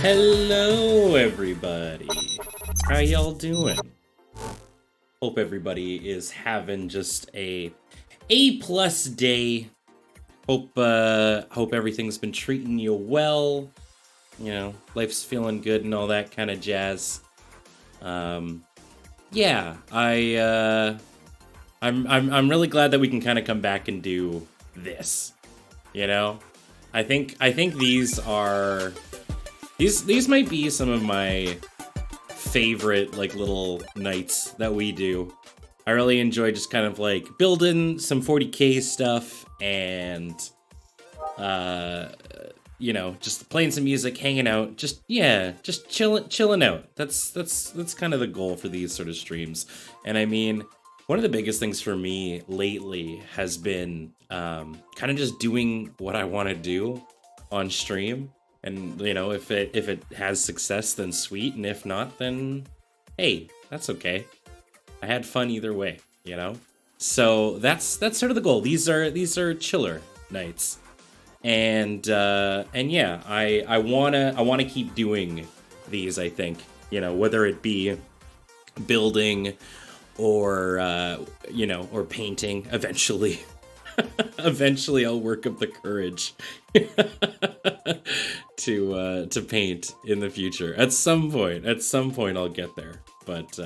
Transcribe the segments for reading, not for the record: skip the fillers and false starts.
Hello, everybody. How y'all doing? Hope everybody is having just a A+ day. Hope everything's been treating you well. You know, life's feeling good and all that kind of jazz. Yeah, I'm really glad that we can kind of come back and do this. You know, I think these are. These might be some of my favorite, like, little nights that we do. I really enjoy just kind of, like, building some 40k stuff and, you know, just playing some music, hanging out, just chilling out. That's kind of the goal for these sort of streams. And I mean, one of the biggest things for me lately has been kind of just doing what I want to do on stream. And, you know, if it has success, then sweet, and if not, then hey, that's okay. I had fun either way, you know? So that's sort of the goal. These are chiller nights. And yeah, I wanna keep doing these, I think. You know, whether it be building or you know, or painting eventually. Eventually I'll work up the courage to paint in the future. At some point I'll get there. But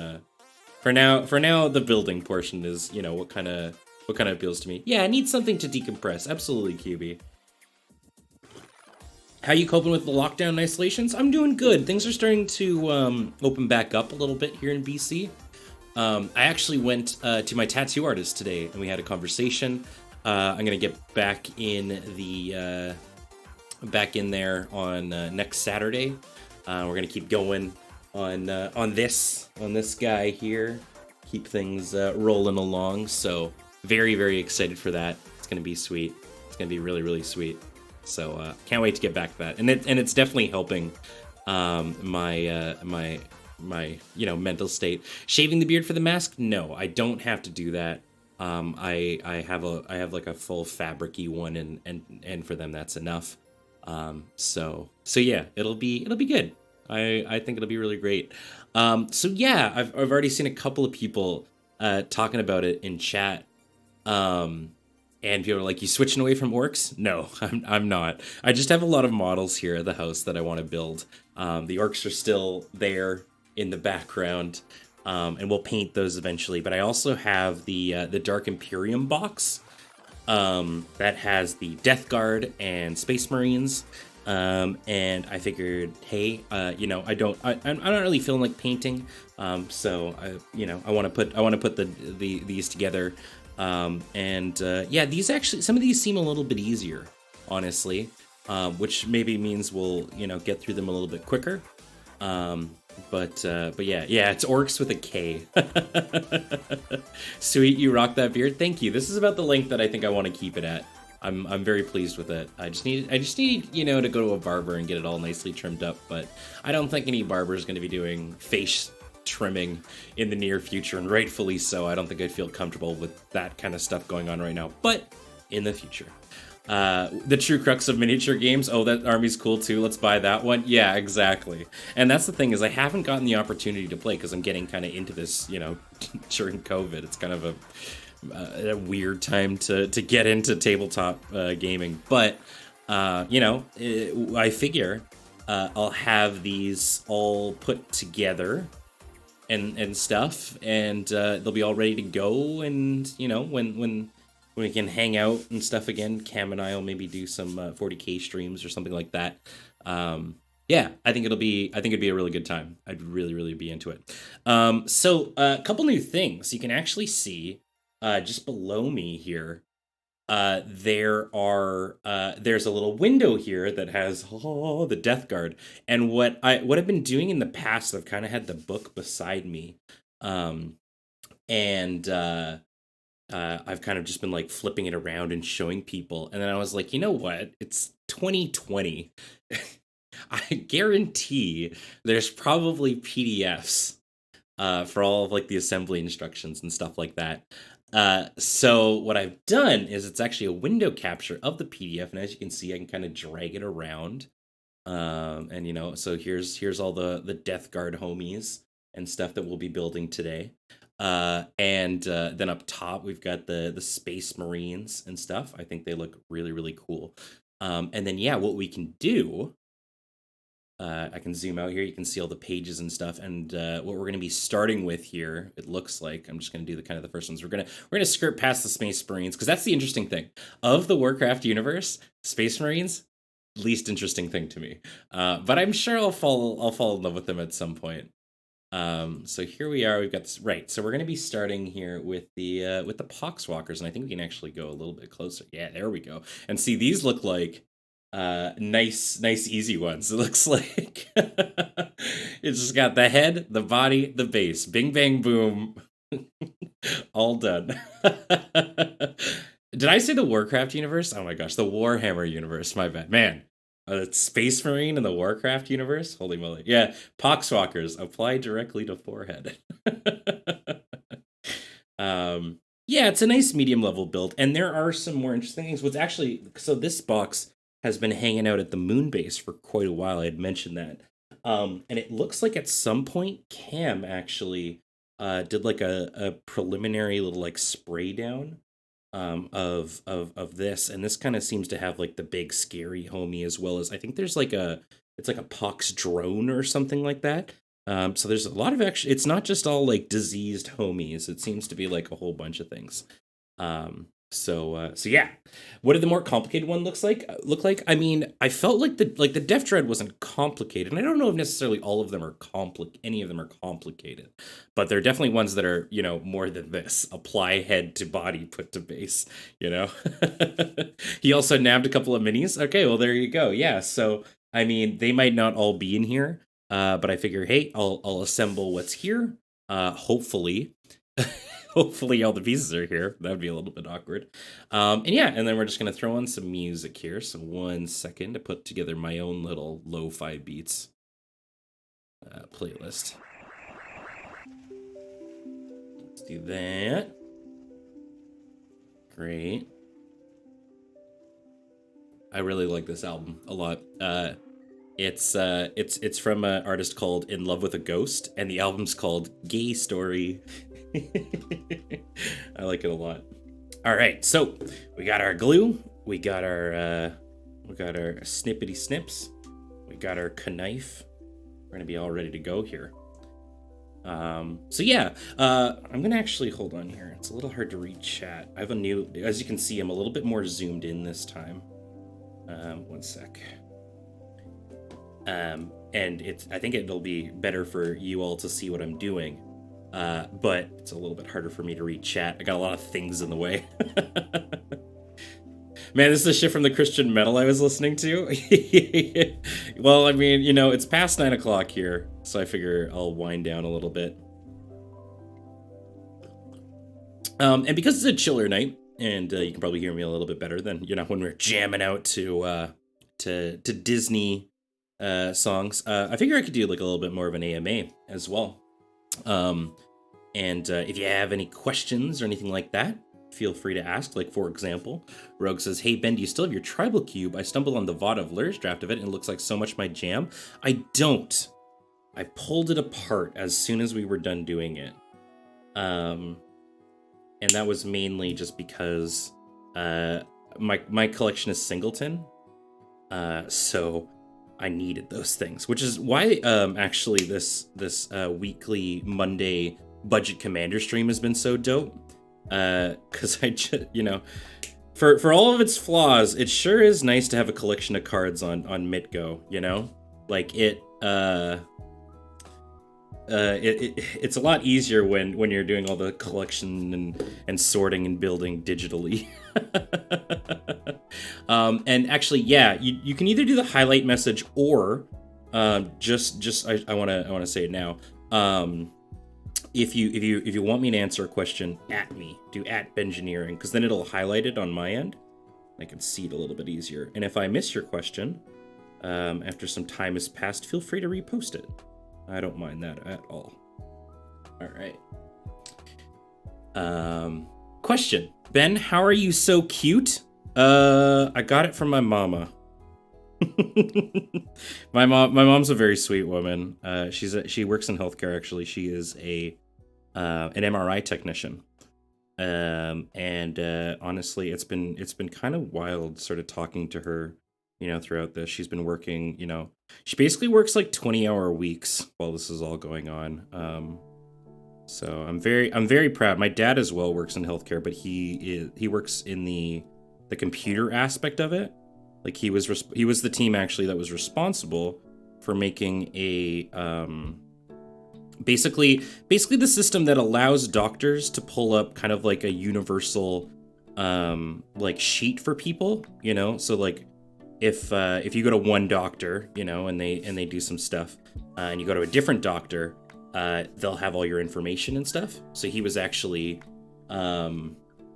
for now the building portion is, you know, what kind of appeals to me. Yeah, I need something to decompress. Absolutely, QB. How you coping with the lockdown and isolations? I'm doing good. Things are starting to open back up a little bit here in BC. I actually went to my tattoo artist today and we had a conversation. I'm gonna get back in there on next Saturday. We're gonna keep going on this guy here, keep things rolling along. So very excited for that. It's gonna be sweet. It's gonna be really sweet. So can't wait to get back to that. And it's definitely helping my you know, mental state. Shaving the beard for the mask? No, I don't have to do that. I have like a full fabric-y one, and for them that's enough. So yeah, it'll be good. I think it'll be really great. So yeah, I've already seen a couple of people talking about it in chat. And people are like, "You switching away from orcs?" No, I'm not. I just have a lot of models here at the house that I want to build. The orcs are still there in the background. And we'll paint those eventually. But I also have the Dark Imperium box that has the Death Guard and Space Marines. And I figured, hey, you know, I'm not really feeling like painting. So I want to put these together. Yeah, these actually, some of these seem a little bit easier, honestly, which maybe means we'll, you know, get through them a little bit quicker. But yeah, it's orcs with a K. Sweet, you rock that beard. Thank you. This is about the length that I think I want to keep it at. I'm very pleased with it. I just need, you know, to go to a barber and get it all nicely trimmed up, but I don't think any barber is going to be doing face trimming in the near future, and rightfully so. I don't think I'd feel comfortable with that kind of stuff going on right now, but in the future. The true crux of miniature games. Oh, that army's cool too. Let's buy that one. Yeah, exactly. And that's the thing, is I haven't gotten the opportunity to play because I'm getting kind of into this, you know, during COVID. It's kind of a weird time to get into tabletop gaming. But, you know, I figure I'll have these all put together and stuff, and they'll be all ready to go. And, you know, when we can hang out and stuff again, Cam and I will maybe do some 40k streams or something like that. Yeah, I think it'd be a really good time. I'd really be into it. So a couple new things. You can actually see just below me here. There's a little window here that has the Death Guard. And what I've been doing in the past, I've kind of had the book beside me, I've kind of just been like flipping it around and showing people. And then I was like, you know what? It's 2020. I guarantee there's probably PDFs for all of like the assembly instructions and stuff like that. So what I've done is it's actually a window capture of the PDF. And as you can see, I can kind of drag it around And you know, so here's all the Death Guard homies and stuff that we'll be building today. And then up top we've got the Space Marines and stuff. I think they look really, really cool. And then yeah, what we can do, I can zoom out here. You can see all the pages and stuff. And what we're going to be starting with here, it looks like, I'm just going to do the kind of the first ones. We're gonna skirt past the Space Marines because that's the interesting thing of the Warcraft universe. Space Marines, least interesting thing to me. But I'm sure I'll fall in love with them at some point. So here we are. We've got this right. So we're going to be starting here with the Poxwalkers, and I think we can actually go a little bit closer. Yeah, there we go. And see, these look like nice easy ones. It looks like it's just got the head, the body, the base. Bing bang boom. All done. Did I say the Warcraft universe? Oh my gosh, the Warhammer universe. My bad. Man, Space Marine in the Warcraft universe? Holy moly. Yeah, Poxwalkers apply directly to forehead. Yeah, it's a nice medium level build, and there are some more interesting things. What's actually, so this box has been hanging out at the moon base for quite a while. I had mentioned that. And it looks like at some point Cam actually did like a preliminary little like spray down of this, and this kind of seems to have like the big scary homie, as well as I think there's like it's like a pox drone or something like that. So there's a lot of actually, it's not just all like diseased homies. It seems to be like a whole bunch of things. So yeah, what did the more complicated one look like? I mean, I felt like the Death Dread wasn't complicated, and I don't know if necessarily all of them are any of them are complicated, but there are definitely ones that are, you know, more than this. Apply head to body, put to base. You know, he also nabbed a couple of minis. Okay, well there you go. Yeah, so I mean, they might not all be in here, but I figure, hey, I'll assemble what's here. Hopefully. Hopefully all the pieces are here. That would be a little bit awkward. And yeah, and then we're just going to throw on some music here. So 1 second to put together my own little lo-fi beats playlist. Let's do that. Great. I really like this album a lot. It's from an artist called In Love with a Ghost, and the album's called Gay Story. I like it a lot. All right, so we got our glue, we got our snippety snips, we got our knife. We're gonna be all ready to go here. So yeah, I'm gonna actually hold on here. It's a little hard to read chat. I have a new, as you can see, I'm a little bit more zoomed in this time. 1 sec. And I think it'll be better for you all to see what I'm doing. But it's a little bit harder for me to read chat. I got a lot of things in the way. Man, this is the shit from the Christian metal I was listening to. Well, I mean, you know, it's past 9 o'clock here, so I figure I'll wind down a little bit. And because it's a chiller night, and you can probably hear me a little bit better than, you know, when we're jamming out to Disney songs, I figure I could do like a little bit more of an AMA as well. And if you have any questions or anything like that, feel free to ask. Like, for example, Rogue says, "Hey Ben, do you still have your tribal cube? I stumbled on the VOD of Lur's draft of it and it looks like so much my jam." I don't. I pulled it apart as soon as we were done doing it. And that was mainly just because my collection is singleton. So I needed those things, which is why actually this weekly Monday budget commander stream has been so dope. Because I just, you know, for all of its flaws, it sure is nice to have a collection of cards on Mitgo, you know? Like it's a lot easier when you're doing all the collection and sorting and building digitally. And actually, yeah, you can either do the highlight message or just I want to say it now. If you want me to answer a question, at me, do at Bengineering, because then it'll highlight it on my end. I can see it a little bit easier. And if I miss your question, after some time has passed, feel free to repost it. I don't mind that at all. All right. Question. Ben, how are you so cute? I got it from my mama. My mom's a very sweet woman. She works in healthcare. Actually, she is an MRI technician. And honestly, it's been kind of wild, sort of talking to her, throughout this. She's been working, she basically works like 20-hour weeks while this is all going on. So I'm very proud. My dad as well works in healthcare, but he works in the computer aspect of it. Like he was the team actually that was responsible for making a basically the system that allows doctors to pull up kind of like a universal like sheet for people, so like if you go to one doctor, and they do some stuff, and you go to a different doctor, they'll have all your information and stuff. So he was actually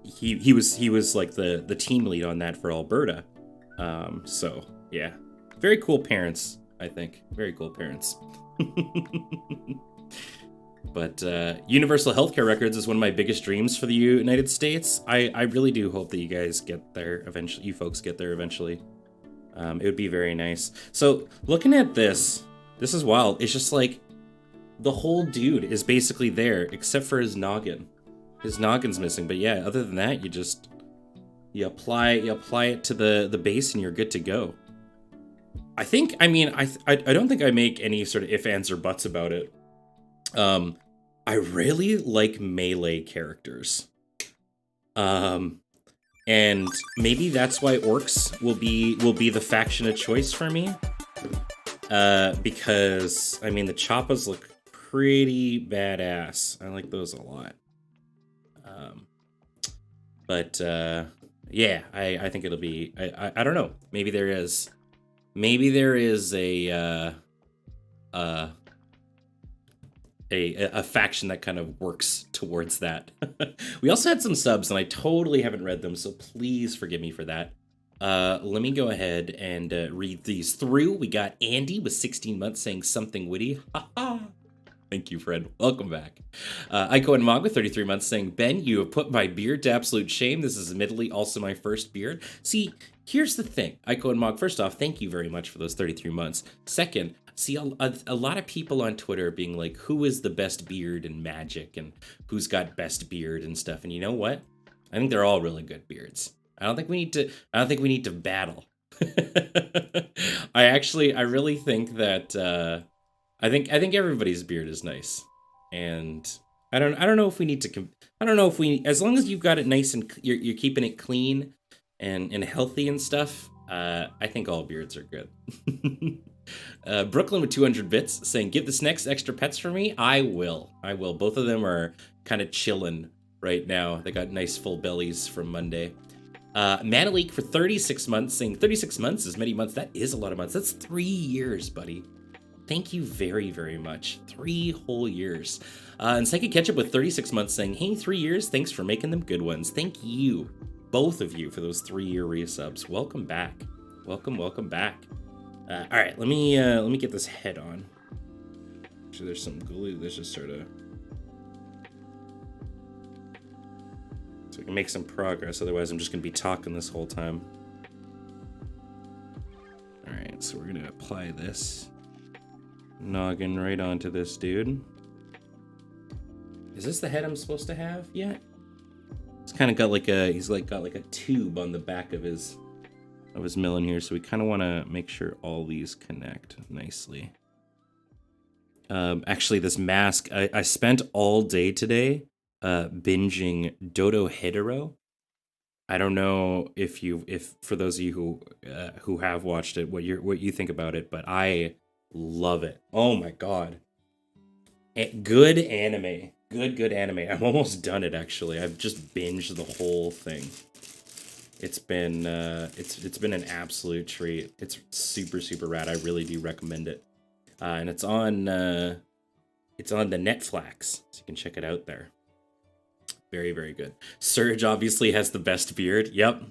he was like the team lead on that for Alberta. So yeah, very cool parents, I think. Very cool parents. But universal healthcare records is one of my biggest dreams for the United States. I really do hope that you guys get there eventually. You folks get there eventually. It would be very nice. So looking at this is wild. It's just like the whole dude is basically there except for his noggin. His noggin's missing, but yeah, other than that, you apply it to the base and you're good to go. I don't think I make any sort of ifs, ands, or buts about it. I really like melee characters. And maybe that's why orcs will be the faction of choice for me. Because the choppas look pretty badass. I like those a lot. But yeah, I think it'll be. I don't know. Maybe there is a faction that kind of works towards that. We also had some subs, and I totally haven't read them, so please forgive me for that. Let me go ahead and read these through. We got Andy with 16 months saying something witty. Thank you, Fred. Welcome back. Aiko and Mog with 33 months saying, Ben, you have put my beard to absolute shame. This is admittedly also my first beard. See, here's the thing. Aiko and Mog, first off, thank you very much for those 33 months. Second, see, a lot of people on Twitter being like, who is the best beard in Magic and who's got best beard and stuff. And you know what? I think they're all really good beards. I don't think we need to battle. I really think that I think everybody's beard is nice. And I don't know if we need to I don't know if we, as long as you've got it nice and you're keeping it clean and healthy and stuff, I think all beards are good. Brooklyn with 200 bits saying, give this next extra pets for me. I will. Both of them are kind of chilling right now. They got nice full bellies from Monday. Manalik for 36 months saying, 36 months is many months. That is a lot of months. That's 3 years, buddy. Thank you very, very much. 3 whole years. And Psychic Ketchup with 36 months saying, hey, 3 years. Thanks for making them good ones. Thank you, both of you, for those 3-year resubs. Welcome back. Welcome back. All right, let me get this head on. Actually, there's some glue. Let's just sort of, so we can make some progress. Otherwise, I'm just gonna be talking this whole time. All right, so we're gonna apply this noggin right onto this dude. Is this the head I'm supposed to have yet? It's kind of got like he's got like a tube on the back of his melon here, so we kind of want to make sure all these connect nicely. Actually, this mask, I spent all day today binging Dodo Hetero. I don't know if for those of you who have watched it, what you think about it, but I love it. Oh my god. Good anime. Good anime. I'm almost done it, actually. I've just binged the whole thing. It's been an absolute treat. It's super rad. I really do recommend it. And it's on the Netflix, so you can check it out there. Very good. Surge obviously has the best beard. Yep.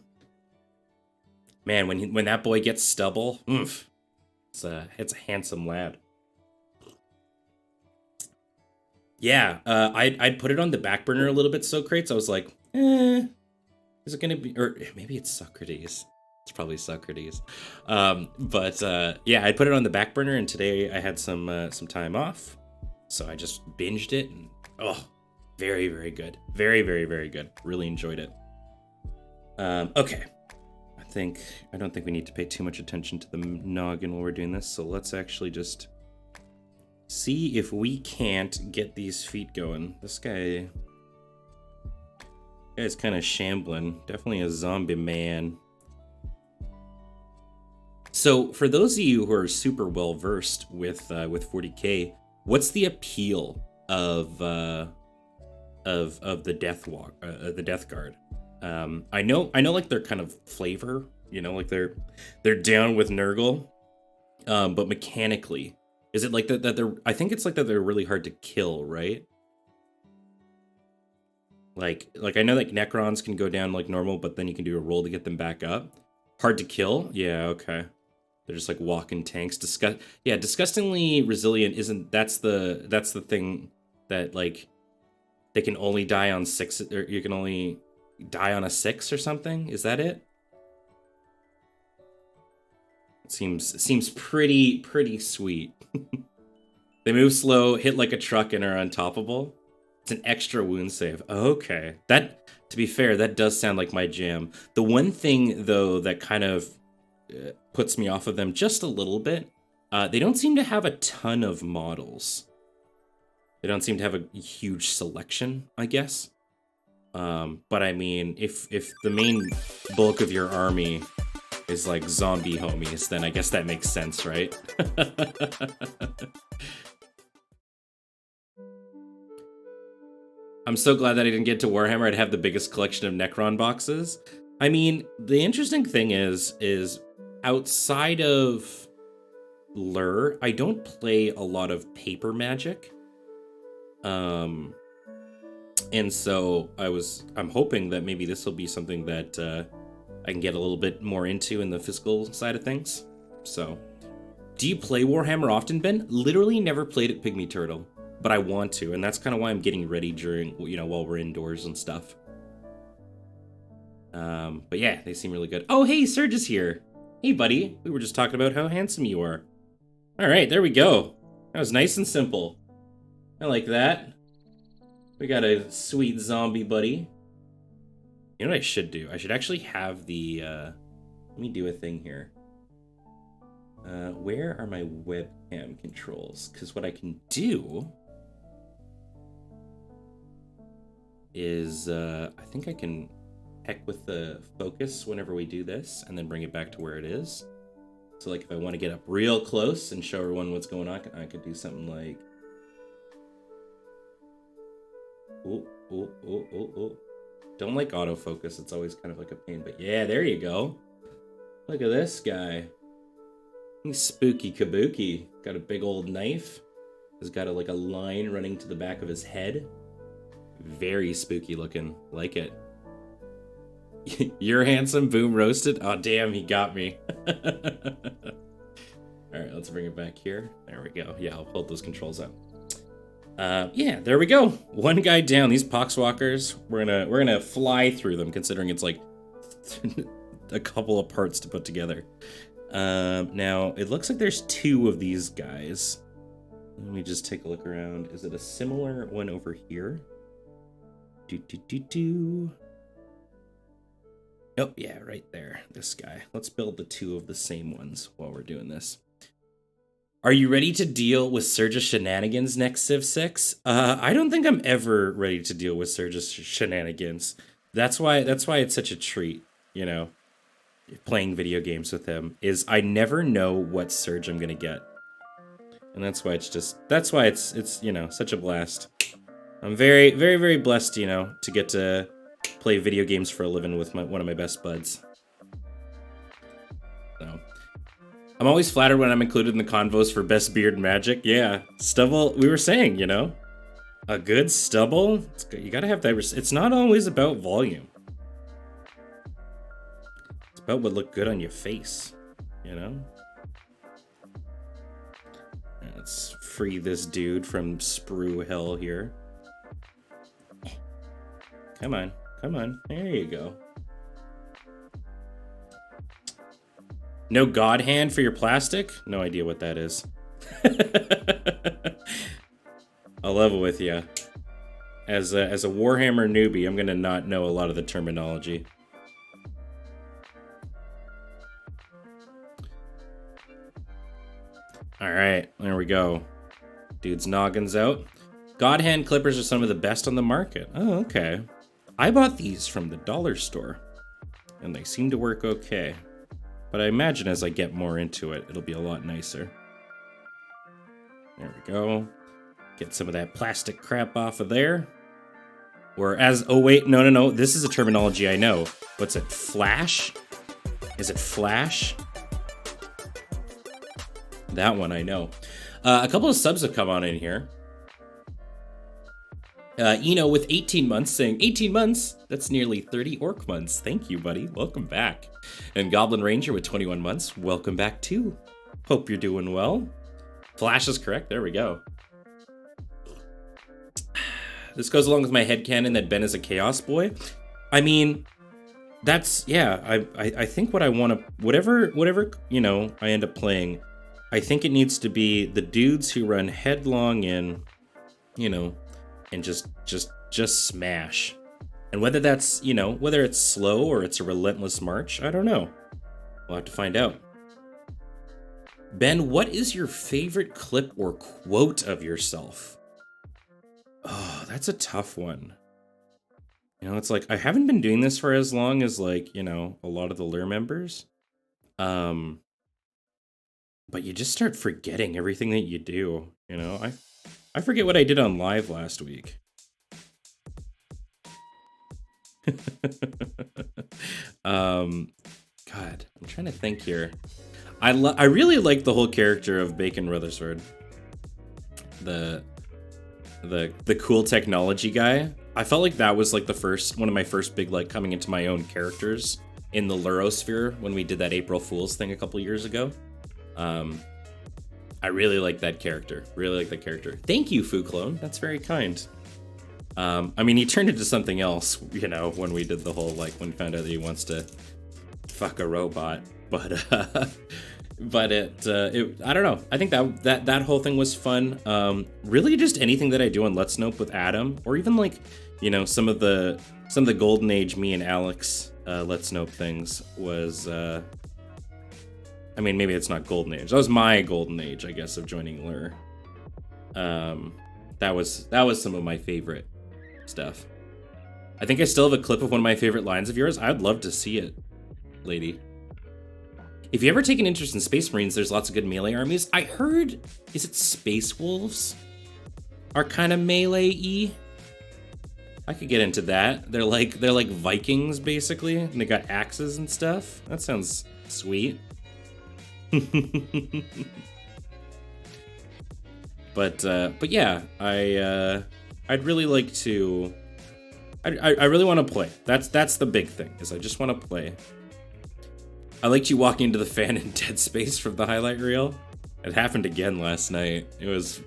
Man, when that boy gets stubble, oof. It's a handsome lad. Yeah, I'd put it on the back burner a little bit, so Crates. I was like, is it gonna be, or maybe it's Socrates. It's probably Socrates. Yeah, I put it on the back burner, and today I had some time off, so I just binged it, and very, very good. Very, very, very good. Really enjoyed it. Okay. I don't think we need to pay too much attention to the noggin while we're doing this, so let's actually just see if we can't get these feet going. This guy's kind of shambling. Definitely a zombie man. So for those of you who are super well versed with 40k, what's the appeal of the Death Guard? I know like their kind of flavor, like they're down with Nurgle, but mechanically, is it like that they're? I think it's like that they're really hard to kill, right? Like I know like Necrons can go down like normal, but then you can do a roll to get them back up. Hard to kill? Yeah, okay. They're just like walking tanks. Disgustingly resilient isn't that's the thing that like they can only die on 6, or you can only die on a 6 or something? Is that it? It seems pretty sweet. They move slow, hit like a truck, and are untoppable. It's an extra wound save. Okay. That, to be fair, that does sound like my jam. The one thing though that kind of puts me off of them just a little bit, they don't seem to have a ton of models. They don't seem to have a huge selection, I guess. But I mean, if the main bulk of your army is like zombie homies, then I guess that makes sense, right? I'm so glad that I didn't get to Warhammer. I'd have the biggest collection of Necron boxes. I mean, the interesting thing is outside of Lure, I don't play a lot of paper Magic. And so I'm hoping that maybe this will be something that I can get a little bit more into in the physical side of things. So, do you play Warhammer often, Ben? Literally never played at Pygmy Turtle, but I want to, and that's kind of why I'm getting ready during, while we're indoors and stuff. But yeah, they seem really good. Oh, hey, Serge is here. Hey, buddy. We were just talking about how handsome you are. All right, there we go. That was nice and simple. I like that. We got a sweet zombie buddy. You know what I should do? I should actually have the, let me do a thing here. Where are my webcam controls? Because what I can do is, I think I can heck with the focus whenever we do this, and then bring it back to where it is. So like if I want to get up real close and show everyone what's going on, I could do something like, oh. Don't like autofocus, it's always kind of like a pain, but yeah, there you go. Look at this guy. He's spooky kabuki. Got a big old knife. He's got like a line running to the back of his head. Very spooky looking. Like it. You're handsome, boom, roasted. Oh, damn, he got me. Alright, let's bring it back here. There we go. Yeah, I'll hold those controls up. Yeah, there we go. One guy down. These poxwalkers, we're gonna fly through them, considering it's like a couple of parts to put together. Now it looks like there's 2 of these guys. Let me just take a look around. Is it a similar one over here? Oh yeah, right there. This guy. Let's build the 2 of the same ones while we're doing this. Are you ready to deal with Serge's shenanigans next Civ 6? I don't think I'm ever ready to deal with Serge's shenanigans. That's why it's such a treat, playing video games with him, is I never know what Serge I'm gonna get. And that's why it's such a blast. I'm very, very, very blessed, to get to play video games for a living with one of my best buds. So I'm always flattered when I'm included in the convos for best beard magic. Yeah, stubble. We were saying, a good stubble. You gotta have that. It's not always about volume. It's about what looked good on your face. Let's free this dude from sprue hell here. Come on. There you go. No God hand for your plastic? No idea what that is. I'll level with you. As a Warhammer newbie, I'm gonna not know a lot of the terminology. Alright, there we go. Dude's noggin's out. God hand clippers are some of the best on the market. Oh, okay. I bought these from the dollar store, and they seem to work okay. But I imagine as I get more into it, it'll be a lot nicer. There we go. Get some of that plastic crap off of there. Or as, oh wait, no. This is a terminology I know. What's it, flash? Is it flash? That one I know. A couple of subs have come on in here. Eno with 18 months saying, 18 months? That's nearly 30 orc months. Thank you, buddy. Welcome back. And Goblin Ranger with 21 months. Welcome back too. Hope you're doing well. Flash is correct. There we go. This goes along with my headcanon that Ben is a chaos boy. I mean, that's, yeah, I think what I want to, whatever, you know, I end up playing, I think it needs to be the dudes who run headlong in, you know, and just smash. And whether that's, you know, whether it's slow or it's a relentless march, I don't know. We'll have to find out. Ben, what is your favorite clip or quote of yourself? Oh, that's a tough one. You know, it's like, I haven't been doing this for as long as, like, you know, a lot of the Lure members. But you just start forgetting everything that you do, you know? I forget what I did on live last week. God, I'm trying to think here. I really like the whole character of Bacon Rutherford. The cool technology guy. I felt like that was like one of my first big, like, coming into my own characters in the Lurosphere when we did that April Fool's thing a couple years ago. I really like that character. Thank you, Fuclone. That's very kind. I mean, he turned into something else, you know, when we did the whole, like, when he found out that he wants to fuck a robot. But I don't know. I think that whole thing was fun. Really just anything that I do on Let's Nope with Adam, or even, like, you know, some of the Golden Age me and Alex Let's Nope things was, I mean, maybe it's not Golden Age. That was my Golden Age, I guess, of joining Lure. That was some of my favorite stuff. I think I still have a clip of one of my favorite lines of yours. I'd love to see it, lady. If you ever take an interest in Space Marines, there's lots of good melee armies. I heard, is it Space Wolves are kind of melee-y? I could get into that. They're like Vikings, basically, and they got axes and stuff. That sounds sweet. But yeah, I'd really like to. I really want to play. That's the big thing, is I just want to play. I liked you walking into the fan in Dead Space from the highlight reel. It happened again last night. It was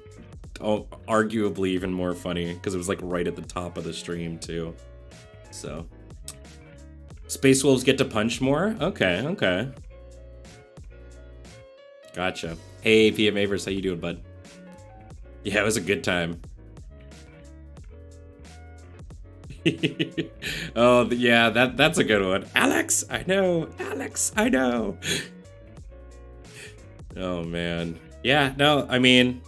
arguably even more funny because it was like right at the top of the stream too. So, Space Wolves get to punch more? Okay. Gotcha. Hey, PM Avers, how you doing, bud? Yeah, it was a good time. Oh, yeah, that's a good one. Alex, I know. Oh, man. Yeah, no, I mean,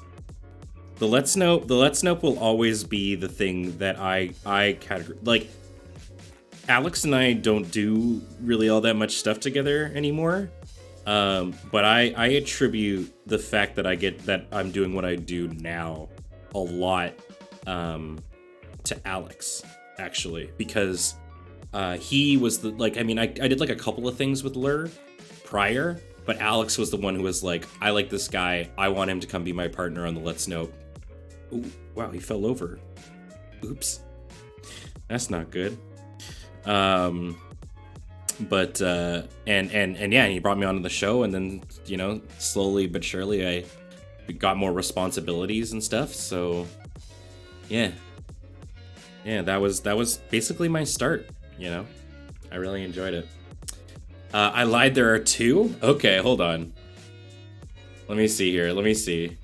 the Let's Nope will always be the thing that I categorize. Like, Alex and I don't do really all that much stuff together anymore. But I attribute the fact that I'm doing what I do now a lot to Alex, actually, because he was I did like a couple of things with Lure prior, but Alex was the one who was like, I like this guy, I want him to come be my partner on the Let's Nope. Ooh, wow, he fell over. Oops. That's not good. But and yeah, he brought me onto the show, and then, you know, slowly but surely I got more responsibilities and stuff. So yeah, that was basically my start. You know, I really enjoyed it. I lied, there are 2? Okay, hold on. Let me see here, let me see.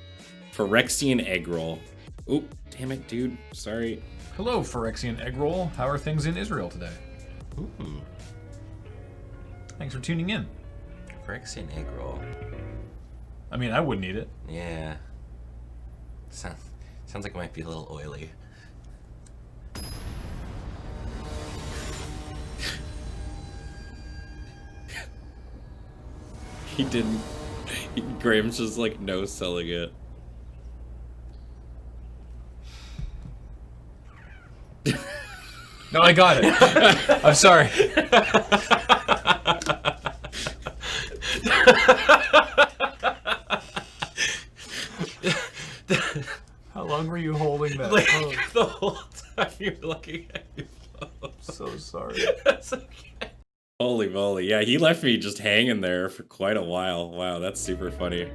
Phyrexian egg roll. Oop, damn it, dude, sorry. Hello, Phyrexian egg roll. How are things in Israel today? Ooh. Thanks for tuning in. Phyrexian egg roll. I mean, I wouldn't eat it. Yeah. Sounds like it might be a little oily. He didn't. Graham's just like no selling it. No, I got it. I'm sorry. How long were you holding that? Like, the whole time you were looking at your phone. So sorry. That's okay. Holy moly, yeah, he left me just hanging there for quite a while. Wow, that's super funny.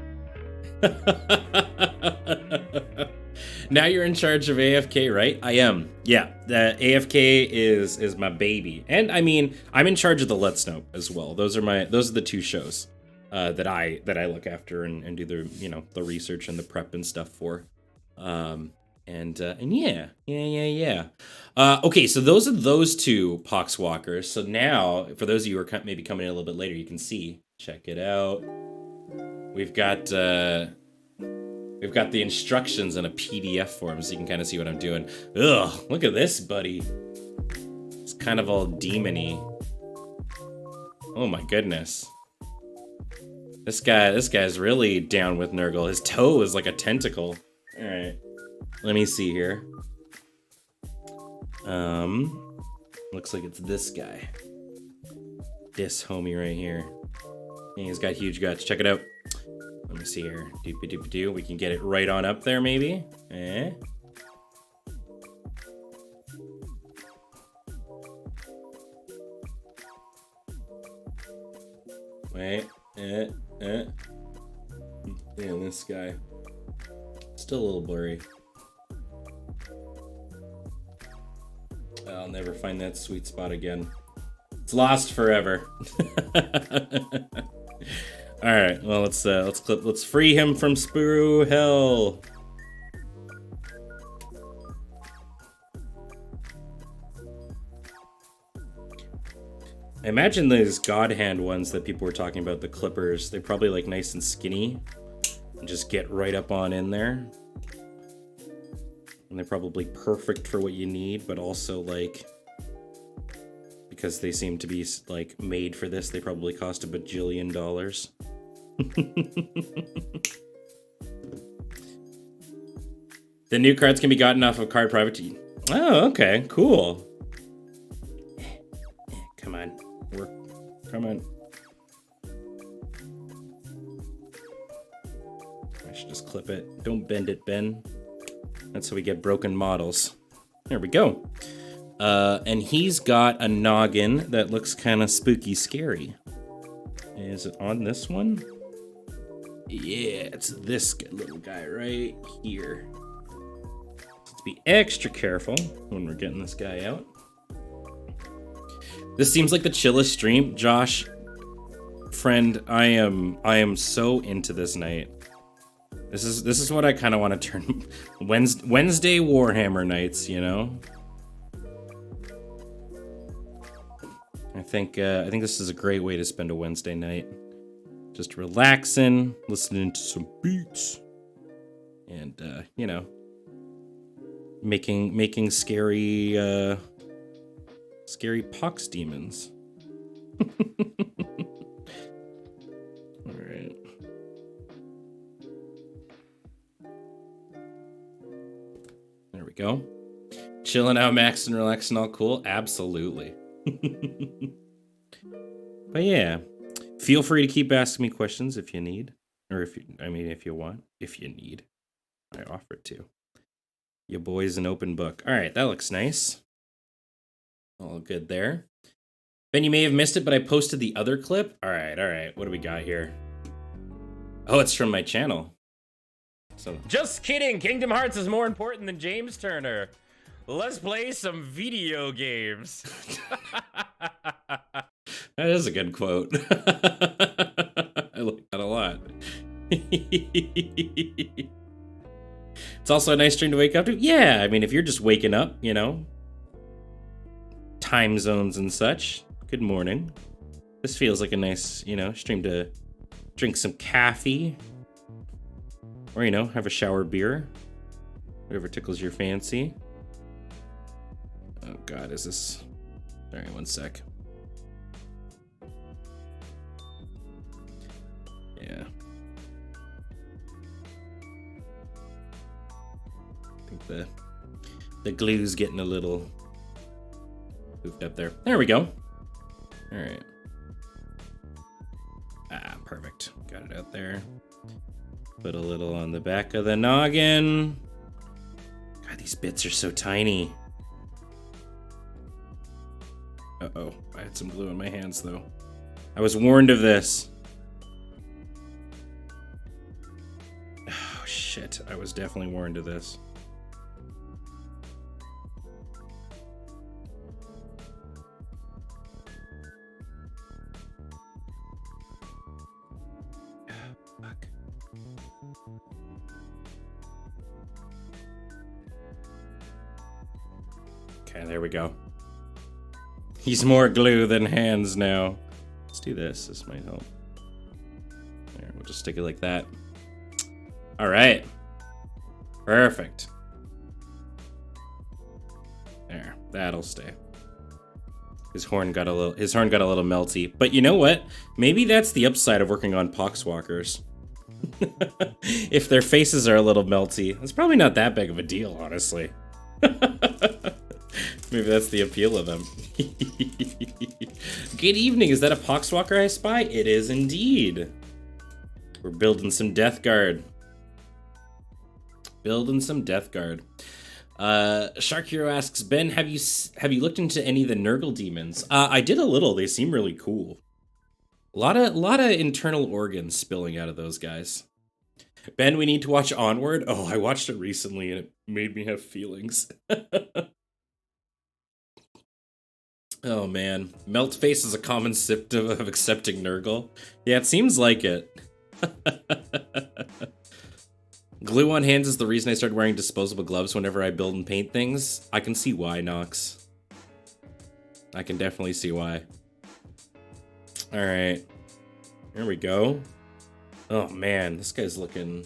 Now you're in charge of AFK, right? I am. Yeah, the AFK is my baby. And I mean, I'm in charge of the Let's Know as well. Those are the 2 shows that I look after and do the, you know, the research and the prep and stuff for. And yeah. Okay, so those are those 2 Poxwalkers. So now, for those of you who are maybe coming in a little bit later, you can see. Check it out. We've got the instructions in a PDF form, so you can kind of see what I'm doing. Ugh, look at this, buddy. It's kind of all demon-y. Oh my goodness. This guy's really down with Nurgle. His toe is like a tentacle. All right. Let me see here. Looks like it's this guy. This homie right here. And he's got huge guts. Check it out. Let me see here. Doopy-doopy-doo. We can get it right on up there, maybe. Eh? Wait. Yeah, this guy. Still a little blurry. I'll never find that sweet spot again. It's lost forever. All right, well let's free him from Spuru Hell. I imagine those God Hand ones that people were talking about, the clippers, they're probably like nice and skinny and just get right up on in there. And they're probably perfect for what you need, but also like, because they seem to be like made for this, they probably cost $1 bajillion. The new cards can be gotten off of Card Private. Oh, okay, cool. Come on, work. Come on. I should just clip it. Don't bend it, Ben. That's how we get broken models. There we go. And he's got a noggin that looks kind of spooky scary. Is it on this one? Yeah, it's this little guy right here. Let's be extra careful when we're getting this guy out. This seems like the chillest stream. Josh, friend, I am so into this night. This is what I kind of want to turn Wednesday Warhammer nights, you know? I think this is a great way to spend a Wednesday night. Just relaxing, listening to some beats, and you know, making scary scary pox demons. All right. There we go. Chilling out, Max, and relaxing, all cool. Absolutely. But yeah, feel free to keep asking me questions if you need, or if you want, if you need. I offer it to. Your boy's an open book. All right, that looks nice. All good there. Ben, you may have missed it, but I posted the other clip. All right. What do we got here? Oh, it's from my channel. So just kidding. Kingdom Hearts is more important than James Turner. Let's play some video games. That is a good quote. I like that a lot. It's also a nice stream to wake up to. Yeah, I mean, if you're just waking up, you know, time zones and such. Good morning. This feels like a nice, you know, stream to drink some coffee. Or, you know, have a shower beer. Whatever tickles your fancy. Oh, God, is this... All right, one sec. Yeah. I think the glue's getting a little poofed up there. There we go. All right. Ah, perfect. Got it out there. Put a little on the back of the noggin. God, these bits are so tiny. Uh-oh. I had some glue in my hands, though. I was warned of this. Oh, shit. I was definitely warned of this. Fuck. Okay, there we go. He's more glue than hands now. Let's do this. This might help. There, we'll just stick it like that. All right. Perfect. There, that'll stay. His horn got a little melty. But you know what? Maybe that's the upside of working on poxwalkers. If their faces are a little melty, it's probably not that big of a deal, honestly. Maybe that's the appeal of them. Good evening. Is that a poxwalker I spy? It is indeed. We're building some Death Guard. Building some Death Guard. Shark Hero asks, Ben, have you looked into any of the Nurgle demons? I did a little. They seem really cool. A lot of internal organs spilling out of those guys. Ben, we need to watch Onward. Oh, I watched it recently and it made me have feelings. Oh man, melt face is a common symptom of accepting Nurgle. Yeah, it seems like it. Glue on hands is the reason I started wearing disposable gloves whenever I build and paint things. I can see why, Nox. I can definitely see why. Alright. Here we go. Oh man, this guy's looking...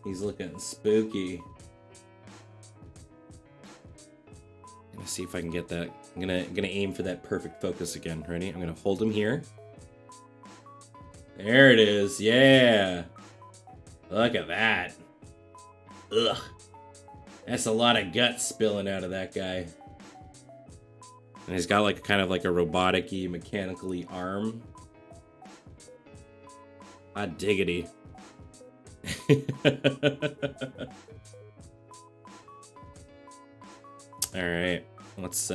He's looking spooky. I'm gonna see if I can get that. I'm gonna aim for that perfect focus again. Ready? I'm gonna hold him here. There it is. Yeah. Look at that. Ugh. That's a lot of guts spilling out of that guy. And he's got like kind of like a robotic-y, mechanically arm. Hot diggity. Alright. Let's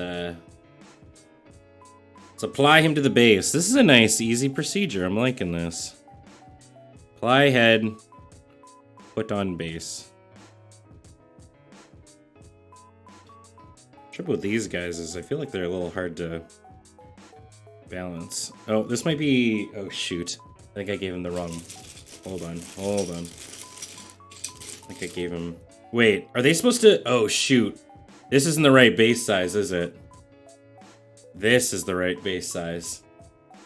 apply him to the base. This is a nice, easy procedure. I'm liking this. Apply head. Put on base. Trouble with these guys is I feel like they're a little hard to balance. Oh, this might be... Oh, shoot. I think I gave him the wrong... Hold on. Hold on. I think I gave him... Wait, are they supposed to... Oh, shoot. This isn't the right base size, is it? This is the right base size.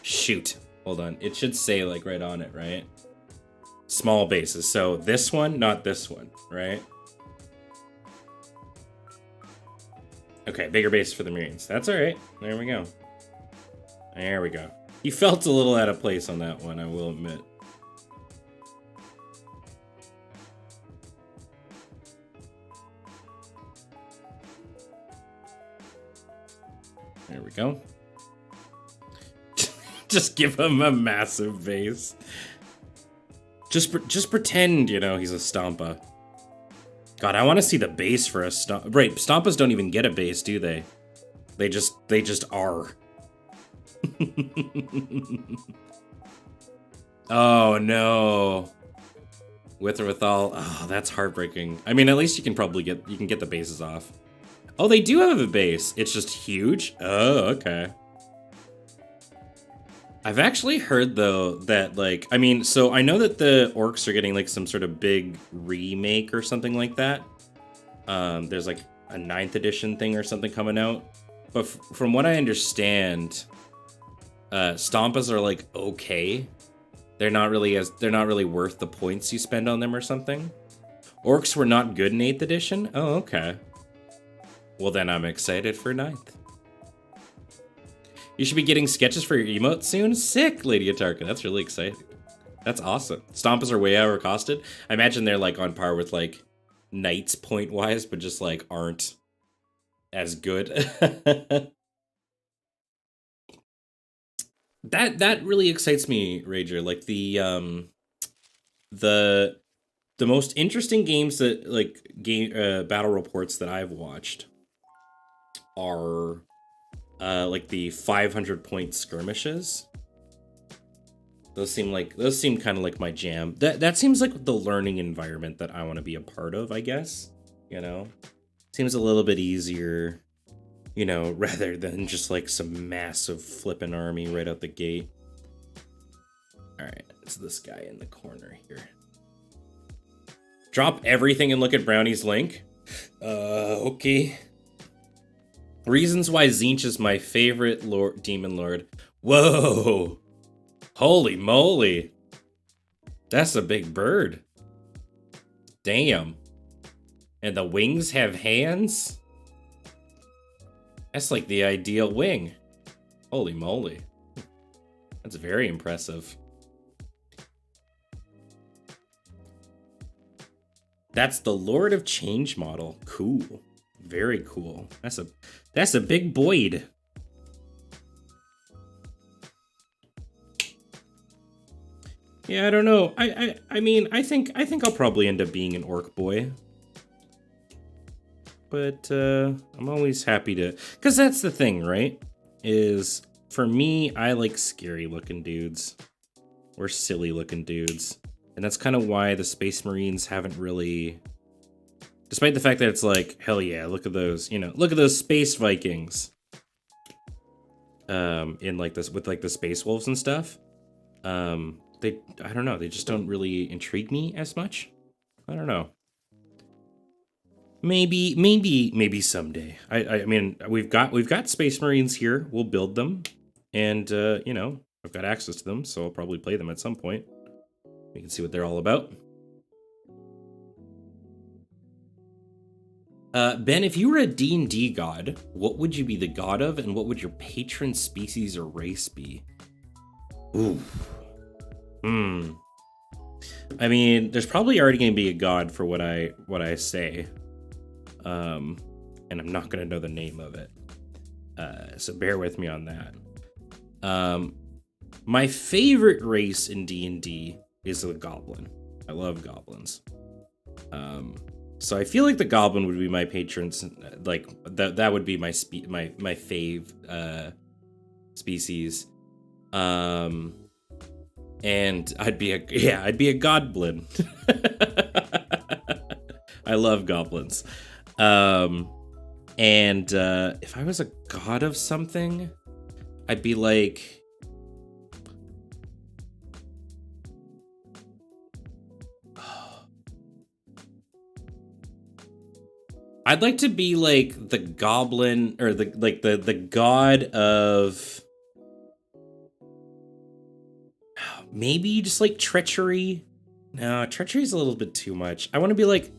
Shoot. Hold on. It should say, like, right on it, right? Small bases. So this one, not this one, right? Okay, bigger base for the Marines. That's all right. There we go. There we go. He felt a little out of place on that one, I will admit. There we go. Just give him a massive base. Just pretend, you know, he's a Stompa. God, I want to see the base for a Stompa. Right, Stompas don't even get a base, do they? They just are. Oh no. With or withal. Oh, that's heartbreaking. I mean, at least you can probably get the bases off. Oh, they do have a base. It's just huge? Oh, okay. I've actually heard though that like, I mean, so I know that the orcs are getting like some sort of big remake or something like that. There's like a 9th edition thing or something coming out. But from what I understand, Stompas are like okay. They're not really worth the points you spend on them or something. Orcs were not good in 8th edition? Oh, okay. Well, then I'm excited for 9th. You should be getting sketches for your emote soon? Sick, Lady Atarka. That's really exciting. That's awesome. Stompas are way overcosted. I imagine they're like on par with like Knights point-wise, but just like aren't as good. That really excites me, Rager. Like the most interesting games that like battle reports that I've watched are like the 500 point skirmishes. Those seem kind of like my jam. That seems like the learning environment that I want to be a part of, I guess. You know, seems a little bit easier, you know, rather than just like some massive flippin' army right out the gate. All right, it's this guy in the corner here. Drop everything and look at Brownie's link. Okay. Reasons why Tzeentch is my favorite demon lord. Whoa! Holy moly! That's a big bird. Damn. And the wings have hands? That's like the ideal wing. Holy moly. That's very impressive. That's the Lord of Change model. Cool. Very cool. That's a big Boyd. Yeah, I don't know. I mean, I think I'll probably end up being an orc boy. But I'm always happy to, cuz that's the thing, right? Is for me, I like scary looking dudes or silly looking dudes. And that's kind of why the Space Marines haven't really, despite the fact that it's like, hell yeah, look at those, you know, look at those Space Vikings. In like this with like the Space Wolves and stuff. I don't know, they just don't really intrigue me as much. I don't know. Maybe someday. I mean, we've got Space Marines here. We'll build them, and you know, I've got access to them, so I'll probably play them at some point. We can see what they're all about. Ben, if you were a D&D god, what would you be the god of, and what would your patron species or race be? Ooh. I mean, there's probably already going to be a god for what I say. And I'm not going to know the name of it. So bear with me on that. My favorite race in D&D is the goblin. I love goblins. So I feel like the goblin would be my patron, like that would be my fave species. And I'd be a goblin. I love goblins. And if I was a god of something, I'd be like, I'd like to be like the goblin, or the god of maybe just like treachery. No, treachery's a little bit too much. I want to be like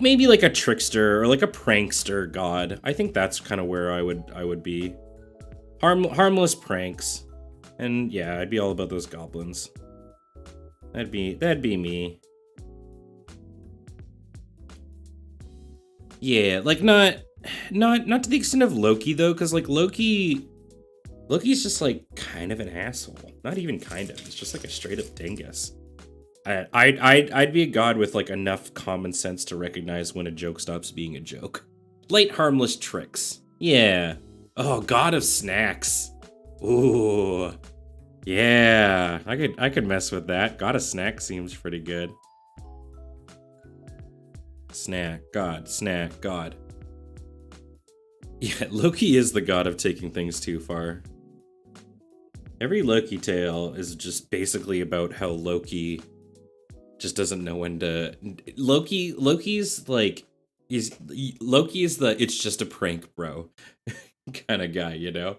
maybe like a trickster or like a prankster god. I think that's kind of where I would be. Harmless pranks. And yeah, I'd be all about those goblins. That'd be me. Yeah, like not to the extent of Loki though, because like Loki's just like kind of an asshole. Not even kind of. It's just like a straight up dingus. I'd be a god with like enough common sense to recognize when a joke stops being a joke. Light harmless tricks. Yeah. Oh, god of snacks. Ooh. Yeah. I could mess with that. God of snacks seems pretty good. Snack god. Yeah, Loki is the god of taking things too far. Every Loki tale is just basically about how Loki just doesn't know when to. Loki's like, Loki is the it's just a prank, bro, kind of guy, you know.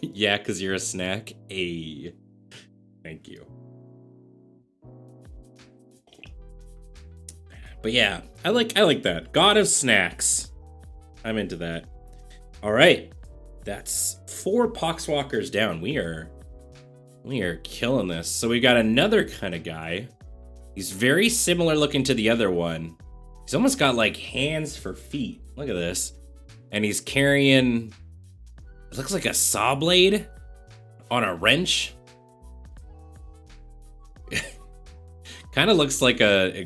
Yeah, because you're a snack. Hey, thank you. But yeah, I like that. God of snacks. I'm into that. All right, that's 4 Poxwalkers down. We are killing this. So we got another kind of guy. He's very similar looking to the other one. He's almost got like hands for feet. Look at this. And he's carrying, it looks like a saw blade on a wrench. Kind of looks like a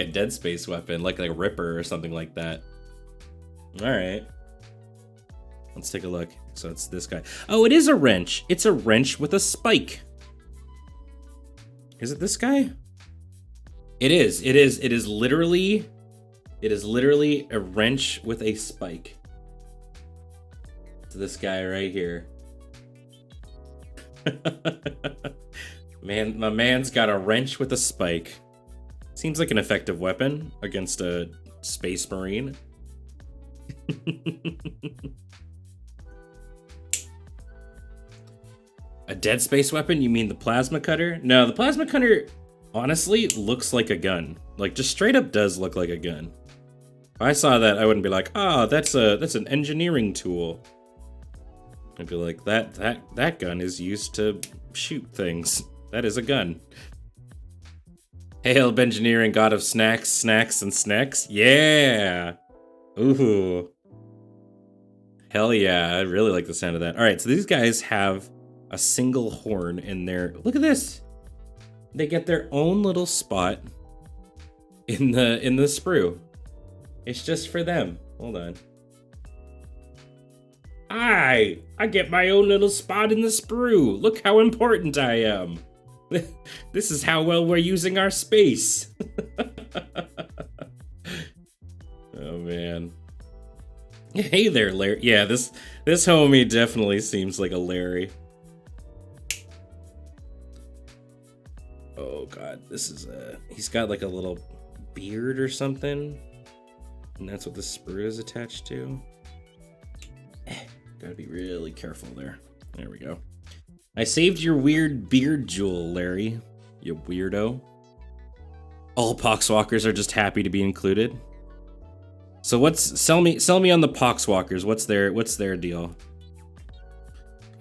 Dead Space weapon, like a Ripper or something like that. All right. Let's take a look. So it's this guy. Oh, it is a wrench. It's a wrench with a spike. Is it this guy? It is. It is literally a wrench with a spike. It's this guy right here. Man, my man's got a wrench with a spike. Seems like an effective weapon against a space marine. A Dead Space weapon? You mean the plasma cutter? No, the plasma cutter honestly looks like a gun. Like, just straight up does look like a gun. If I saw that, I wouldn't be like, oh, that's an engineering tool. I'd be like, that gun is used to shoot things. That is a gun. Hail Bengineering, god of snacks, snacks, and snacks. Yeah. Ooh. Hell yeah. I really like the sound of that. All right, so these guys have a single horn in their... Look at this. They get their own little spot in the sprue. It's just for them. Hold on. I get my own little spot in the sprue. Look how important I am. This is how well we're using our space. Oh man. Hey there, Larry. Yeah, this homie definitely seems like a Larry. Oh god, this is he's got like a little beard or something. And that's what the sprue is attached to. Gotta be really careful there. There we go. I saved your weird beard jewel, Larry. You weirdo. All Poxwalkers are just happy to be included. So sell me on the Poxwalkers. What's their deal?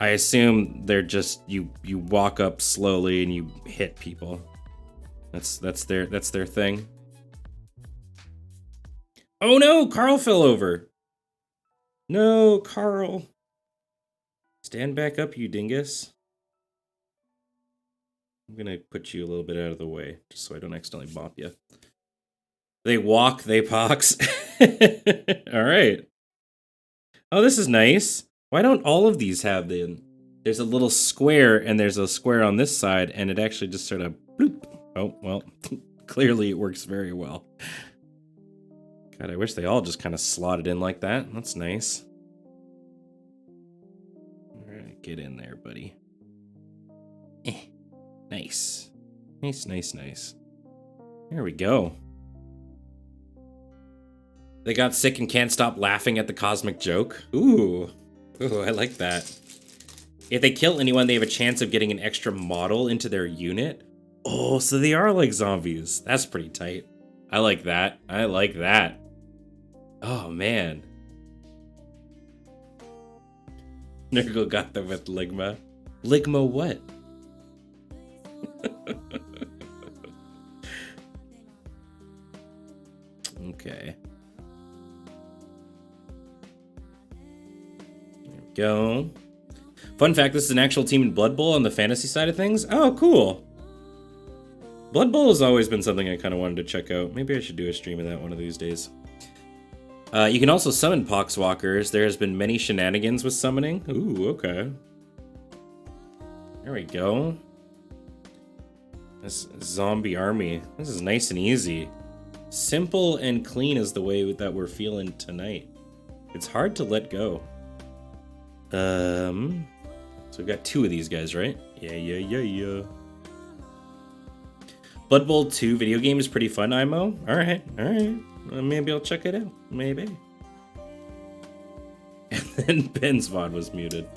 I assume they're just you walk up slowly and you hit people. That's their thing. Oh no, Carl fell over. No, Carl. Stand back up, you dingus. I'm gonna put you a little bit out of the way, just so I don't accidentally bop you. They walk, they pox. Alright. Oh, this is nice. Why don't all of these have there's a little square, and there's a square on this side, and it actually just sort of bloop. Oh, well, clearly it works very well. God, I wish they all just kind of slotted in like that. That's nice. Alright, get in there, buddy. Nice. Nice. There we go. They got sick and can't stop laughing at the cosmic joke. Ooh, I like that. If they kill anyone, they have a chance of getting an extra model into their unit. Oh, so they are like zombies. That's pretty tight. I like that. Oh, man. Nurgle got them with Ligma. Ligma what? Okay. There we go. Fun fact, this is an actual team in Blood Bowl on the fantasy side of things. Oh, cool. Blood Bowl has always been something I kind of wanted to check out. Maybe I should do a stream of that one of these days. You can also summon Poxwalkers. There has been many shenanigans with summoning. Ooh, okay. There we go. This zombie army. This is nice and easy. Simple and clean is the way that we're feeling tonight. It's hard to let go. So we've got 2 of these guys, right? Yeah. Blood Bowl 2 video game is pretty fun, IMO. Alright. Maybe I'll check it out. Maybe. And then Ben's VOD was muted.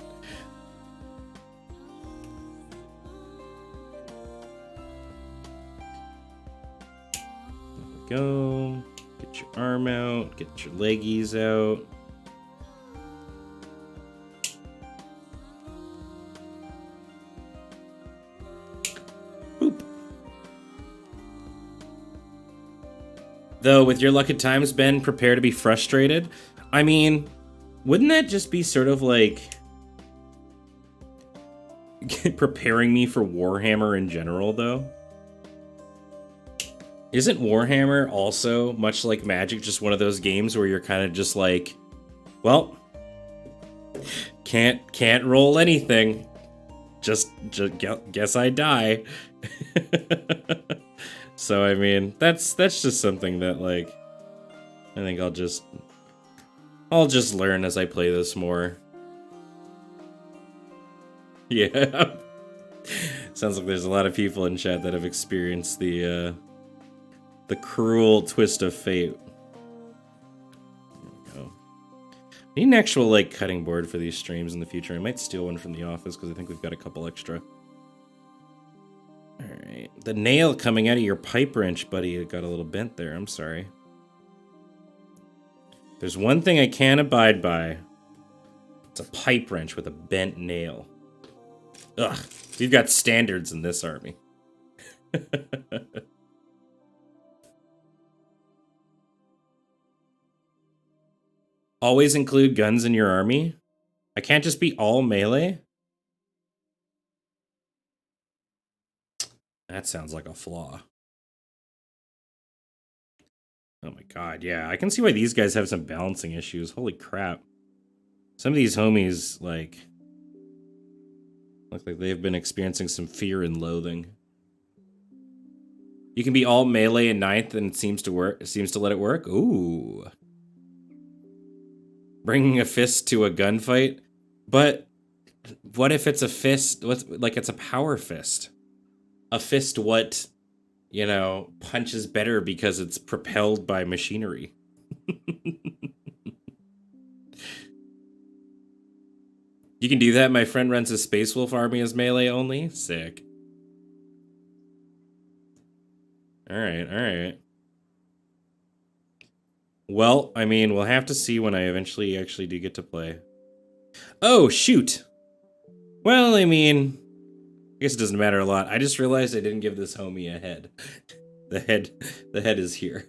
There we go. Get your arm out. Get your leggies out. Boop. Though, with your luck at times, Ben, prepare to be frustrated. I mean, wouldn't that just be sort of like preparing me for Warhammer in general, though? Isn't Warhammer also, much like Magic, just one of those games where you're kind of just like, well, can't roll anything. Just guess I die. So I mean, that's just something that, like, I think I'll just learn as I play this more. Yeah. Sounds like there's a lot of people in chat that have experienced the cruel twist of fate. There we go. I need an actual, like, cutting board for these streams in the future. I might steal one from the office because I think we've got a couple extra. Alright. The nail coming out of your pipe wrench, buddy, it got a little bent there. I'm sorry. There's one thing I can't abide by. It's a pipe wrench with a bent nail. Ugh. We've got standards in this army. Always include guns in your army? I can't just be all melee? That sounds like a flaw. Oh my god, yeah. I can see why these guys have some balancing issues. Holy crap. Some of these homies, like, look like they've been experiencing some fear and loathing. You can be all melee in 9th and it seems to work. It seems to let it work. Ooh. Bringing a fist to a gunfight? But what if it's a fist? Like, it's a power fist. A fist what, you know, punches better because it's propelled by machinery. You can do that? My friend runs a Space Wolf army as melee only? Sick. Alright. Well, I mean, we'll have to see when I eventually actually do get to play. Oh, shoot! Well, I mean, I guess it doesn't matter a lot. I just realized I didn't give this homie a head. The head is here.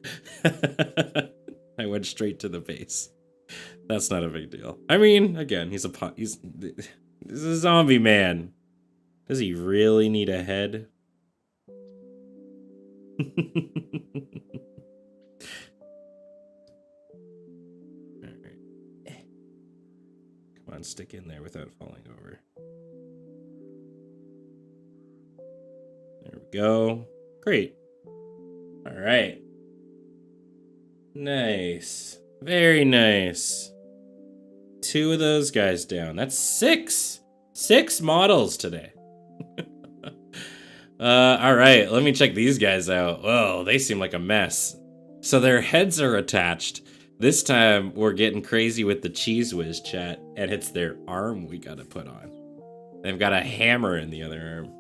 I went straight to the base. That's not a big deal. I mean, again, he's a zombie man. Does he really need a head? Alright. Come on, stick in there without falling over. There we go. Great. Alright. Nice. Very nice. 2 of those guys down. That's 6! 6 models today. Alright, let me check these guys out. Whoa, they seem like a mess. So their heads are attached. This time, we're getting crazy with the Cheese Whiz chat, and it's their arm we gotta put on. They've got a hammer in the other arm.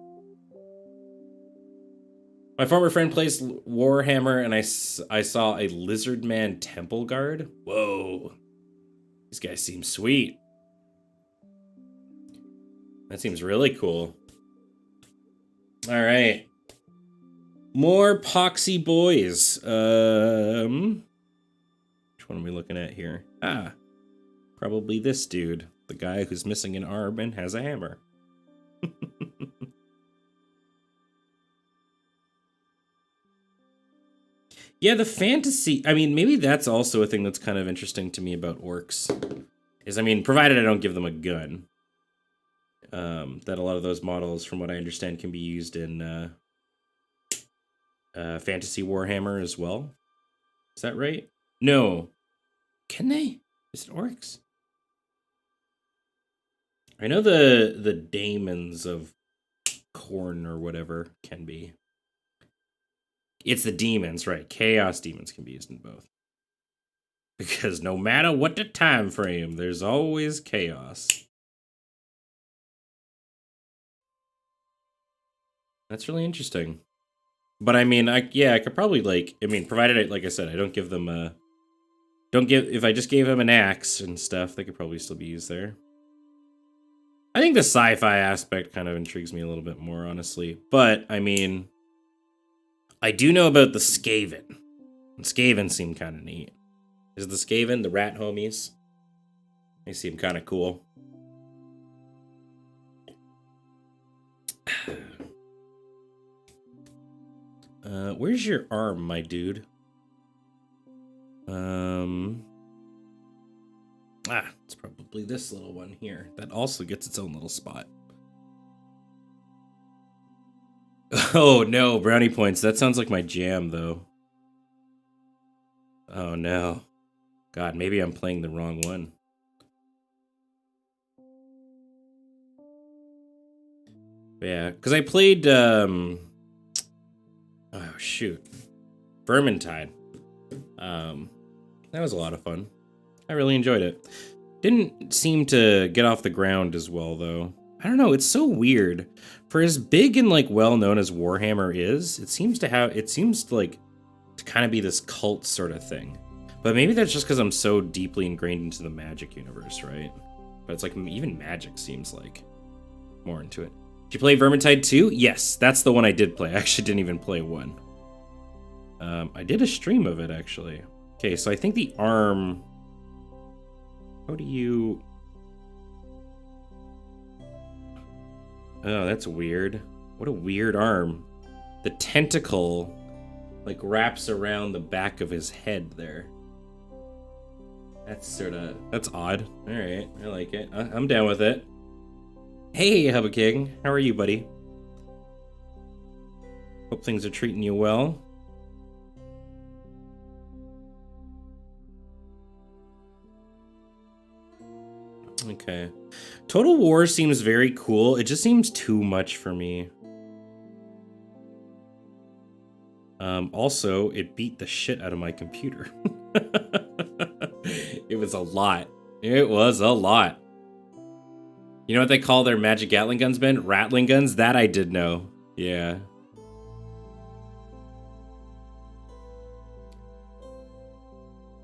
My former friend plays Warhammer, and I saw a Lizard Man Temple Guard. Whoa. These guys seem sweet. That seems really cool. Alright. More poxy boys. Which one are we looking at here? Ah. Probably this dude. The guy who's missing an arm and has a hammer. Yeah, the fantasy, I mean, maybe that's also a thing that's kind of interesting to me about orcs. Is, I mean, provided I don't give them a gun. That a lot of those models, from what I understand, can be used in Fantasy Warhammer as well. Is that right? No. Can they? Is it orcs? I know the daemons of Corn or whatever can be. It's the demons, right? Chaos demons can be used in both. Because no matter what the time frame, there's always chaos. That's really interesting. But I mean, I could probably provided like I said, I don't give them a if I just gave them an axe and stuff, they could probably still be used there. I think the sci-fi aspect kind of intrigues me a little bit more, honestly. But I mean, I do know about the Skaven. And Skaven seem kind of neat. Is the Skaven the rat homies? They seem kind of cool. Where's your arm, my dude? It's probably this little one here. That also gets its own little spot. Oh no, brownie points. That sounds like my jam, though. Oh no. God, maybe I'm playing the wrong one. Yeah, because I played, oh shoot. Vermintide. That was a lot of fun. I really enjoyed it. Didn't seem to get off the ground as well, though. I don't know, it's so weird. For as big and, like, well-known as Warhammer is, it seems to kind of be this cult sort of thing. But maybe that's just because I'm so deeply ingrained into the Magic universe, right? But it's like, even Magic seems like more into it. Did you play Vermintide 2? Yes, that's the one I did play. I actually didn't even play 1. I did a stream of it, actually. Okay, so I think the arm... How do you... Oh, that's weird. What a weird arm. The tentacle, like, wraps around the back of his head there. That's odd. Alright, I like it. I'm down with it. Hey, Hubba King. How are you, buddy? Hope things are treating you well. Okay. Total War seems very cool. It just seems too much for me. Also, it beat the shit out of my computer. It was a lot. It was a lot. You know what they call their magic Gatling guns, Ben? Rattling guns? That I did know. Yeah.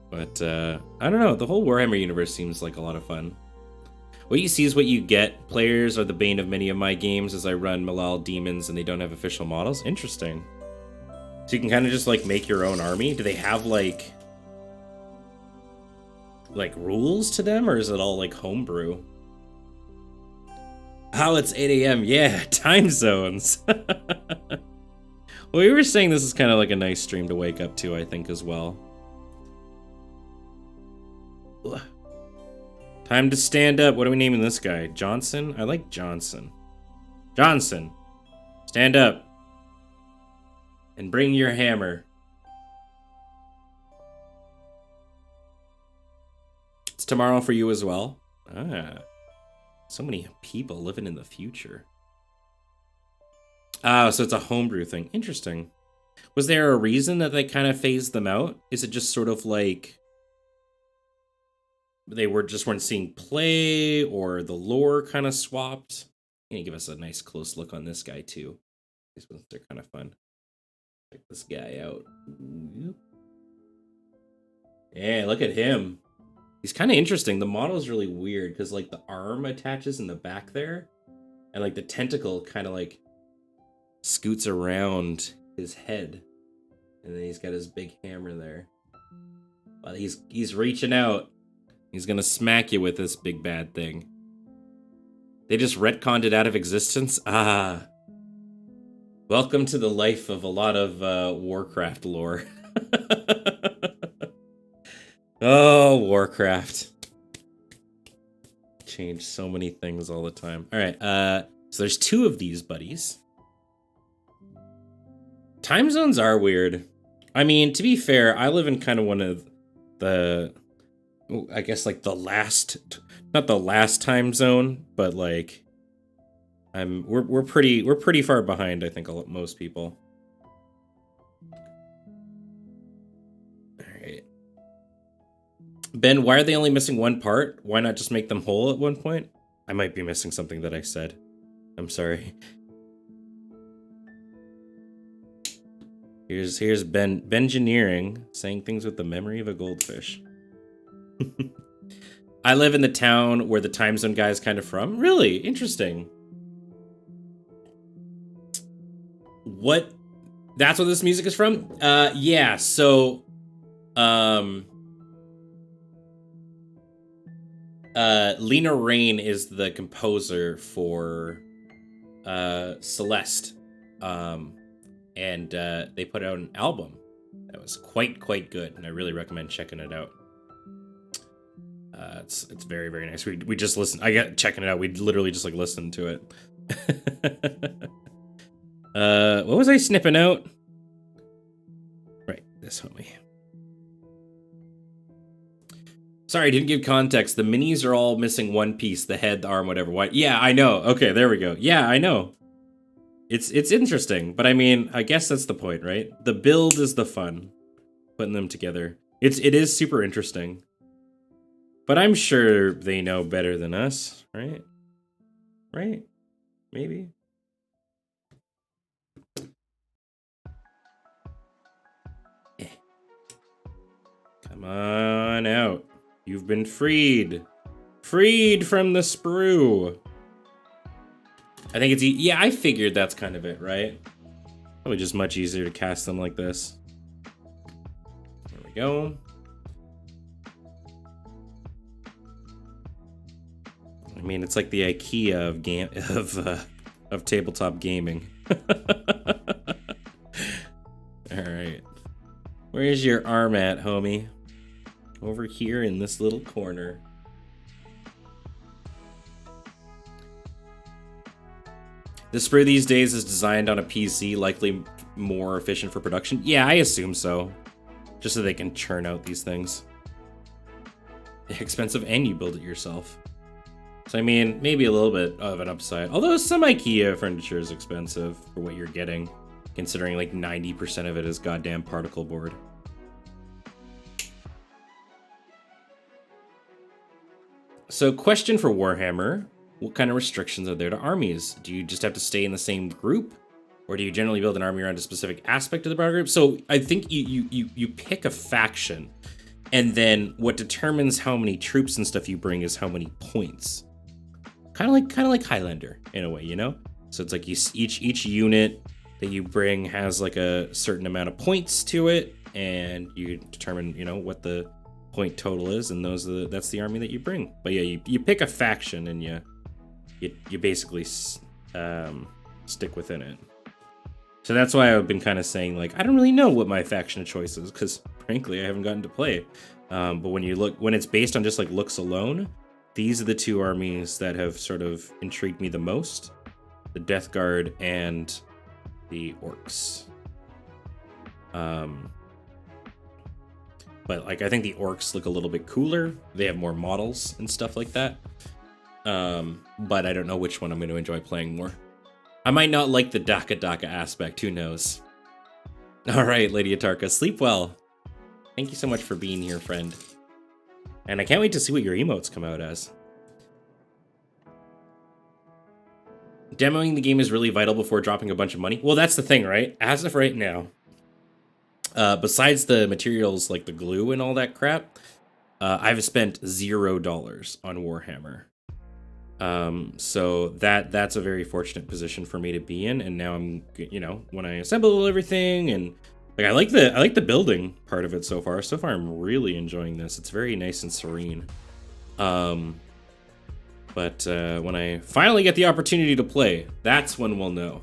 But, I don't know. The whole Warhammer universe seems like a lot of fun. What you see is what you get. Players are the bane of many of my games as I run Malal demons and they don't have official models. Interesting. So you can kind of just, like, make your own army? Do they have, like rules to them? Or is it all, like, homebrew? Oh, it's 8 a.m. Yeah, time zones. Well, we were saying this is kind of like a nice stream to wake up to, I think, as well. Ugh. Time to stand up. What are we naming this guy? Johnson? I like Johnson. Johnson, stand up. And bring your hammer. It's tomorrow for you as well. Ah. So many people living in the future. Oh, so it's a homebrew thing. Interesting. Was there a reason that they kind of phased them out? Is it just sort of like they weren't seeing play, or the lore kind of swapped? I'm gonna give us a nice close look on this guy too. These ones are kind of fun. Check this guy out. Yeah, look at him. He's kind of interesting. The model is really weird because, like, the arm attaches in the back there, and, like, the tentacle kind of, like, scoots around his head, and then he's got his big hammer there. Well, he's reaching out. He's gonna smack you with this big bad thing. They just retconned it out of existence? Ah. Welcome to the life of a lot of Warcraft lore. Oh, Warcraft. Change so many things all the time. All right, so there's 2 of these buddies. Time zones are weird. I mean, to be fair, I live in kind of one I guess like not the last time zone, but like we're pretty far behind, I think, most people. All right. Ben, why are they only missing one part? Why not just make them whole at one point? I might be missing something that I said. I'm sorry. Here's Bengineering saying things with the memory of a goldfish. I live in the town where the time zone guy is kind of from. Really? Interesting. What? That's what this music is from? Yeah, so Lena Raine is the composer for Celeste. And they put out an album that was quite good, and I really recommend checking it out. It's very, very nice. We just listened. I got checking it out. We literally just like listened to it. What was I snipping out? Right, this homie. Sorry, I didn't give context. The minis are all missing one piece: the head, the arm, whatever. What? Yeah, I know. Okay, there we go. Yeah, I know. It's interesting, but I mean, I guess that's the point, right? The build is the fun, putting them together. It is super interesting. But I'm sure they know better than us, right? Right? Maybe. Come on out. You've been freed. Freed from the sprue. I think it's... Yeah, I figured that's kind of it, right? Probably just much easier to cast them like this. There we go. I mean, it's like the IKEA of tabletop gaming. All right. Where's your arm at, homie? Over here in this little corner. The sprue these days is designed on a PC, likely more efficient for production. Yeah, I assume so. Just so they can churn out these things. Expensive, and you build it yourself. So I mean, maybe a little bit of an upside. Although some IKEA furniture is expensive for what you're getting, considering like 90% of it is goddamn particle board. So question for Warhammer. What kind of restrictions are there to armies? Do you just have to stay in the same group? Or do you generally build an army around a specific aspect of the battle group? So I think you pick a faction, and then what determines how many troops and stuff you bring is how many points. Kind of like Highlander in a way, you know? So it's like each unit that you bring has like a certain amount of points to it, and you determine, you know, what the point total is, and that's the army that you bring. But yeah, you pick a faction and you basically stick within it. So that's why I've been kind of saying, like, I don't really know what my faction of choice is, because frankly I haven't gotten to play. But when it's based on just like looks alone, these are the two armies that have sort of intrigued me the most: the Death Guard and the Orcs. But like, I think the Orcs look a little bit cooler. They have more models and stuff like that. But I don't know which one I'm going to enjoy playing more. I might not like the Daka aspect, who knows? All right, Lady Atarka, sleep well. Thank you so much for being here, friend. And I can't wait to see what your emotes come out as. Demoing the game is really vital before dropping a bunch of money. Well, that's the thing, right? As of right now, besides the materials like the glue and all that crap, I've spent $0 on Warhammer. So that's a very fortunate position for me to be in. And now I'm, you know, when I assemble everything, and like I like the building part of it so far. So far, I'm really enjoying this. It's very nice and serene. But when I finally get the opportunity to play, that's when we'll know.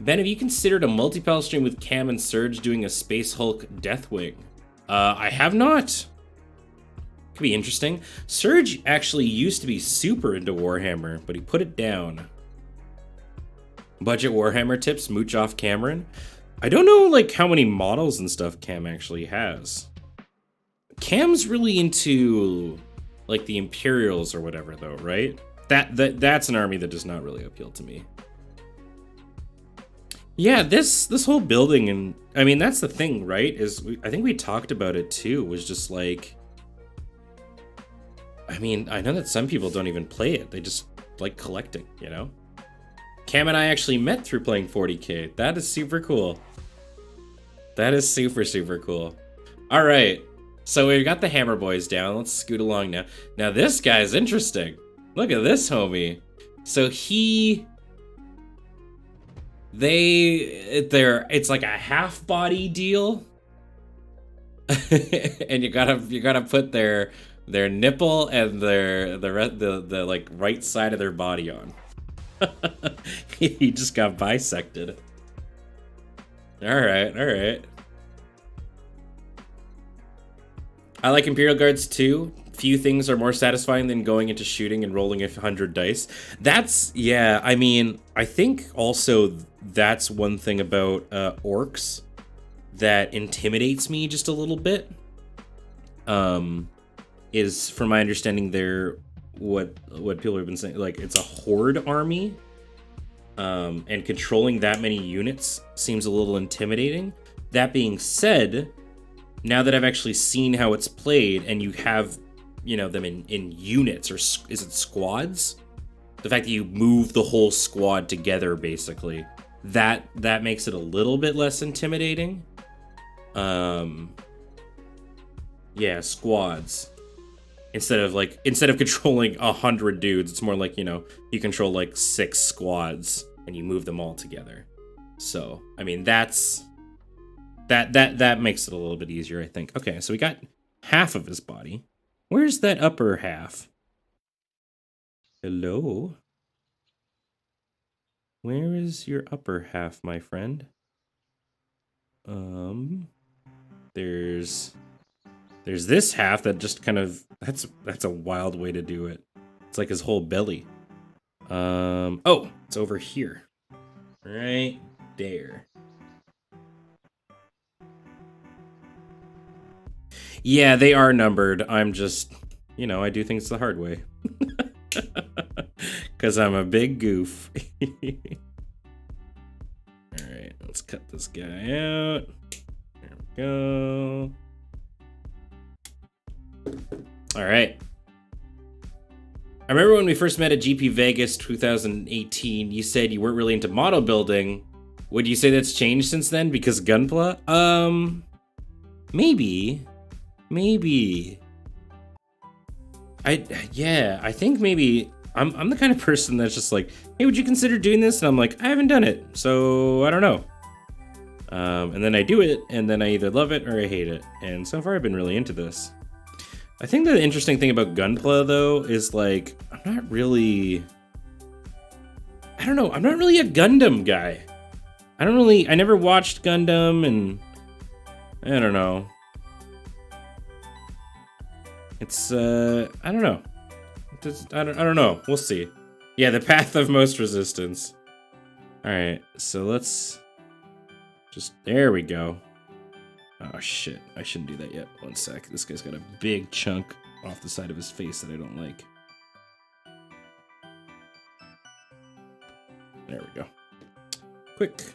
Ben, have you considered a multi-pal stream with Cam and Surge doing a Space Hulk Deathwing? I have not. Could be interesting. Surge actually used to be super into Warhammer, but he put it down. Budget Warhammer tips, mooch off Cameron. I don't know like how many models and stuff Cam actually has. Cam's really into like the Imperials or whatever, though, right? That's an army that does not really appeal to me. Yeah, this whole building, and I mean that's the thing, right? I think we talked about it too. Was just like, I mean, I know that some people don't even play it; they just like collecting, you know. Cam and I actually met through playing 40k. That is super cool. That is super cool. All right, so we've got the Hammer Boys down. Let's scoot along now. Now this guy's interesting. Look at this homie. So it's like a half body deal, and you gotta put their nipple and the like right side of their body on. He just got bisected. All right. I like Imperial Guards too. Few things are more satisfying than going into shooting and rolling 100 dice. Yeah, I mean, I think also that's one thing about orcs that intimidates me just a little bit. Is from my understanding they're what people have been saying, like it's a horde army. And controlling that many units seems a little intimidating. That being said, now that I've actually seen how it's played and you have, you know, them in units, or is it squads? The fact that you move the whole squad together, basically, that makes it a little bit less intimidating. Yeah, squads. Instead of controlling 100 dudes, it's more like, you know, you control like 6 squads and you move them all together. So, I mean, that makes it a little bit easier, I think. Okay, so we got half of his body. Where's that upper half? Hello? Where is your upper half, my friend? There's this half that just kind of, that's a wild way to do it. It's like his whole belly. Oh, it's over here. Right there. Yeah, they are numbered. I'm just, you know, I do things the hard way. Because I'm a big goof. Alright, let's cut this guy out. There we go. Alright. I remember when we first met at GP Vegas 2018, you said you weren't really into model building. Would you say that's changed since then because Gunpla? Maybe. I think maybe I'm the kind of person that's just like, hey, would you consider doing this? And I'm like, I haven't done it, so I don't know. And then I do it, and then I either love it or I hate it. And so far I've been really into this. I think the interesting thing about Gunpla though is like, I'm not really a Gundam guy. I never watched Gundam, and I don't know. It's, I don't know. I don't know. We'll see. Yeah, the path of most resistance. Alright, so let's just, there we go. Oh shit, I shouldn't do that yet. One sec. This guy's got a big chunk off the side of his face that I don't like. There we go. Quick.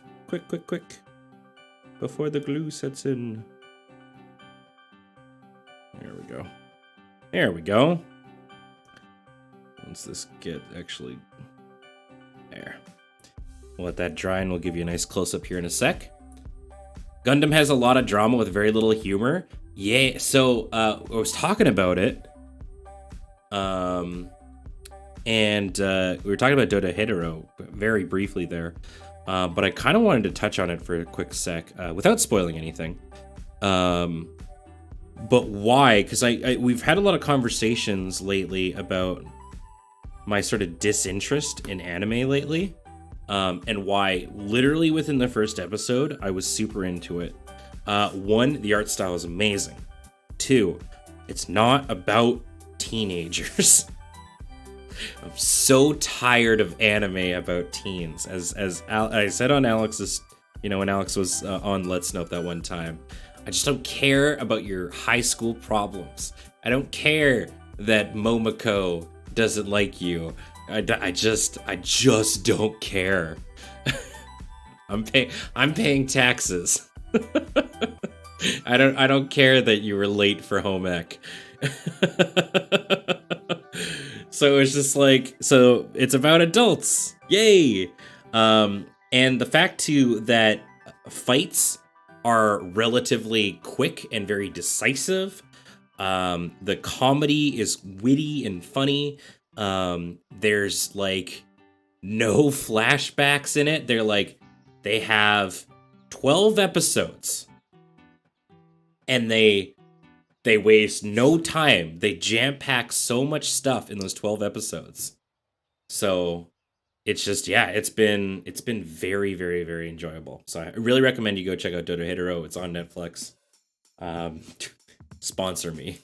Before the glue sets in. There we go. Once this get actually there. We'll let that dry and we'll give you a nice close-up here in a sec. Gundam has a lot of drama with very little humor. Yeah, so I was talking about it. And we were talking about Dodahedoro very briefly there. But I kind of wanted to touch on it for a quick sec without spoiling anything. But why? Because we've had a lot of conversations lately about my sort of disinterest in anime lately. And why literally within the first episode, I was super into it. 1, the art style is amazing. 2, it's not about teenagers. I'm so tired of anime about teens. As I said on Alex's, you know, when Alex was on Let's Nope that one time, I just don't care about your high school problems. I don't care that Momoko doesn't like you. I just don't care. I'm paying taxes. I don't care that you were late for home ec. So it's just like, so it's about adults. Yay. And the fact too that fights are relatively quick and very decisive. The comedy is witty and funny. There's like no flashbacks in it. They have 12 episodes and they waste no time. They jam-pack so much stuff in those 12 episodes. So it's just, yeah, it's been very, very, very enjoyable. So I really recommend you go check out Dodonhitaro. It's on Netflix. Sponsor me.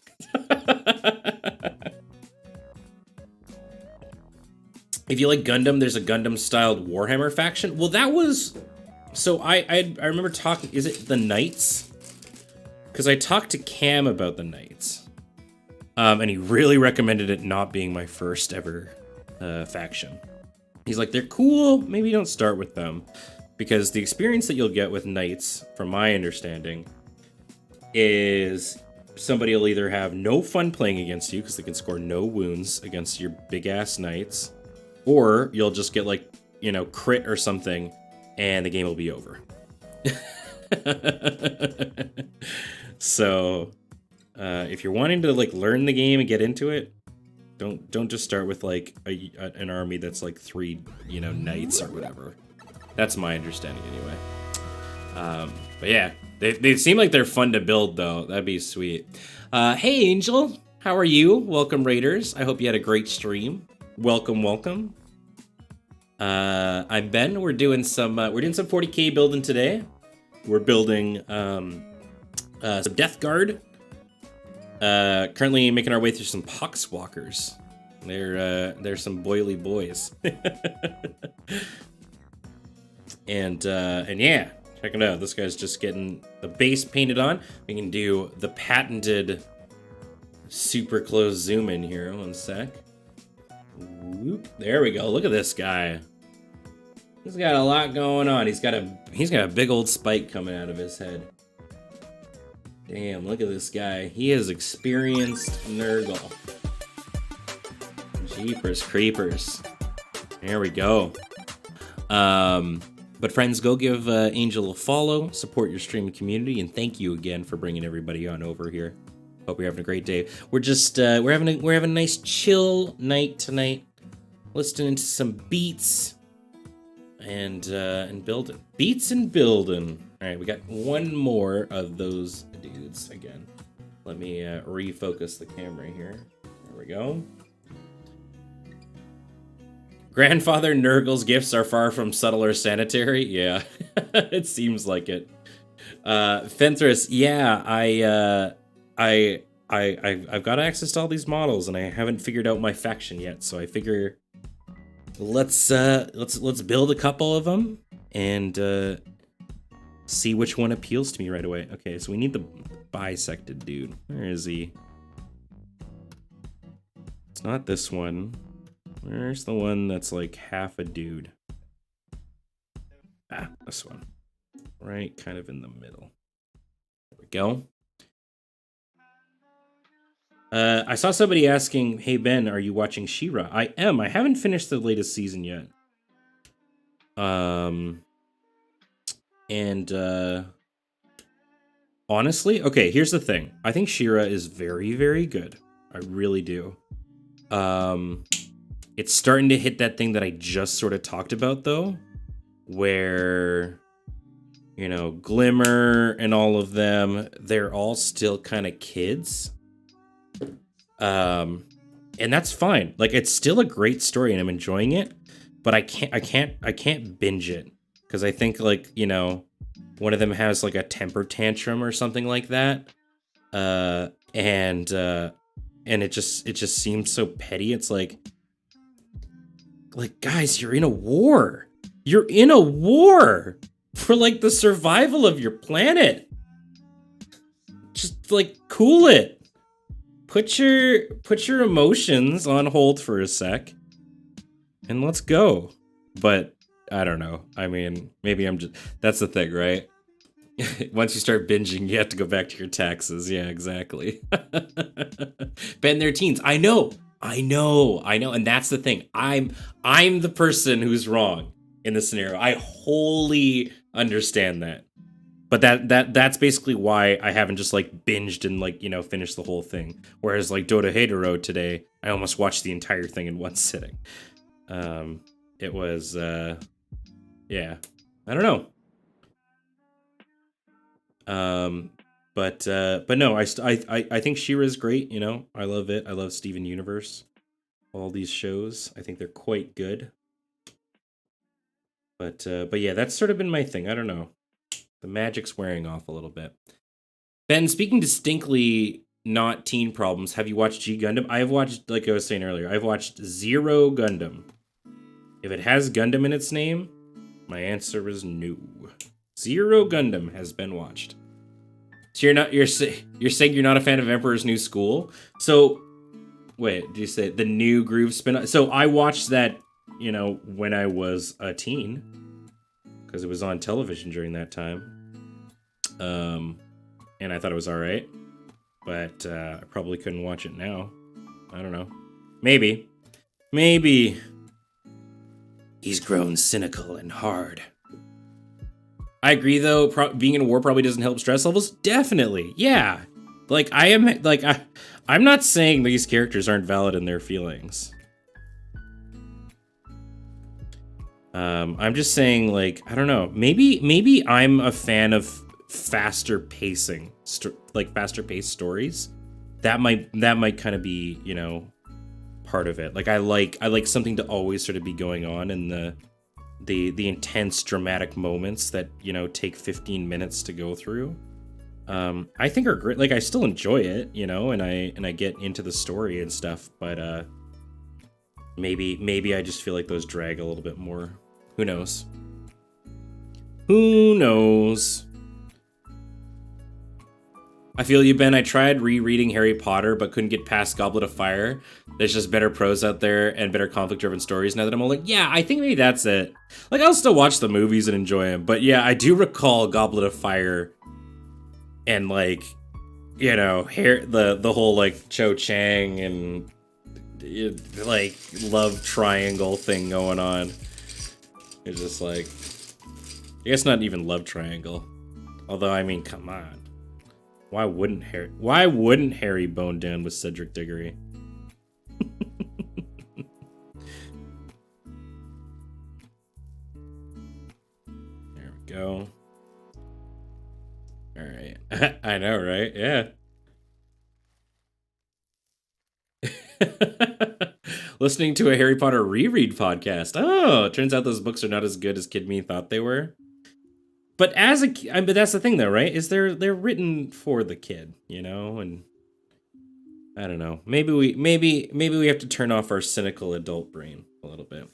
If you like Gundam, there's a Gundam-styled Warhammer faction. Well, that was... So I remember talking... Is it the Knights? Because I talked to Cam about the Knights. And he really recommended it not being my first ever faction. He's like, they're cool. Maybe don't start with them. Because the experience that you'll get with Knights, from my understanding, is somebody will either have no fun playing against you because they can score no wounds against your big-ass Knights, or you'll just get, like, you know, crit or something, and the game will be over. So, if you're wanting to, like, learn the game and get into it, don't just start with, like, an army that's, like, 3, you know, knights or whatever. That's my understanding, anyway. But yeah, they seem like they're fun to build, though. That'd be sweet. Hey, Angel. How are you? Welcome, Raiders. I hope you had a great stream. Welcome, welcome. I'm Ben. We're doing some 40k building today. We're building some Death Guard. Currently making our way through some Poxwalkers. They're some boily boys. And yeah, check it out. This guy's just getting the base painted on. We can do the patented super close zoom in here. One sec. Whoop. There we go. Look at this guy. He's got a lot going on. He's got a big old spike coming out of his head. Damn, look at this guy. He has experienced Nurgle. Jeepers creepers. There we go. But friends, go give Angel a follow, support your streaming community, and thank you again for bringing everybody on over here. Hope you're having a great day. We're just we're having a nice chill night tonight, listening to some beats and building. Beats and building. All right, we got one more of those dudes again. Let me refocus the camera here. There we go. Grandfather Nurgle's gifts are far from subtle or sanitary. Yeah, it seems like it. Fenthras, yeah, I've got access to all these models, and I haven't figured out my faction yet. So I figure let's build a couple of them and see which one appeals to me right away. Okay, so we need the bisected dude. Where is he? It's not this one. Where's the one that's like half a dude? Ah, this one. Right kind of in the middle. There we go. I saw somebody asking, hey Ben, are you watching She-Ra? I am. I haven't finished the latest season yet. Honestly, okay, here's the thing. I think She-Ra is very, very good. I really do. It's starting to hit that thing that I just sort of talked about, though, where, you know, Glimmer and all of them, they're all still kind of kids. And that's fine. Like, it's still a great story and I'm enjoying it, but I can't binge it because I think, like, you know, one of them has like a temper tantrum or something like that. And it just seems so petty. It's like, guys, you're in a war. You're in a war for, like, the survival of your planet. just like cool it. Put your emotions on hold for a sec, and let's go. But I don't know. I mean, maybe I'm just. That's the thing, right? Once you start binging, you have to go back to your taxes. Yeah, exactly. Been their teens. I know. And that's the thing. I'm the person who's wrong in this scenario. I wholly understand that. But that's basically why I haven't just like binged and like, finished the whole thing. Whereas like Dota Hetero today, I almost watched the entire thing in one sitting. It was yeah. I don't know. But no, I think She-Ra's great, I love it. I love Steven Universe. All these shows, I think they're quite good. But yeah, that's sort of been my thing. I don't know. The magic's wearing off a little bit. Ben, speaking distinctly not teen problems, have you watched G Gundam? I have watched, like I was saying earlier, I've watched Zero Gundam. If it has Gundam in its name, my answer is no. Zero Gundam has been watched. So you're saying you're not a fan of Emperor's New School? So wait, did you say the New Groove spin-off? So I watched that, when I was a teen, because it was on television during that time. And I thought it was all right, but I probably couldn't watch it now. I don't know. Maybe. He's grown cynical and hard. I agree, though. Being in war probably doesn't help stress levels. Definitely, yeah. Like I'm not saying these characters aren't valid in their feelings. I'm just saying, like, I don't know. Maybe I'm a fan of faster pacing, faster paced stories. That might kind of be, part of it. Like I like something to always sort of be going on in the intense dramatic moments that, take 15 minutes to go through. I think are great. Like I still enjoy it, and I get into the story and stuff, but maybe I just feel like those drag a little bit more. Who knows? I feel you, Ben. I tried rereading Harry Potter, but couldn't get past Goblet of Fire. There's just better prose out there and better conflict-driven stories now that I'm all like, yeah, I think maybe that's it. Like, I'll still watch the movies and enjoy them, but yeah, I do recall Goblet of Fire and, like, the whole, like, Cho Chang and, like, love triangle thing going on. It's just like, I guess not even love triangle. Although, I mean, come on. Why wouldn't Harry bone down with Cedric Diggory? There we go. All right. I know, right? Yeah. Listening to a Harry Potter reread podcast. Oh, it turns out those books are not as good as Kid Me thought they were. But but that's the thing, though, right? Is they're written for the kid, and I don't know. Maybe we have to turn off our cynical adult brain a little bit.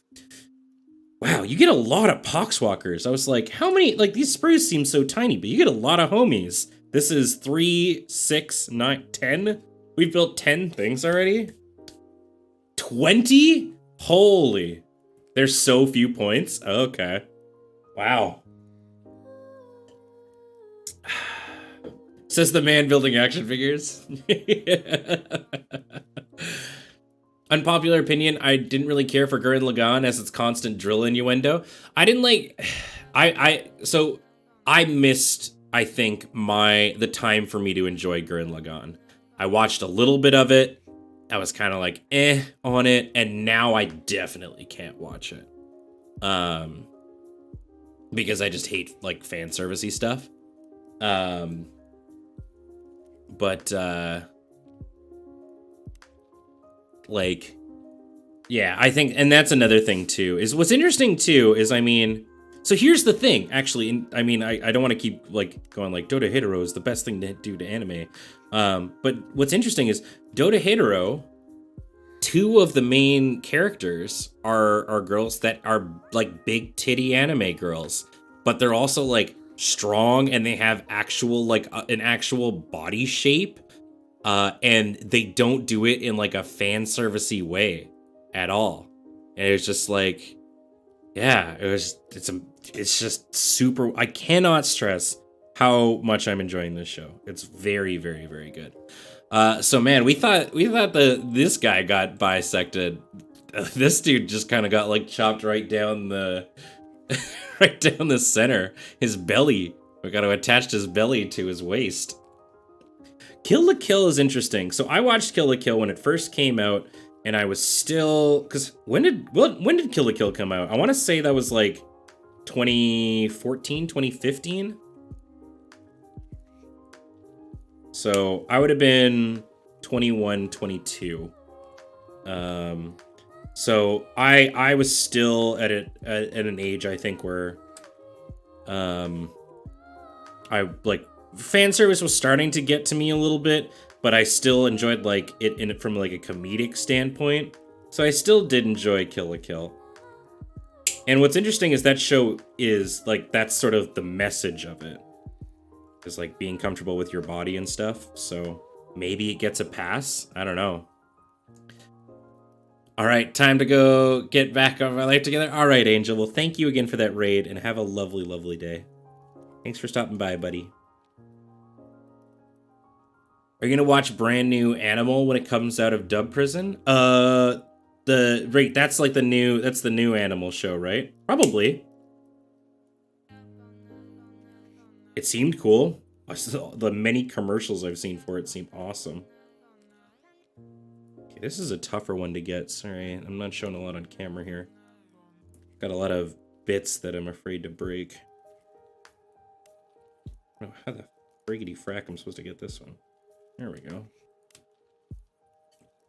Wow, you get a lot of Poxwalkers. I was like, how many? Like these sprues seem so tiny, but you get a lot of homies. This is 3, 6, 9, 10. We've built 10 things already. 20? Holy! There's so few points. Okay. Wow. Says the man building action figures. Unpopular opinion, I didn't really care for Gurren Lagann as its constant drill innuendo. I didn't like... So, I missed, I think, the time for me to enjoy Gurren Lagann. I watched a little bit of it. I was kind of like, on it. And now I definitely can't watch it. Because I just hate, like, fan servicey stuff. But, like, yeah, I think, and that's another thing, too, is what's interesting, too, is, I mean, so here's the thing, actually, I mean, I don't want to keep, like, going, like, Dota Hetero is the best thing to do to anime, but what's interesting is, Dota Hetero, 2 of the main characters are girls that are, like, big titty anime girls, but they're also, like, strong and they have actual like an actual body shape, and they don't do it in like a fan servicey way at all. And it's just like, yeah, it's just super. I cannot stress how much I'm enjoying this show. It's very, very, very good. So man, we thought this guy got bisected. This dude just kind of got like chopped right down the right down the center. His belly. We got to attach his belly to his waist. Kill la Kill is interesting. So I watched Kill la Kill when it first came out, and I was still, because when did Kill la Kill come out? I want to say that was like 2014, 2015. So I would have been 21, 22. So I was still at an age, I think, where I like fan service was starting to get to me a little bit, but I still enjoyed like it from like a comedic standpoint. So I still did enjoy Kill la Kill. And what's interesting is that show is like, that's sort of the message of it. Is like being comfortable with your body and stuff. So maybe it gets a pass. I don't know. All right, time to go get back on our life together. All right, Angel. Well, thank you again for that raid, and have a lovely, lovely day. Thanks for stopping by, buddy. Are you gonna watch brand new Animal when it comes out of dub prison? That's the new Animal show, right? Probably. It seemed cool. The many commercials I've seen for it seem awesome. Okay, this is a tougher one to get. Sorry, I'm not showing a lot on camera here. Got a lot of bits that I'm afraid to break. Oh, how the friggity frack I'm supposed to get this one? There we go.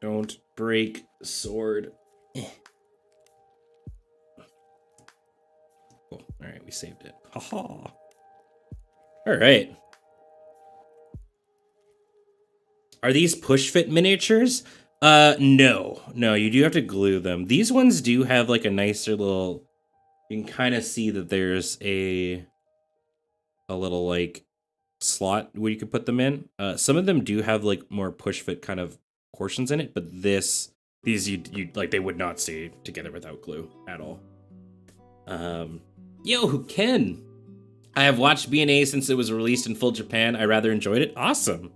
Don't break sword. Cool. All right, we saved it. Haha. All right. Are these push fit miniatures? No, you do have to glue them. These ones do have like a nicer little, you can kind of see that there's a little like slot where you could put them in. Some of them do have like more push fit kind of portions in it, but these you like, they would not stay together without glue at all. Yo, Ken. I have watched B&A since it was released in full Japan. I rather enjoyed it. Awesome.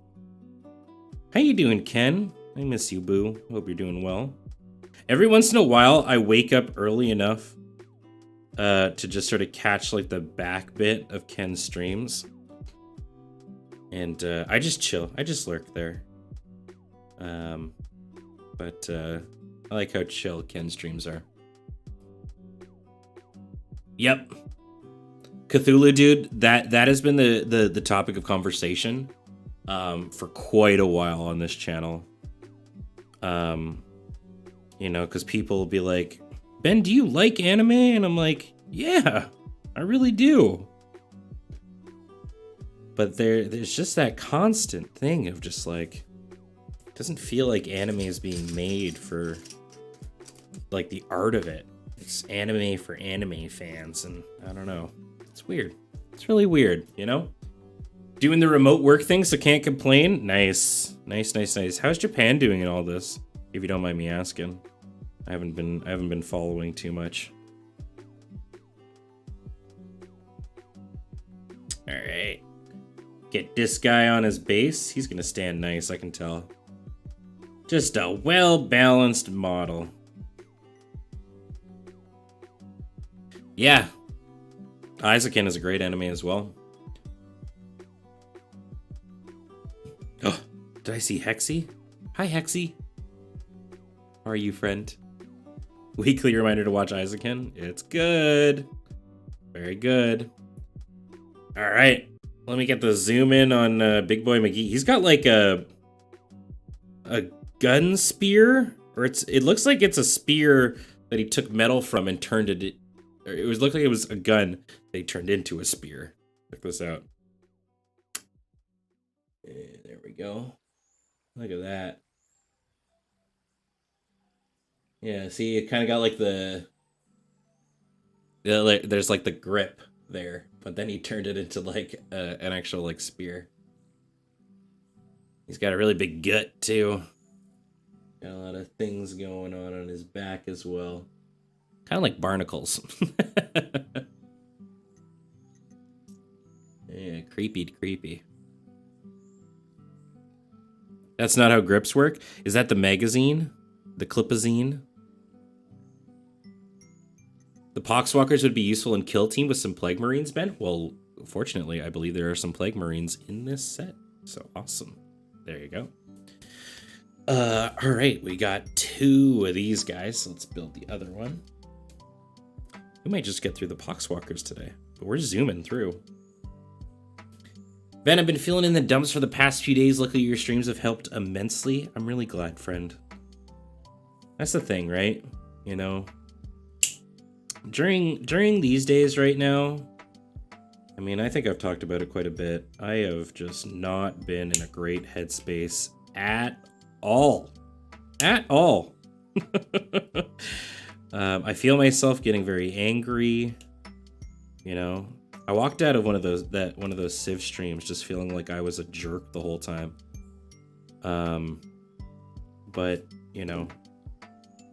How you doing, Ken? I miss you, boo. Hope you're doing well. Every once in a while, I wake up early enough to just sort of catch like the back bit of Ken's streams. And I just chill. I just lurk there. But I like how chill Ken's streams are. Yep. Cthulhu, dude, that has been the topic of conversation for quite a while on this channel. You know, because people will be like, Ben, do you like anime? And I'm like, yeah, I really do. But there's just that constant thing of just like, it doesn't feel like anime is being made for like the art of it. It's anime for anime fans, and I don't know. It's weird. It's really weird, you know? Doing the remote work thing, so can't complain. Nice. How's Japan doing in all this? If you don't mind me asking. I haven't been following too much. All right. Get this guy on his base. He's gonna stand nice, I can tell. Just a well-balanced model. Yeah. Isaacan is a great anime as well. Oh, did I see Hexy? Hi, Hexy. How are you, friend? Weekly reminder to watch Isaacan. It's good. Very good. All right. Let me get the zoom in on Big Boy McGee. He's got like a gun spear, or it looks like it's a spear that he took metal from and turned it. It looked like it was a gun they turned into a spear. Check this out. There we go. Look at that. Yeah, see, it kind of got like there's like the grip there, but then he turned it into like an actual like spear. He's got a really big gut too. Got a lot of things going on his back as well. Kind of like barnacles. Yeah, creepy. That's not how grips work? Is that the magazine? The clipazine? The Poxwalkers would be useful in Kill Team with some Plague Marines, Ben? Well, fortunately, I believe there are some Plague Marines in this set. So awesome. There you go. All right, we got 2 of these guys. So let's build the other one. We might just get through the Poxwalkers today, but we're zooming through. Ben, I've been feeling in the dumps for the past few days. Luckily, your streams have helped immensely. I'm really glad, friend. That's the thing, right? You know, during these days right now, I mean, I think I've talked about it quite a bit. I have just not been in a great headspace at all. At all. I feel myself getting very angry. You know, I walked out of one of those Civ streams just feeling like I was a jerk the whole time. But you know,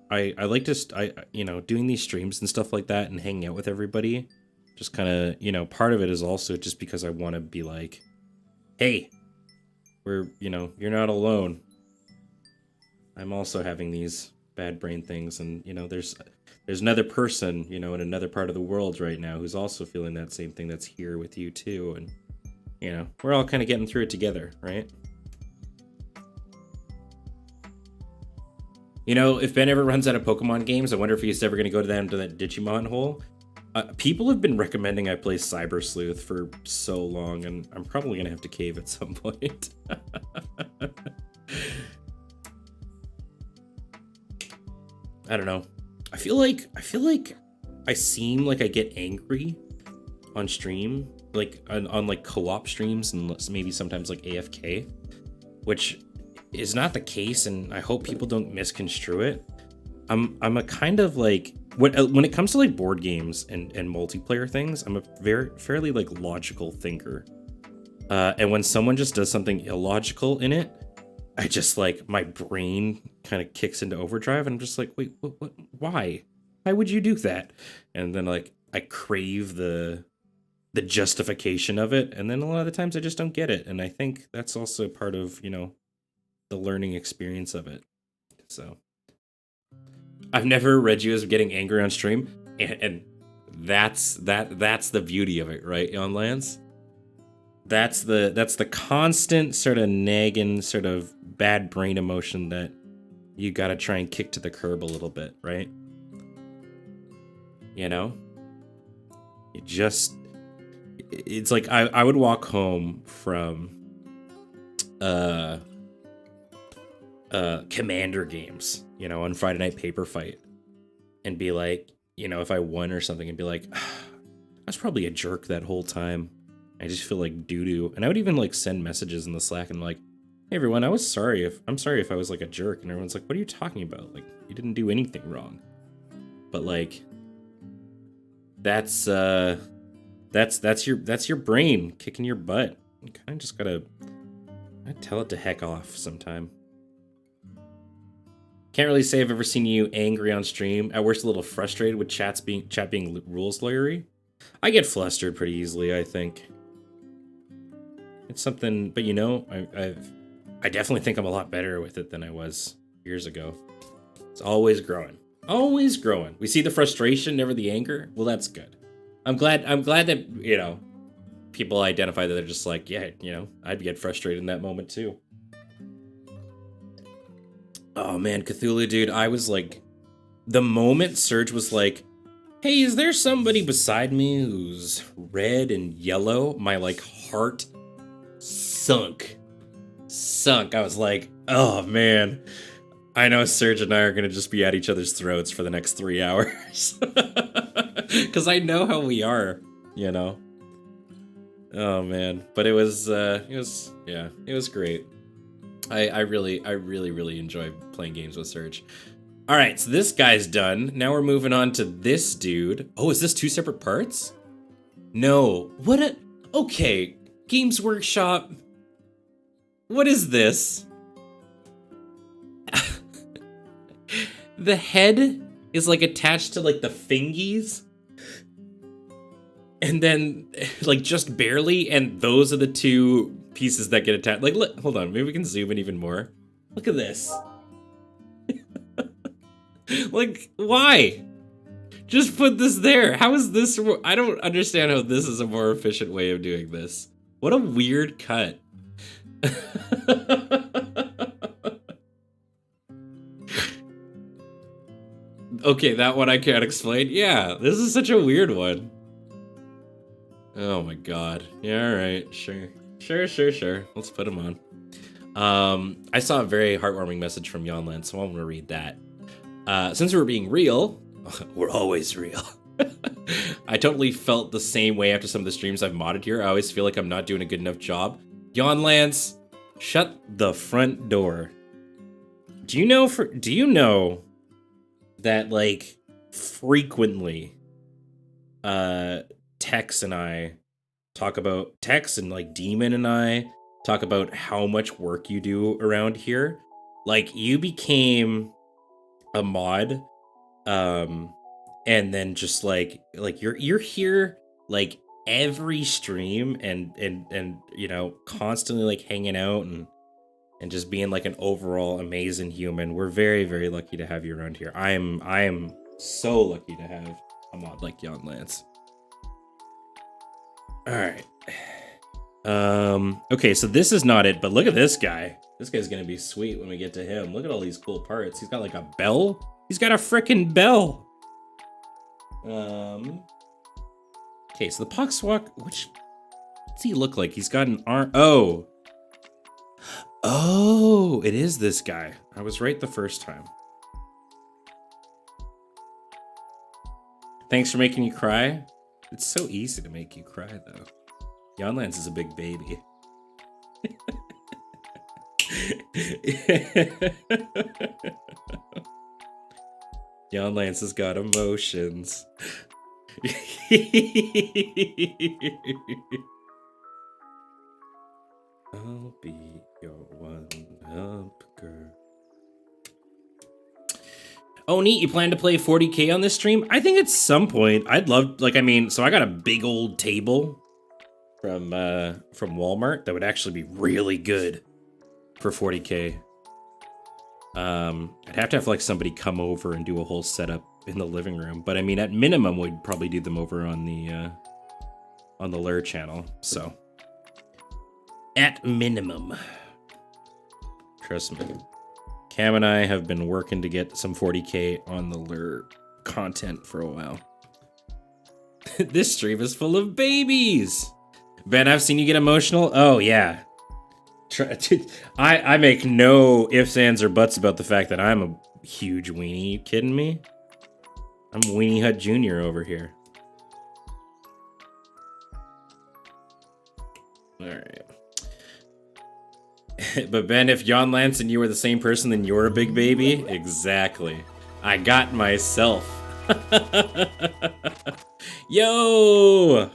I like to you know, doing these streams and stuff like that and hanging out with everybody. Just kind of, you know, part of it is also just because I want to be like, hey, you know, you're not alone. I'm also having these bad brain things, and you know, there's another person, you know, in another part of the world right now who's also feeling that same thing that's here with you too, and you know, we're all kind of getting through it together, right? You know, if Ben ever runs out of Pokemon games, I wonder if he's ever going to go down to that Digimon hole. People have been recommending I play Cyber Sleuth for so long, and I'm probably going to have to cave at some point. I don't know. I feel like I seem like I get angry on stream, like on like co-op streams and maybe sometimes like AFK, which is not the case, and I hope people don't misconstrue it. I'm a kind of like when it comes to like board games and multiplayer things, I'm a fairly like logical thinker. And when someone just does something illogical in it, I just like my brain kind of kicks into overdrive, and I'm just like, wait, what? Why would you do that? And then like I crave the justification of it, and then a lot of the times I just don't get it, and I think that's also part of, you know, the learning experience of it. So I've never read you as getting angry on stream, and that's the beauty of it, right, on Lance? That's the constant sort of nagging, sort of bad brain emotion that you gotta try and kick to the curb a little bit, right? You know? It's like I would walk home from Commander games, you know, on Friday Night Paper Fight, and be like, you know, if I won or something, and be like, I was probably a jerk that whole time. I just feel like doo-doo. And I would even like send messages in the Slack and like, hey everyone, I'm sorry if I was like a jerk. And everyone's like, what are you talking about? Like, you didn't do anything wrong. But like, that's your brain kicking your butt. You kind of just gotta tell it to heck off sometime. Can't really say I've ever seen you angry on stream. At worst, a little frustrated with chat being rules lawyery. I get flustered pretty easily, I think. It's something, but you know, I definitely think I'm a lot better with it than I was years ago. It's always growing. Always growing. We see the frustration, never the anger. Well, that's good. I'm glad that, you know, people identify that they're just like, yeah, you know, I'd get frustrated in that moment too. Oh man, Cthulhu, dude, I was like, the moment Serge was like, hey, is there somebody beside me who's red and yellow? My like heart sunk. I was like, oh man, I know Serge and I are gonna just be at each other's throats for the next 3 hours. Cause I know how we are, you know? Oh man, but it was great. I really enjoy playing games with Serge. All right, so this guy's done. Now we're moving on to this dude. Oh, is this 2 separate parts? No. What a... Okay. Games Workshop. What is this? The head is like attached to like the fingies. And then like just barely, and those are the two pieces that get attached. Like, look, hold on, maybe we can zoom in even more. Look at this. Like, why? Just put this there. How is this? I don't understand how this is a more efficient way of doing this. What a weird cut. Okay, that one I can't explain. Yeah, this is such a weird one. Oh my god. Yeah, alright, sure. Sure. Let's put him on. I saw a very heartwarming message from Yonland, so I'm gonna read that. Since we're being real, we're always real. I totally felt the same way after some of the streams I've modded here. I always feel like I'm not doing a good enough job. Yonlands, shut the front door. Do you know that like frequently Tex and I talk about Tex and like Demon and I talk about how much work you do around here. Like you became a mod and then just like you're here like every stream and you know constantly like hanging out and just being like an overall amazing human. We're very, very lucky to have you around here. I am so lucky to have a mod like Yon Lance. Alright. Okay, so this is not it, but look at this guy. This guy's gonna be sweet when we get to him. Look at all these cool parts. He's got like a bell. He's got a frickin' bell. Okay, so the Poxwalk, what's he look like? He's got an arm. Oh, it is this guy. I was right the first time. Thanks for making you cry. It's so easy to make you cry, though. Yonlance is a big baby. Yonlance has got emotions. I'll be your one-up girl. Oh, neat. You plan to play 40k on this stream? I think at some point I'd love, like, I mean, so I got a big old table from Walmart that would actually be really good for 40k. I'd have to have like somebody come over and do a whole setup in the living room, but I mean, at minimum, we'd probably do them over on the Lure channel. So, at minimum, trust me, Cam and I have been working to get some 40k on the Lure content for a while. This stream is full of babies. Ben, I've seen you get emotional. Oh yeah. I make no ifs, ands, or buts about the fact that I'm a huge weenie. You kidding me? I'm Weenie Hut Jr. over here. Alright. But Ben, if Jon Lance and you are the same person, then you're a big baby? Exactly. I got myself. Yo!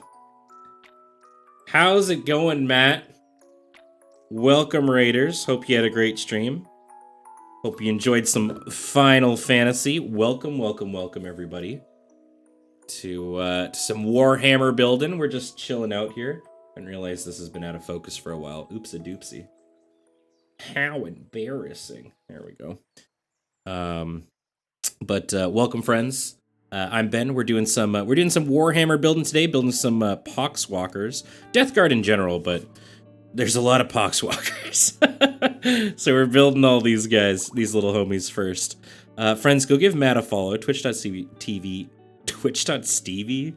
How's it going, Matt? Welcome, Raiders. Hope you had a great stream. Hope you enjoyed some Final Fantasy. Welcome, everybody, to some Warhammer building. We're just chilling out here. I didn't realize this has been out of focus for a while. Oops-a-doopsie. How embarrassing. There we go. Welcome, friends. I'm Ben. We're doing some Warhammer building today. Building some Poxwalkers, Death Guard in general, but there's a lot of Poxwalkers. So we're building all these guys, these little homies first. Friends, go give Matt a follow. Twitch.tv. Twitch.stevie?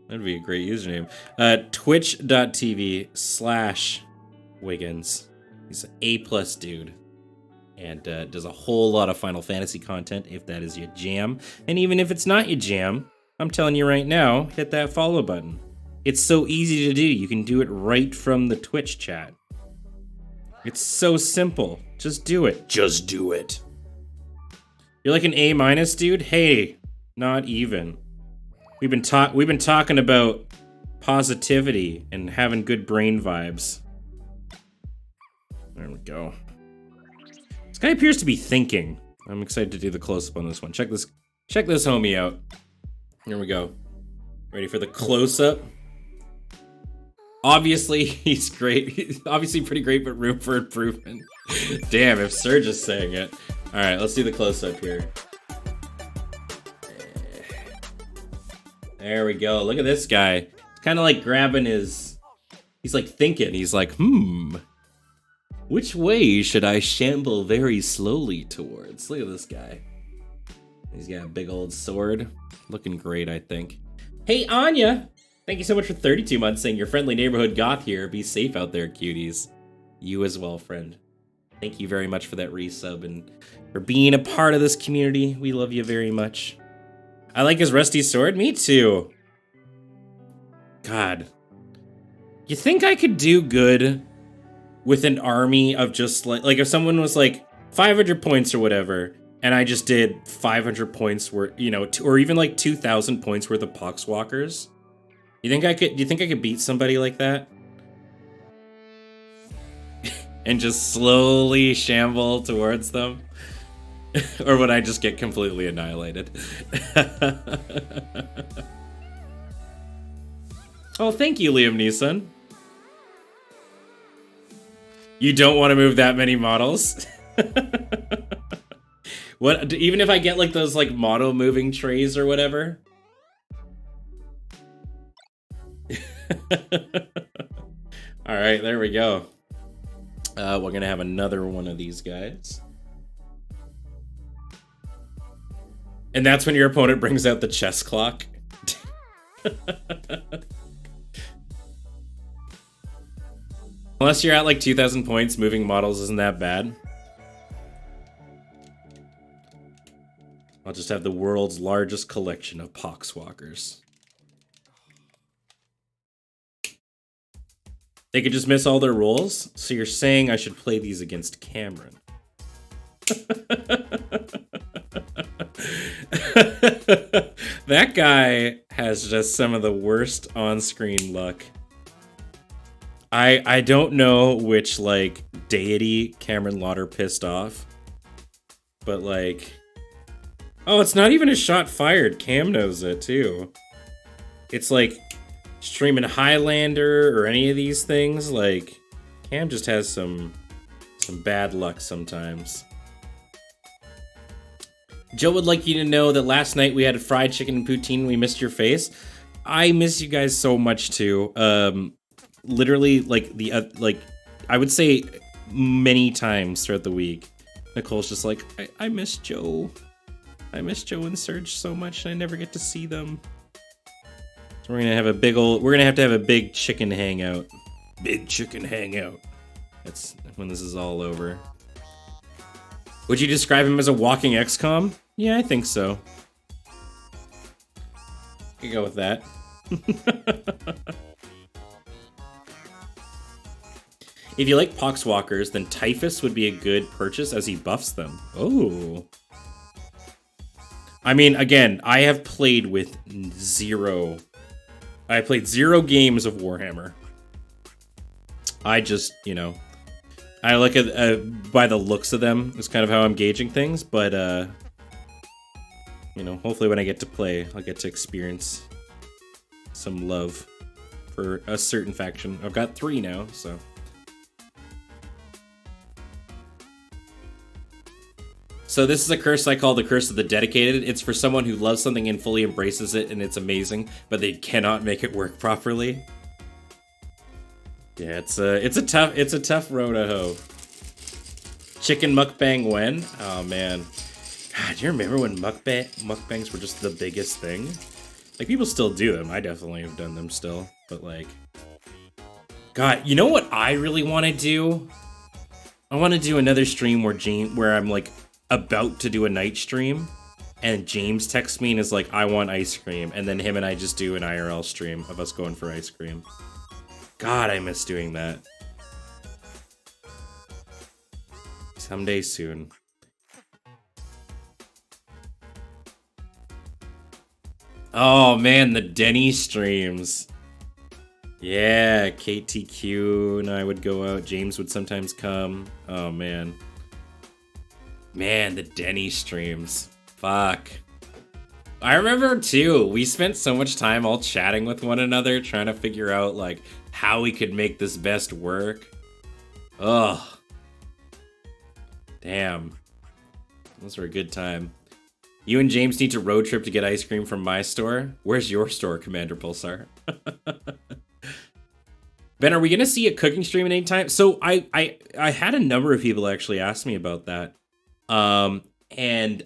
That'd be a great username. Twitch.tv/Wiggins. He's an A+ dude. And does a whole lot of Final Fantasy content if that is your jam. And even if it's not your jam, I'm telling you right now, hit that follow button. It's so easy to do. You can do it right from the Twitch chat. It's so simple. Just do it. Just do it. You're like an A-, dude? Hey, not even. We've been talking about positivity and having good brain vibes. There we go. This guy appears to be thinking. I'm excited to do the close-up on this one. Check this homie out. Here we go. Ready for the close-up? Obviously, he's great. He's obviously pretty great, but room for improvement. Damn, if Serge is saying it. All right, let's do the close-up here. There we go. Look at this guy. It's kind of like grabbing his... He's like thinking. He's like, which way should I shamble very slowly towards? Look at this guy. He's got a big old sword. Looking great, I think. Hey, Anya! Thank you so much for 32 months saying your friendly neighborhood goth here. Be safe out there, cuties. You as well, friend. Thank you very much for that resub and for being a part of this community. We love you very much. I like his rusty sword. Me too. God. You think I could do good with an army of just like if someone was like 500 points or whatever, and I just did 500 points worth, you know, or even like 2,000 points worth of Poxwalkers? Do you think I could beat somebody like that? And just slowly shamble towards them? Or would I just get completely annihilated? Oh, thank you, Liam Neeson. You don't want to move that many models? What? Even if I get like those like model moving trays or whatever? All right, there we go. We're gonna have another one of these guys. And that's when your opponent brings out the chess clock. Unless you're at like 2,000 points, moving models isn't that bad. I'll just have the world's largest collection of Poxwalkers. They could just miss all their rolls? So you're saying I should play these against Cameron? That guy has just some of the worst on-screen luck. I don't know which, like, deity Cameron Lauder pissed off. But, like... Oh, it's not even a shot fired. Cam knows it, too. It's like... streaming Highlander or any of these things, like... Cam just has some bad luck sometimes. Joe would like you to know that last night we had fried chicken and poutine. We missed your face. I miss you guys so much too. Literally, like I would say many times throughout the week, Nicole's just like, I miss Joe. I miss Joe and Serge so much, and I never get to see them. So we're gonna have to have a big chicken hangout. Big chicken hangout. That's when this is all over. Would you describe him as a walking XCOM? Yeah, I think so. Could go with that. If you like Poxwalkers, then Typhus would be a good purchase as he buffs them. Oh. I mean, again, I have played with zero. I played 0 games of Warhammer. I just, you know, I look at by the looks of them is kind of how I'm gauging things, but you know, hopefully when I get to play, I'll get to experience some love for a certain faction. I've got 3 now, so. So this is a curse I call the Curse of the Dedicated. It's for someone who loves something and fully embraces it and it's amazing, but they cannot make it work properly. Yeah, it's a tough road to hoe. Chicken mukbang when? Oh man. God, do you remember when mukbangs were just the biggest thing? Like, people still do them. I definitely have done them still, but like... God, you know what I really want to do? I want to do another stream where I'm like about to do a night stream, and James texts me and is like, I want ice cream, and then him and I just do an IRL stream of us going for ice cream. God, I miss doing that. Someday soon. Oh man, the Denny streams. Yeah, KTQ and I would go out. James would sometimes come. Oh man. Man, the Denny streams. Fuck. I remember too, we spent so much time all chatting with one another, trying to figure out like how we could make this best work. Ugh. Damn. Those were a good time. You and James need to road trip to get ice cream from my store. Where's your store, Commander Pulsar? Ben, are we gonna see a cooking stream at any time? So I had a number of people actually ask me about that. And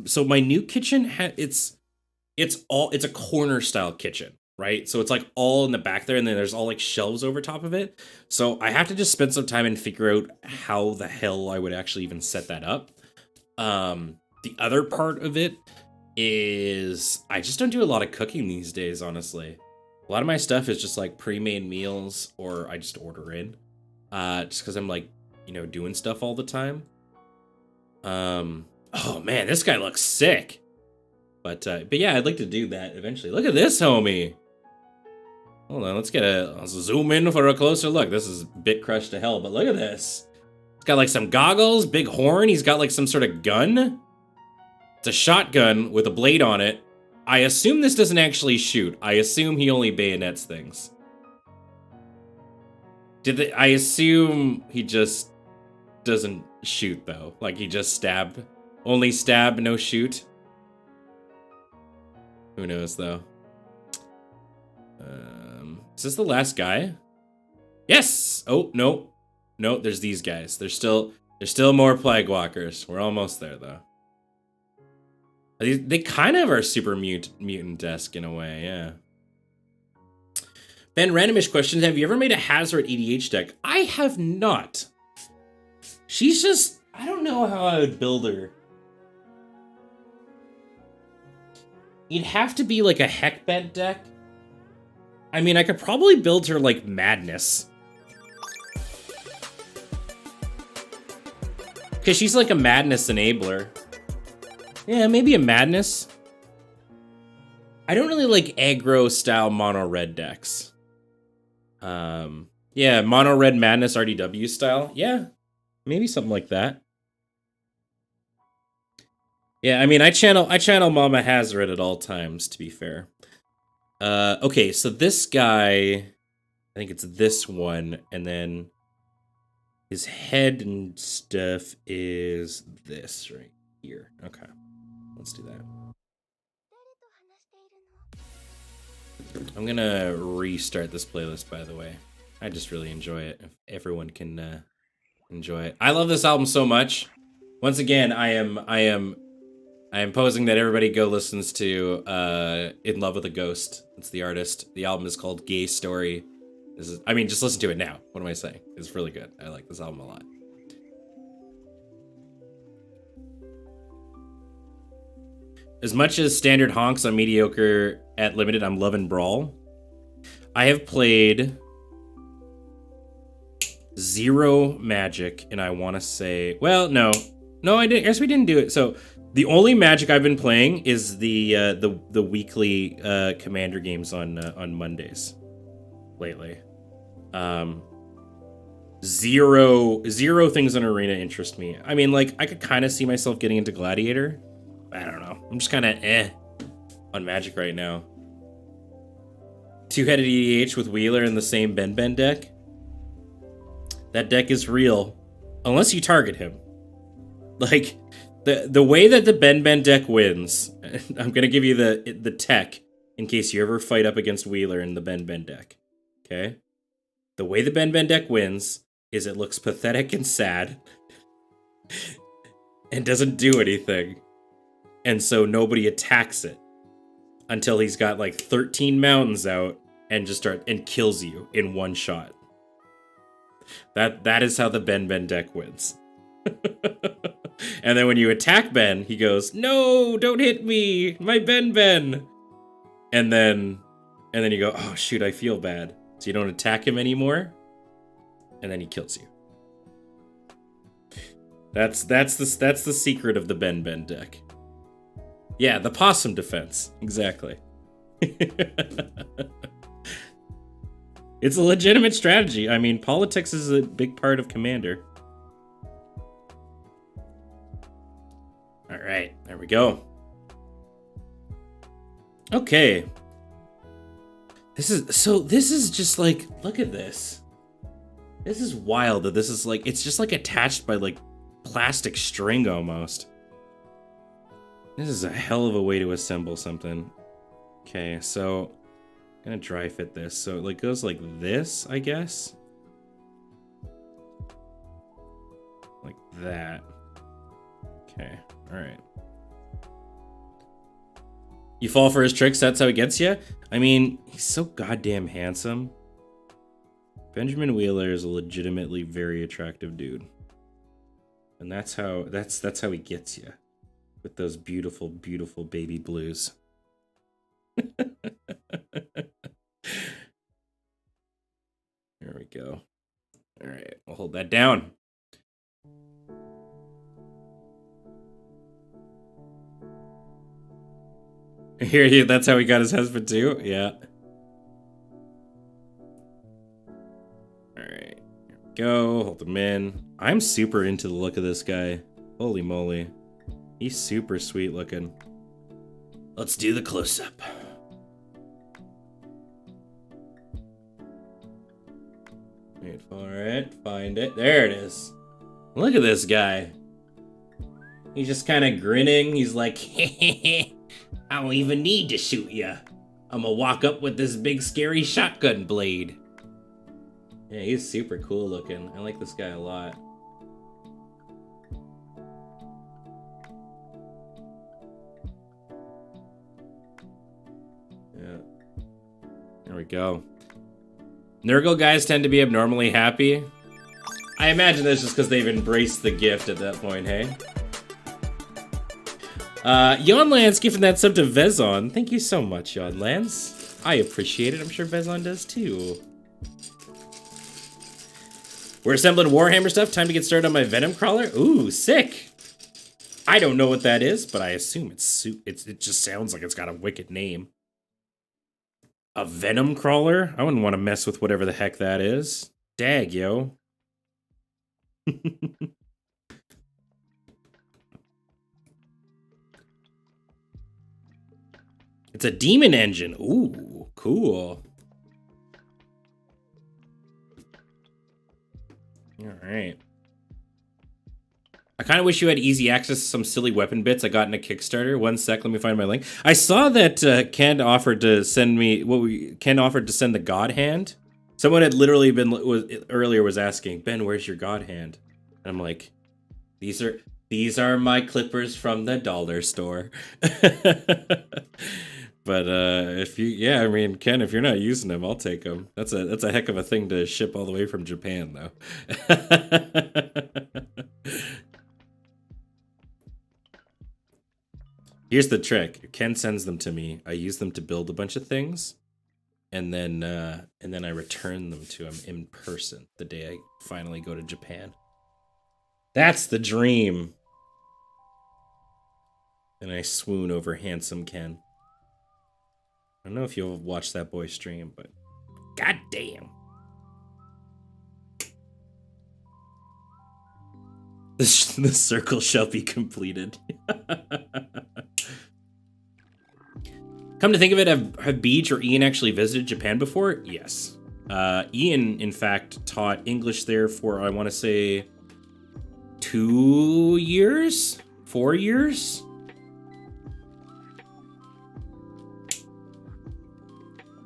so my new kitchen it's a corner style kitchen, right? So it's like all in the back there, and then there's all like shelves over top of it. So I have to just spend some time and figure out how the hell I would actually even set that up. The other part of it is I just don't do a lot of cooking these days, honestly. A lot of my stuff is just like pre-made meals, or I just order in, just because I'm like, doing stuff all the time. Oh man, this guy looks sick. But yeah, I'd like to do that eventually. Look at this homie. Hold on, let's zoom in for a closer look. This is bit crushed to hell, but look at this. He's got like some goggles, big horn. He's got like some sort of gun. It's a shotgun with a blade on it. I assume this doesn't actually shoot. I assume he only bayonets things. I assume he just doesn't shoot though. Like he just only stab, no shoot. Who knows though? Is this the last guy? Yes! Oh, no. No, there's these guys. There's still more Plague Walkers. We're almost there though. They kind of are super mutant-esque in a way, yeah. Ben, randomish questions. Have you ever made a Hazard EDH deck? I have not. She's just... I don't know how I would build her. It'd have to be like a Heckbent deck. I mean, I could probably build her like Madness. Because she's like a Madness enabler. Yeah, maybe a Madness. I don't really like aggro style mono red decks. Yeah, mono red Madness RDW style. Yeah, maybe something like that. Yeah, I mean, I channel Mama Hazard at all times, to be fair. Okay, so this guy, I think it's this one, and then his head and stuff is this right here. Okay, let's do that. I'm gonna restart this playlist, by the way. I just really enjoy it. If everyone can enjoy it. I love this album so much. Once again, I am posing that everybody go listens to In Love with a Ghost. It's the artist. The album is called Gay Story. Just listen to it now. What am I saying? It's really good. I like this album a lot. As much as standard honks on mediocre at limited, I'm loving Brawl. I have played 0 Magic, and I want to say, well, no, I didn't. I guess we didn't do it. So the only Magic I've been playing is the weekly Commander games on Mondays lately. Zero things in Arena interest me. I mean, like, I could kind of see myself getting into Gladiator. I don't know. I'm just kind of on Magic right now. Two-headed EDH with Wheeler in the same Ben deck. That deck is real, unless you target him. Like, the way that the Ben deck wins, I'm gonna give you the tech in case you ever fight up against Wheeler in the Ben deck. Okay? The way the Ben deck wins is it looks pathetic and sad and doesn't do anything. And so nobody attacks it until he's got like 13 mountains out and and kills you in one shot. That is how the Ben deck wins. And then when you attack Ben, he goes, "No, don't hit me, my Ben." And then you go, "Oh shoot, I feel bad." So you don't attack him anymore, and then he kills you. That's the secret of the Ben deck. Yeah, the possum defense. Exactly. It's a legitimate strategy. I mean, politics is a big part of Commander. All right, there we go. Okay. This is just like, look at this. This is wild that this is like, it's just like attached by like plastic string almost. This is a hell of a way to assemble something. Okay, so I'm gonna dry fit this. So it like goes like this, I guess. Like that. Okay, all right. You fall for his tricks, that's how he gets you? I mean, he's so goddamn handsome. Benjamin Wheeler is a legitimately very attractive dude. And that's how he gets you. With those beautiful, beautiful baby blues. There we go. All right, we'll hold that down. Here, that's how he got his husband too? Yeah. Alright, here we go. Hold him in. I'm super into the look of this guy. Holy moly. He's super sweet looking. Let's do the close-up. Wait for it. Find it. There it is. Look at this guy. He's just kind of grinning. He's like, I don't even need to shoot ya. I'm gonna walk up with this big scary shotgun blade. Yeah, he's super cool looking. I like this guy a lot. Yeah. There we go. Nurgle guys tend to be abnormally happy. I imagine that's just because they've embraced the gift at that point, hey? Yonlands gifting that sub to Vezon. Thank you so much, Yonlands. I appreciate it. I'm sure Vezon does too. We're assembling Warhammer stuff. Time to get started on my Venom Crawler. Ooh, sick. I don't know what that is, but I assume it just sounds like it's got a wicked name. A Venom Crawler? I wouldn't want to mess with whatever the heck that is. Dag, yo. It's a demon engine. Ooh, cool. All right. I kind of wish you had easy access to some silly weapon bits I got in a Kickstarter. One sec, let me find my link. I saw that Ken offered to send me Ken offered to send the God Hand. Someone had literally earlier was asking, Ben, where's your God Hand? And I'm like, these are my clippers from the dollar store. But if you, yeah, I mean, Ken, if you're not using them, I'll take them. That's a heck of a thing to ship all the way from Japan, though. Here's the trick. Ken sends them to me. I use them to build a bunch of things, and then I return them to him in person the day I finally go to Japan. That's the dream. And I swoon over handsome Ken. I don't know if you'll watch that boy stream, but goddamn. The circle shall be completed. Come to think of it, have Beach or Ian actually visited Japan before? Yes. Ian, in fact, taught English there for, I want to say, 2 years? 4 years?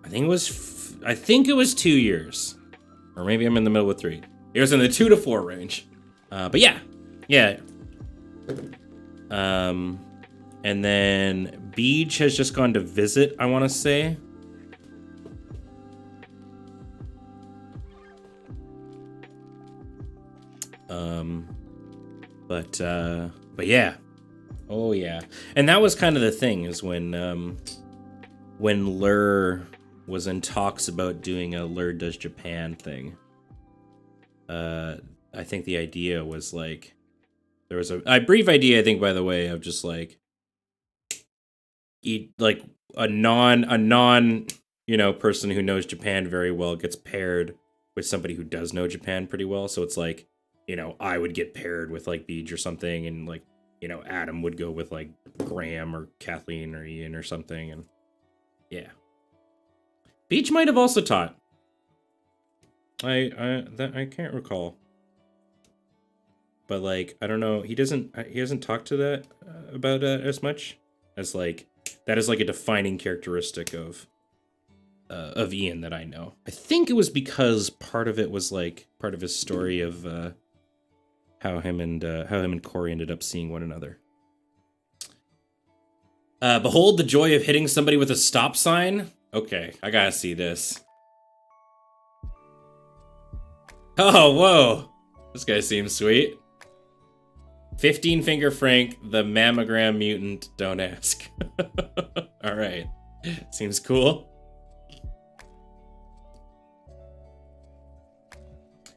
I think it was 2 years. Or maybe I'm in the middle with 3. It was in the 2 to 4 range. But yeah. Yeah. And then Beach has just gone to visit, I want to say. But yeah. Oh yeah. And that was kind of the thing, is when Lur was in talks about doing a Lur Does Japan thing. I think the idea was like, there was a brief idea, I think, by the way, of just like like a non person who knows Japan very well gets paired with somebody who does know Japan pretty well. So it's like, I would get paired with like Beej or something, and like, Adam would go with like Graham or Kathleen or Ian or something, and yeah. Beej might have also taught. I can't recall. But like, I don't know, he hasn't talked to that about as much as like that is like a defining characteristic of Ian that I know. I think it was because part of it was like part of his story of how him and Corey ended up seeing one another. Behold the joy of hitting somebody with a stop sign. Okay, I gotta see this. Oh, whoa. This guy seems sweet. 15 Finger Frank, the mammogram mutant, don't ask. All right. Seems cool.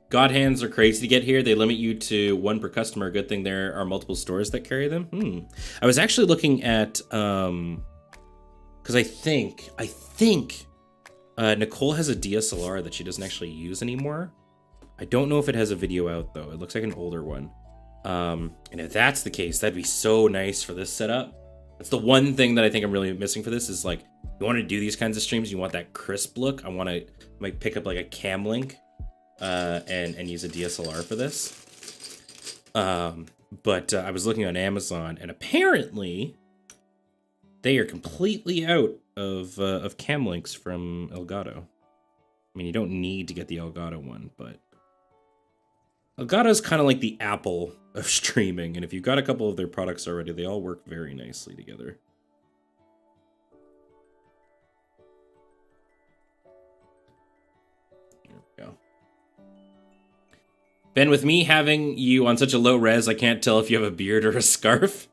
God hands are crazy to get here. They limit you to 1 per customer. Good thing there are multiple stores that carry them. I was actually looking at, because I think Nicole has a DSLR that she doesn't actually use anymore. I don't know if it has a video out though. It looks like an older one. And if that's the case, that'd be so nice for this setup. That's the one thing that I think I'm really missing for this is like, you want to do these kinds of streams, you want that crisp look. I might pick up like a cam link, and use a DSLR for this. But I was looking on Amazon, and apparently they are completely out of cam links from Elgato. I mean, you don't need to get the Elgato one, but Elgato is kind of like the Apple of streaming, and if you've got a couple of their products already, they all work very nicely together. There we go. Ben, with me having you on such a low res, I can't tell if you have a beard or a scarf.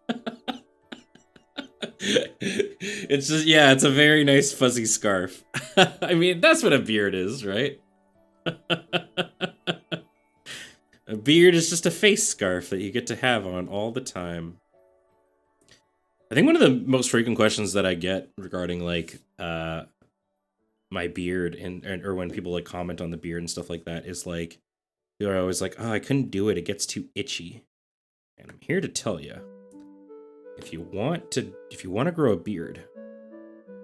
It's just, yeah, it's a very nice fuzzy scarf. I mean, that's what a beard is, right? A beard is just a face scarf that you get to have on all the time. I think one of the most frequent questions that I get regarding like my beard or when people like comment on the beard and stuff like that is like, they're always like, oh, I couldn't do it. It gets too itchy. And I'm here to tell you, if you want to grow a beard,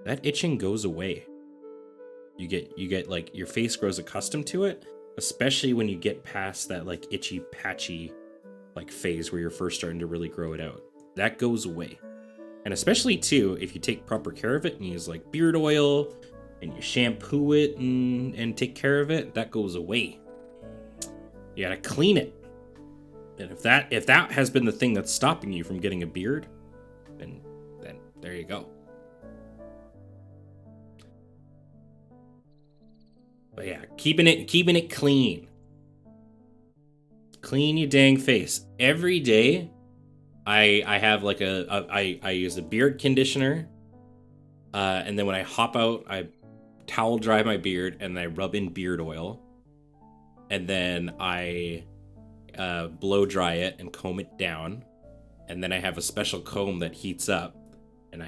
that itching goes away. You get like your face grows accustomed to it, especially when you get past that like itchy patchy like phase where you're first starting to really grow it out. That goes away. And especially too, if you take proper care of it and use like beard oil and you shampoo it and take care of it, that goes away. You gotta clean it. And if that has been the thing that's stopping you from getting a beard, then there you go. But yeah, keeping it clean. Clean your dang face. Every day, I have like I use a beard conditioner, and then when I hop out, I towel dry my beard and I rub in beard oil, and then I blow dry it and comb it down, and then I have a special comb that heats up, and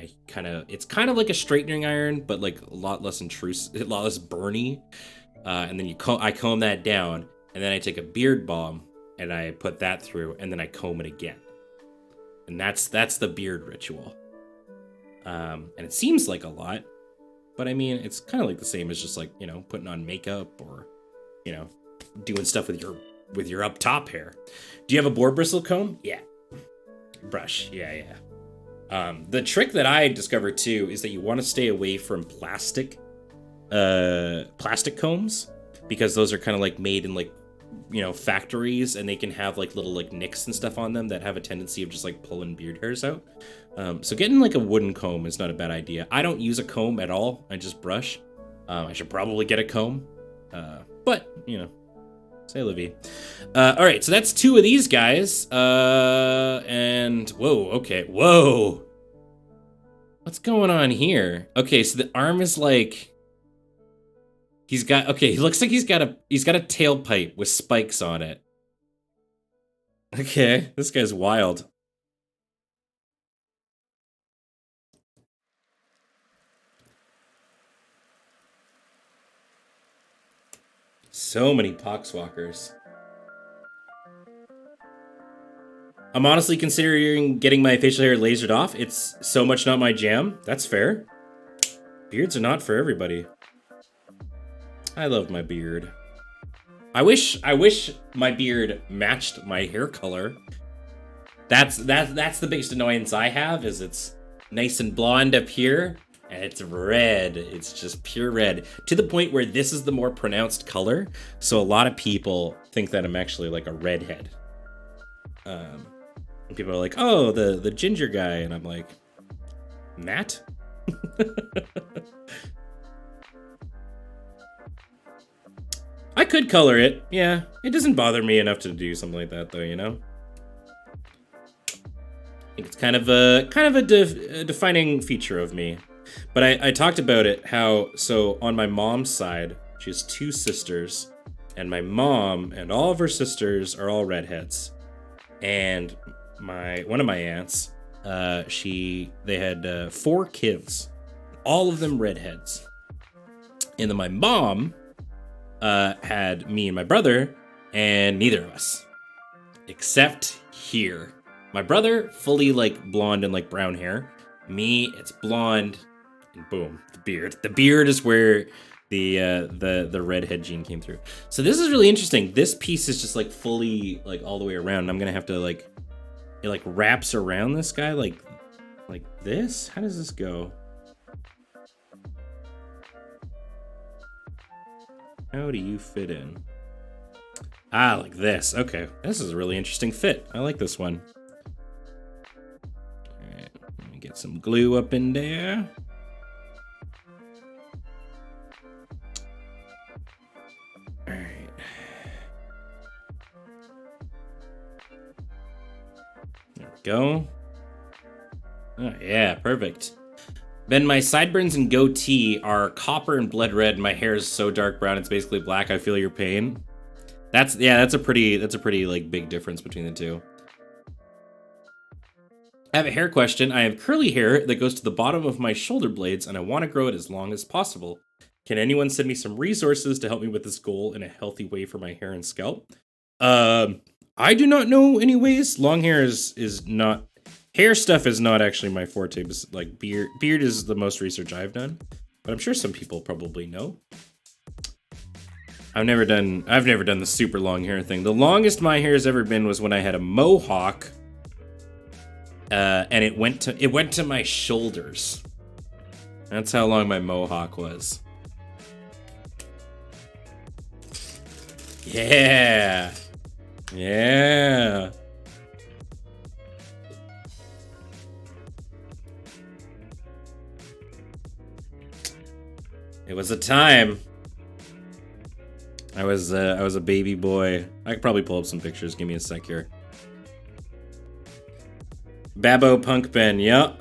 it's kind of like a straightening iron, but like a lot less intrusive, a lot less burny. And then I comb that down, and then I take a beard balm and I put that through, and then I comb it again. And that's the beard ritual. And it seems like a lot, but I mean, it's kind of like the same as just like, putting on makeup or, doing stuff with your up top hair. Do you have a boar bristle comb? Yeah. Brush. Yeah. The trick that I discovered too is that you want to stay away from plastic combs, because those are kind of like made in like, factories, and they can have like little like nicks and stuff on them that have a tendency of just like pulling beard hairs out. So getting like a wooden comb is not a bad idea. I don't use a comb at all. I just brush. I should probably get a comb. But, say la vie. All right, so that's 2 of these guys. And whoa, okay. Whoa. What's going on here? Okay, so the arm is like, he looks like he's got a tailpipe with spikes on it. Okay, this guy's wild. So many poxwalkers. I'm honestly considering getting my facial hair lasered off. It's so much not my jam. That's fair. Beards are not for everybody. I love my beard. I wish my beard matched my hair color. That's the biggest annoyance I have, is it's nice and blonde up here, and it's red. It's just pure red, to the point where this is the more pronounced color. So a lot of people think that I'm actually like a redhead. People are like, oh, the ginger guy, and I'm like, Matt? I could color it, yeah. It doesn't bother me enough to do something like that, though, you know? I think it's kind of a defining feature of me. But I talked about it, how, so on my mom's side, she has 2 sisters, and my mom and all of her sisters are all redheads. And one of my aunts, they had 4 kids, all of them redheads. And then my mom had me and my brother, and neither of us, except here. My brother, fully like blonde and like brown hair. Me, it's blonde, and boom, the beard. The beard is where the redhead gene came through. So this is really interesting. This piece is just like fully like all the way around. I'm gonna have to like, it like wraps around this guy like this. How does this go? How do you fit in? Ah, like this. Okay, this is a really interesting fit. I like this one. All right, let me get some glue up in there. All right. There we go. Oh yeah, perfect. Ben, my sideburns and goatee are copper and blood red. My hair is so dark brown, it's basically black. I feel your pain. That's a pretty like big difference between the two. I have a hair question. I have curly hair that goes to the bottom of my shoulder blades, and I want to grow it as long as possible. Can anyone send me some resources to help me with this goal in a healthy way for my hair and scalp? I do not know anyways. Long hair is not... Hair stuff is not actually my forte. Like beard is the most research I've done, but I'm sure some people probably know. I've never done the super long hair thing. The longest my hair has ever been was when I had a mohawk, and it went to my shoulders. That's how long my mohawk was. Yeah, yeah. It was a time. I was a baby boy. I could probably pull up some pictures. Give me a sec here. Babbo Punk Ben. Yep,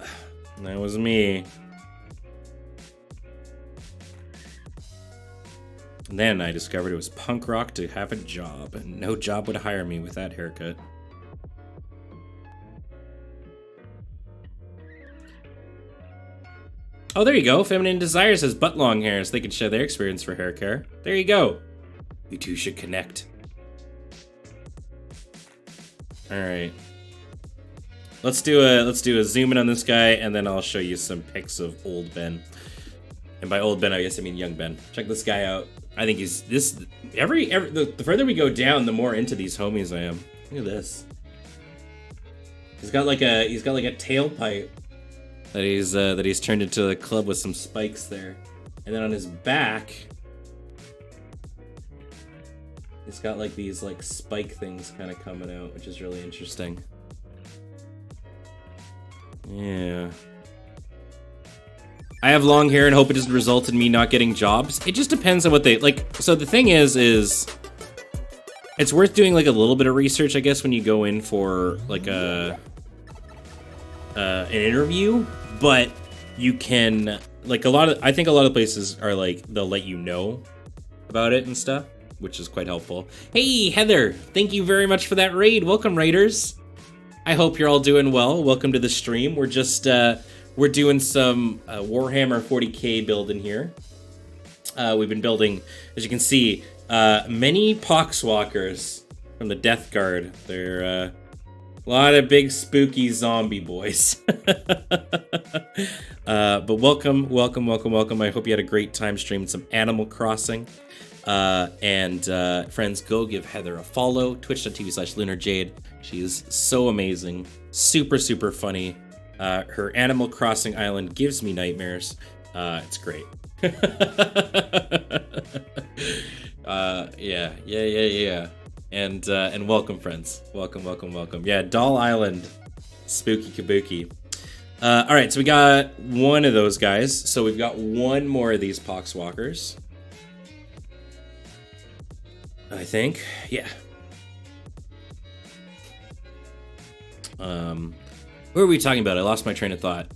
that was me. And then I discovered it was punk rock to have a job, and no job would hire me with that haircut. Oh, there you go. Feminine Desires has butt long hair, so they can share their experience for hair care. There you go. You two should connect. All right. Let's do a zoom in on this guy, and then I'll show you some pics of old Ben. And by old Ben, I guess I mean young Ben. Check this guy out. I think he's this. The further we go down, the more into these homies I am. Look at this. He's got like a tailpipe that he's turned into a club with some spikes there, and then on his back, he's got like these like spike things kind of coming out, which is really interesting. Yeah. I have long hair and hope it doesn't result in me not getting jobs. It just depends on what they like. So the thing is it's worth doing like a little bit of research, I guess, when you go in for like an interview. But you can like I think a lot of places are like they'll let you know about it and stuff, which is quite helpful. Hey Heather, thank you very much for that raid. Welcome, raiders. I hope you're all doing well. Welcome to the stream. We're just we're doing some Warhammer 40k building here. We've been building, as you can see, Many poxwalkers from the Death Guard. They're a lot of big spooky zombie boys. But welcome. I hope you had a great time streaming some Animal Crossing. Friends, go give Heather a follow. Twitch.tv/LunarJade. She's so amazing. Super, super funny. Her Animal Crossing island gives me nightmares. It's great. Yeah. And welcome, friends. Welcome. Yeah, Doll Island, spooky kabuki. All right, so we got one of those guys. So we've got one more of these poxwalkers, I think. Yeah. What were we talking about? I lost my train of thought.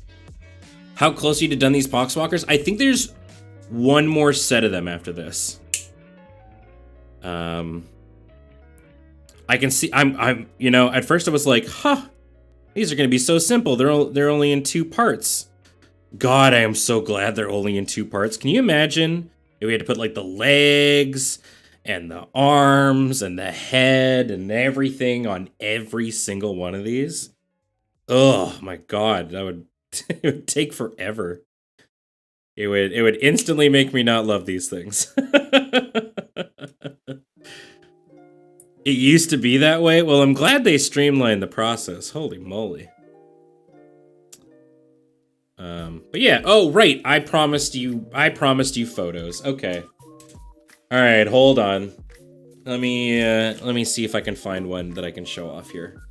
How close are you to done these poxwalkers? I think there's one more set of them after this. I can see. I'm. You know, at first I was like, "Huh, these are gonna be so simple. They're only in 2 parts." God, I am so glad they're only in 2 parts. Can you imagine if we had to put like the legs and the arms and the head and everything on every single one of these? Oh my God, that would it would take forever. It would instantly make me not love these things. It used to be that way. Well, I'm glad they streamlined the process. Holy moly. But yeah. Oh, right. I promised you photos. Okay. All right. Hold on. Let me see if I can find one that I can show off here.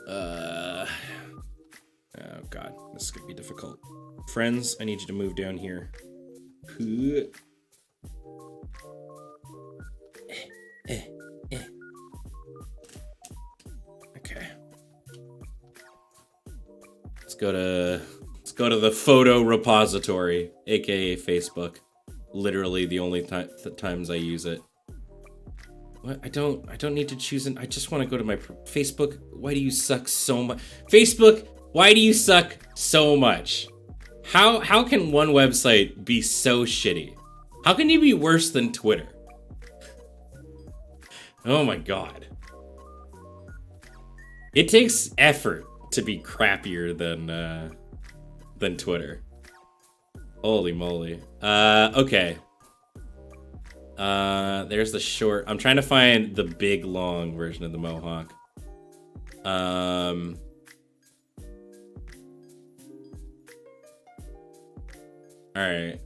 Oh God, this is gonna be difficult. Friends, I need you to move down here. Okay. Let's go to the photo repository, aka Facebook. Literally the only times I use it. What? I don't need to choose I just want to go to my Facebook. Why do you suck so much? Facebook, why do you suck so much? How can one website be so shitty? How can you be worse than Twitter? Oh my God. It takes effort to be crappier than Twitter. Holy moly. Okay. There's the short. I'm trying to find the big long version of the mohawk. All right.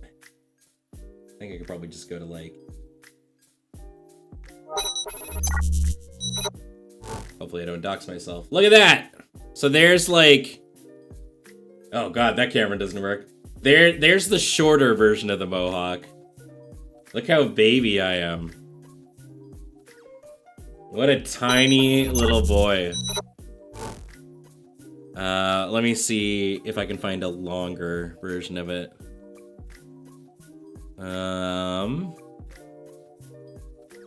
I think I could probably just go to like. Hopefully I don't dox myself. Look at that. So there's like. Oh God, that camera doesn't work. There's the shorter version of the mohawk. Look how baby I am. What a tiny little boy. Let me see if I can find a longer version of it.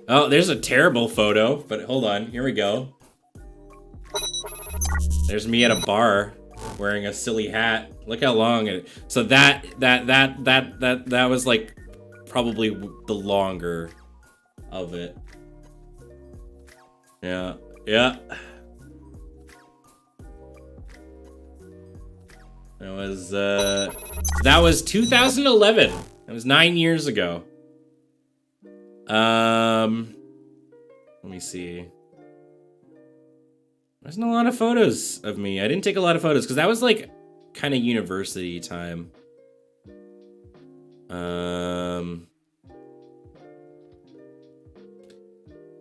Oh, there's a terrible photo, but hold on, here we go. There's me at a bar wearing a silly hat. Look how long it. So that was like probably the longer of it. Yeah. That was 2011. That was 9 years ago. Let me see. There's not a lot of photos of me. I didn't take a lot of photos because that was like kind of university time.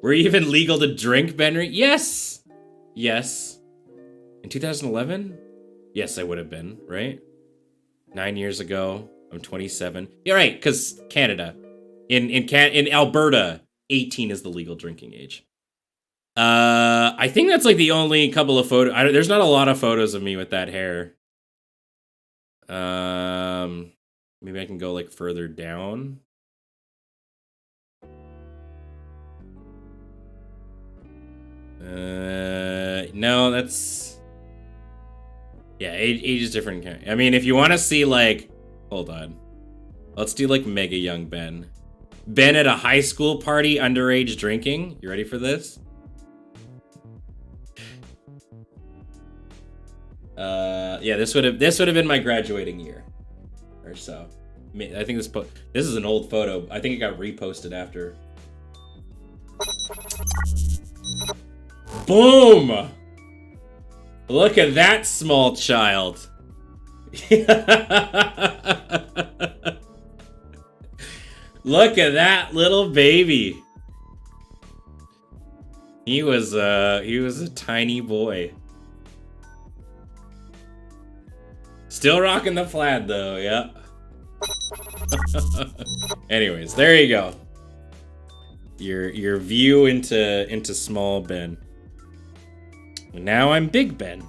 Were you even legal to drink, Benry? Yes. In 2011? Yes, I would have been, right? 9 years ago. I'm 27. Yeah, right, because Canada. In Alberta, 18 is the legal drinking age. I think that's like the only couple of photos. There's not a lot of photos of me with that hair. Maybe I can go like further down. No, that's... Yeah, age is different. I mean, if you want to see like... Hold on. Let's do like Mega Young Ben. Ben at a high school party, underage drinking. You ready for this? Yeah, this would have been my graduating year, or so. I think this is an old photo. I think it got reposted after. Boom! Look at that small child. Look at that little baby. He was a tiny boy. Still rocking the plaid though, yeah. Anyways, there you go. Your view into small Ben. Now I'm Big Ben.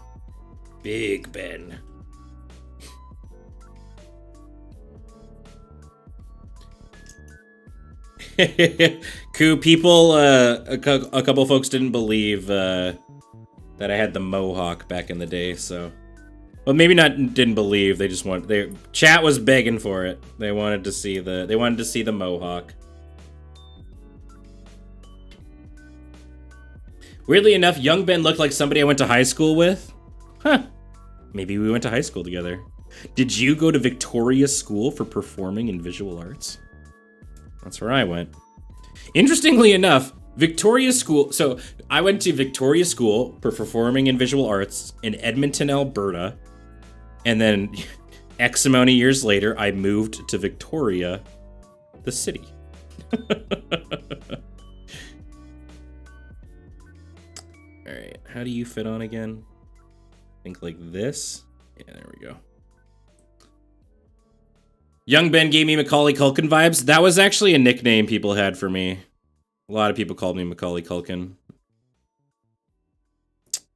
Big Ben. Cool people, a couple folks didn't believe that I had the mohawk back in the day, so. Well, maybe not didn't believe, they just chat was begging for it. They wanted to see the mohawk. Weirdly enough, young Ben looked like somebody I went to high school with. Huh. Maybe we went to high school together. Did you go to Victoria School for Performing and Visual Arts? That's where I went. Interestingly enough, Victoria School... So, I went to Victoria School for Performing and Visual Arts in Edmonton, Alberta. And then, X amount of years later, I moved to Victoria, the city. Alright, how do you fit on again? I think like this. Yeah, there we go. Young Ben gave me Macaulay Culkin vibes. That was actually a nickname people had for me. A lot of people called me Macaulay Culkin.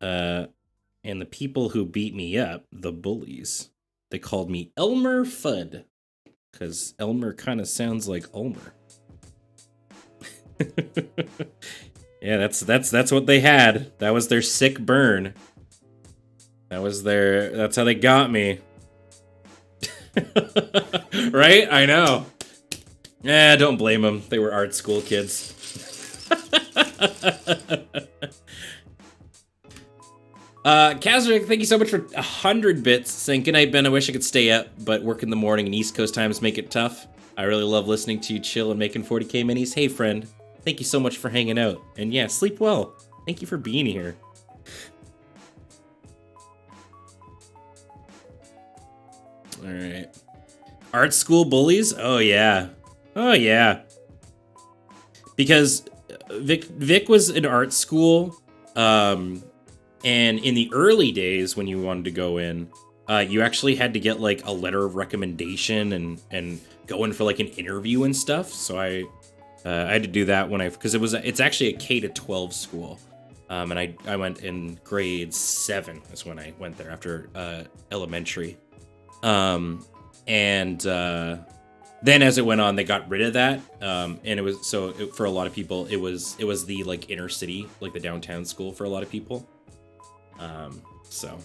And the people who beat me up, the bullies, they called me Elmer Fudd. Because Elmer kind of sounds like Ulmer. Yeah, that's what they had. That was their sick burn. That's how they got me. Right? I know. Yeah, don't blame them. They were art school kids. Kazric, thank you so much for 100 bits. Saying, good night, Ben. I wish I could stay up, but work in the morning and East Coast times make it tough. I really love listening to you chill and making 40k minis. Hey, friend. Thank you so much for hanging out. And yeah, sleep well. Thank you for being here. Alright. Art school bullies? Oh, yeah. Oh, yeah. Because Vic was in art school, and in the early days when you wanted to go in, you actually had to get, like, a letter of recommendation and go in for, like, an interview and stuff. So I had to do that because it's actually a K-12 school. And I went in grade 7 is when I went there after elementary. Then as it went on, they got rid of that. And it was for a lot of people, it was the like inner city, like the downtown school for a lot of people. So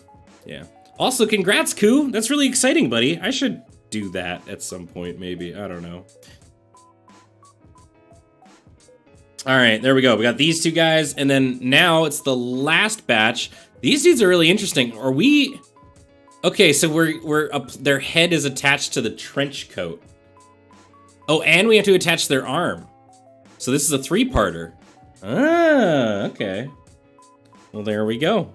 yeah. Also, congrats, Koo. That's really exciting, buddy. I should do that at some point, maybe. I don't know. All right, there we go. We got these two guys, and then now it's the last batch. These dudes are really interesting. Are we? Okay, so we're up. Their head is attached to the trench coat. Oh, and we have to attach their arm. So this is a 3-parter. Ah, okay. Well, there we go.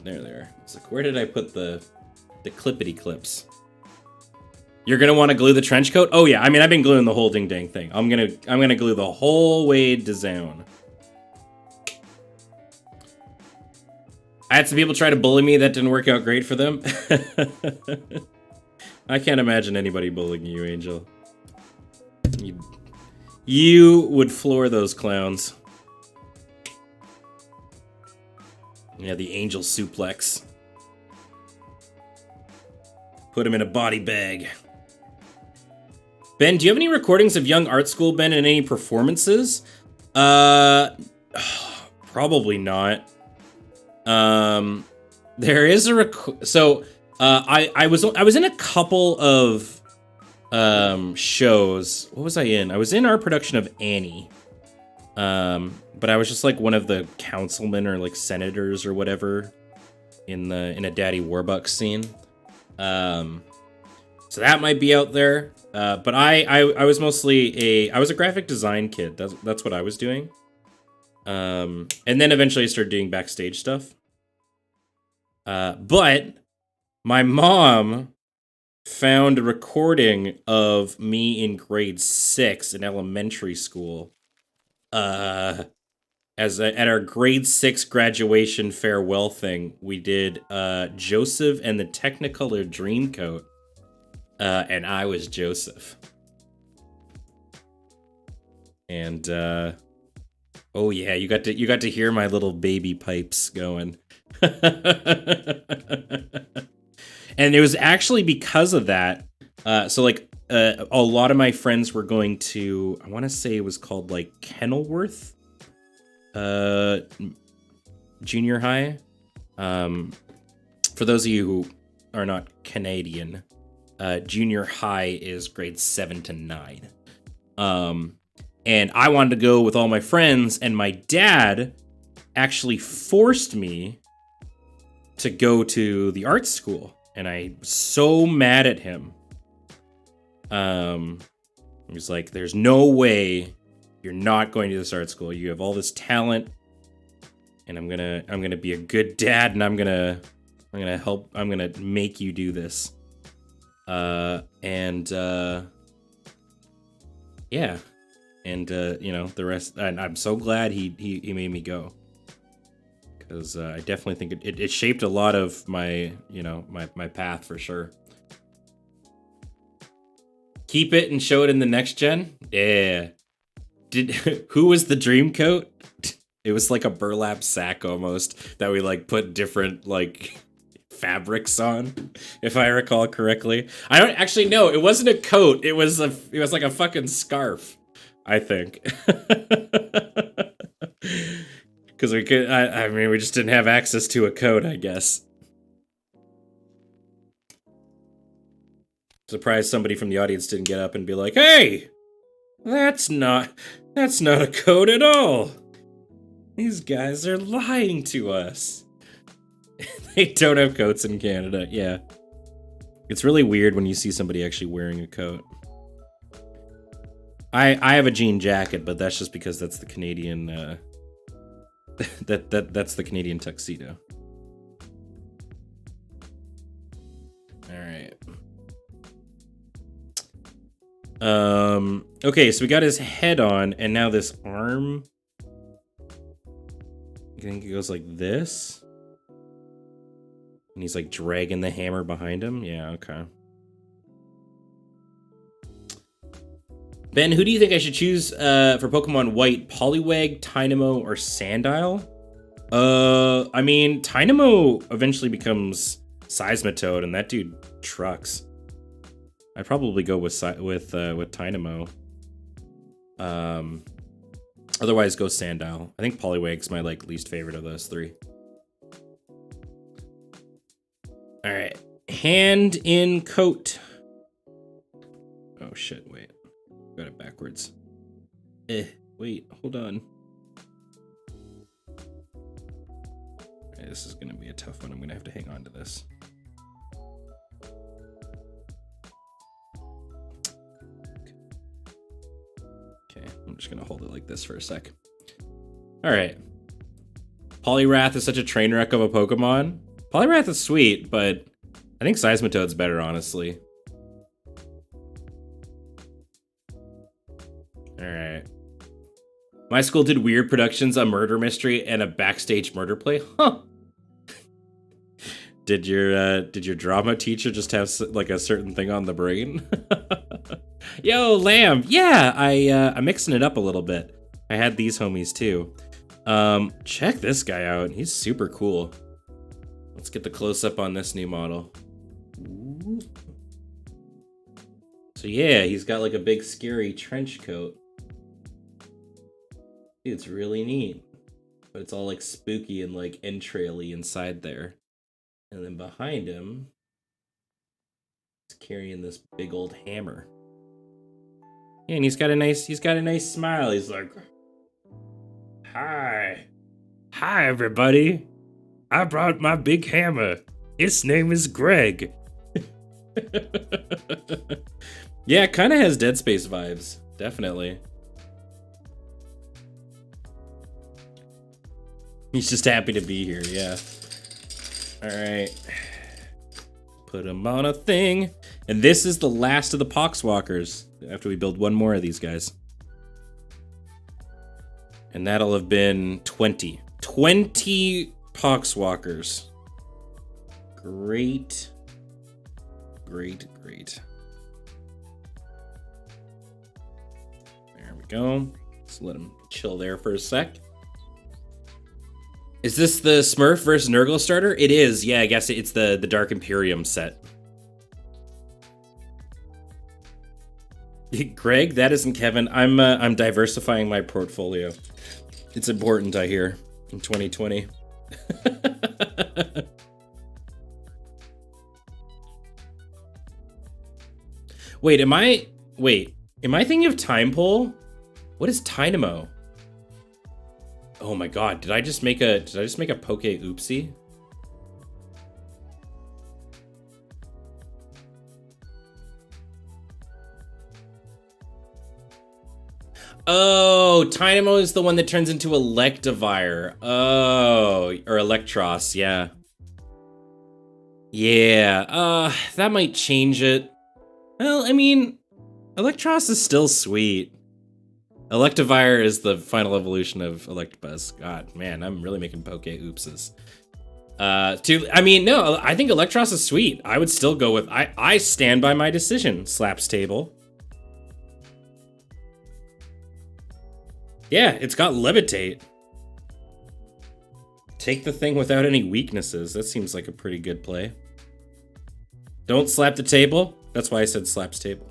There. It's like, where did I put the clippity clips? You're gonna want to glue the trench coat? Oh yeah, I mean I've been gluing the whole ding dang thing. I'm gonna glue the whole way down. I had some people try to bully me. That didn't work out great for them. I can't imagine anybody bullying you, Angel. You would floor those clowns. Yeah, the Angel suplex. Put him in a body bag. Ben, do you have any recordings of Young Art School, Ben, and any performances? Probably not. There is a I was in a couple of shows. What was I in? I was in our production of Annie. But I was just like one of the councilmen or like senators or whatever in a Daddy Warbucks scene. So that might be out there. But I was mostly I was a graphic design kid. That's what I was doing. And then eventually I started doing backstage stuff. But my mom found a recording of me in grade 6 in elementary school. At our grade 6 graduation farewell thing, we did Joseph and the Technicolor Dreamcoat, and I was Joseph. And oh yeah, you got to hear my little baby pipes going. And it was actually because of that. So like a lot of my friends were going to, I want to say it was called like Kenilworth junior high. For those of you who are not Canadian, junior high is grades 7 to 9. And I wanted to go with all my friends, and my dad actually forced me to go to the art school, and I was so mad at him. He was like, "There's no way you're not going to this art school. You have all this talent, and I'm gonna be a good dad, and I'm gonna make you do this." Yeah. And you know, the rest. And I'm so glad he made me go, because I definitely think it shaped a lot of my my path for sure. Keep it and show it in the next gen. Yeah. Who was the Dreamcoat? It was like a burlap sack almost that we like put different like fabrics on, if I recall correctly. I don't actually know. It wasn't a coat. It was like a fucking scarf, I think. Because we could. I mean, we just didn't have access to a coat, I guess. Surprised somebody from the audience didn't get up and be like, "Hey, that's not a coat at all. These guys are lying to us." They don't have coats in Canada. Yeah. It's really weird when you see somebody actually wearing a coat. I have a jean jacket, but that's just because that's the Canadian that's the Canadian tuxedo. All right. Okay, so we got his head on, and now this arm. I think it goes like this. And he's like dragging the hammer behind him. Yeah, okay. Ben, who do you think I should choose for Pokemon White? Poliwag, Tynamo, or Sandile? I mean, Tynamo eventually becomes Seismitoad, and that dude trucks. I'd probably go with Tynamo. Otherwise, go Sandile. I think Poliwag's my like least favorite of those three. All right, hand in coat. Oh shit! Wait, got it backwards. Wait, hold on. All right, this is gonna be a tough one. I'm gonna have to hang on to this. Okay, I'm just gonna hold it like this for a sec. All right. Poliwrath is such a train wreck of a Pokemon. Poliwrath is sweet, but I think Seismitoad's better, honestly. Alright. My school did weird productions, a murder mystery, and a backstage murder play. Huh. Did your drama teacher just have like a certain thing on the brain? Yo, Lamb. Yeah, I'm mixing it up a little bit. I had these homies too. Check this guy out. He's super cool. Let's get the close-up on this new model. Ooh. So yeah, he's got like a big scary trench coat. Dude, it's really neat. But it's all like spooky and like entraily inside there. And then behind him, carrying this big old hammer. Yeah, and he's got a nice smile. He's like, "Hi. Hi everybody. I brought my big hammer. Its name is Greg." Yeah, it kind of has Dead Space vibes. Definitely. He's just happy to be here, yeah. Alright. Put him on a thing. And this is the last of the Poxwalkers. After we build one more of these guys. And that'll have been 20. 20 Poxwalkers. Great. Great, great. There we go. Let's let him chill there for a sec. Is this the Smurf versus Nurgle starter? It is. Yeah, I guess it's the Dark Imperium set. Greg, that isn't Kevin. I'm diversifying my portfolio. It's important, I hear, in 2020. Wait, am I thinking of Time Pole? What is Tynamo? Oh my god, did I just make a poke oopsie? Oh, Tynamo is the one that turns into Electivire. Oh, or Electros, yeah. Yeah, that might change it. Well, I mean, Electros is still sweet. Electivire is the final evolution of Electabuzz. God, man, I'm really making poke oopses. No, I think Electros is sweet. I would still go with, I stand by my decision, Slaps Table. Yeah, it's got Levitate. Take the thing without any weaknesses. That seems like a pretty good play. Don't slap the table. That's why I said Slaps Table.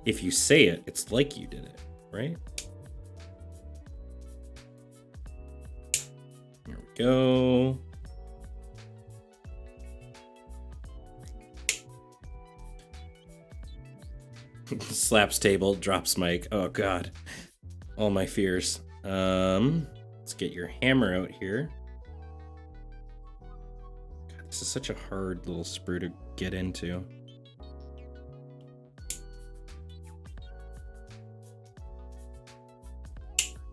If you say it, it's like you did it, right? There we go. Slaps table, drops mic. Oh god. All my fears. Let's get your hammer out here. God, this is such a hard little sprue to get into.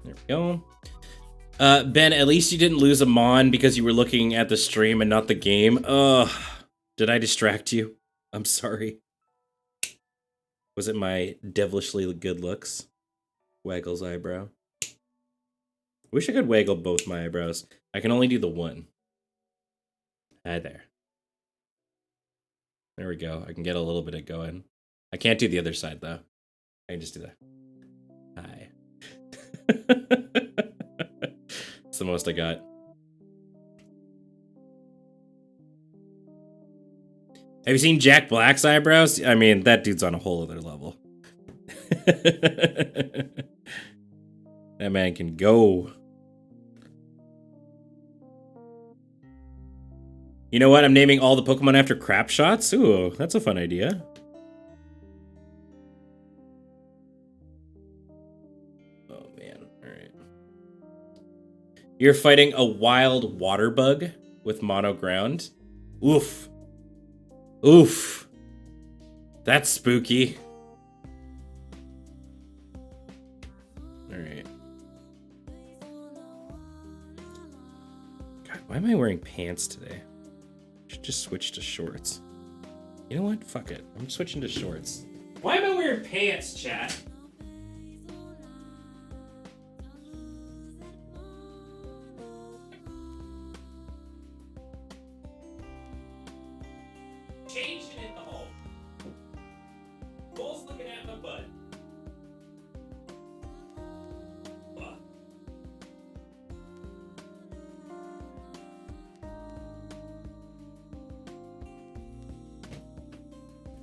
There we go. Ben, at least you didn't lose a Mon because you were looking at the stream and not the game. Ugh. Did I distract you? I'm sorry. Was it my devilishly good looks? Waggle's eyebrow. Wish I could waggle both my eyebrows. I can only do the one. Hi there. There we go. I can get a little bit of going. I can't do the other side, though. I can just do that. Hi. It's the most I got. Have you seen Jack Black's eyebrows? I mean, that dude's on a whole other level. That man can go. You know what? I'm naming all the Pokemon after crap shots? Ooh, that's a fun idea. Oh, man. All right. You're fighting a wild water bug with mono ground? Oof. Oof. That's spooky. Alright. God, why am I wearing pants today? I should just switch to shorts. You know what? Fuck it. I'm switching to shorts. Why am I wearing pants, chat? Changing in the home. Bull's looking at my butt. Fuck.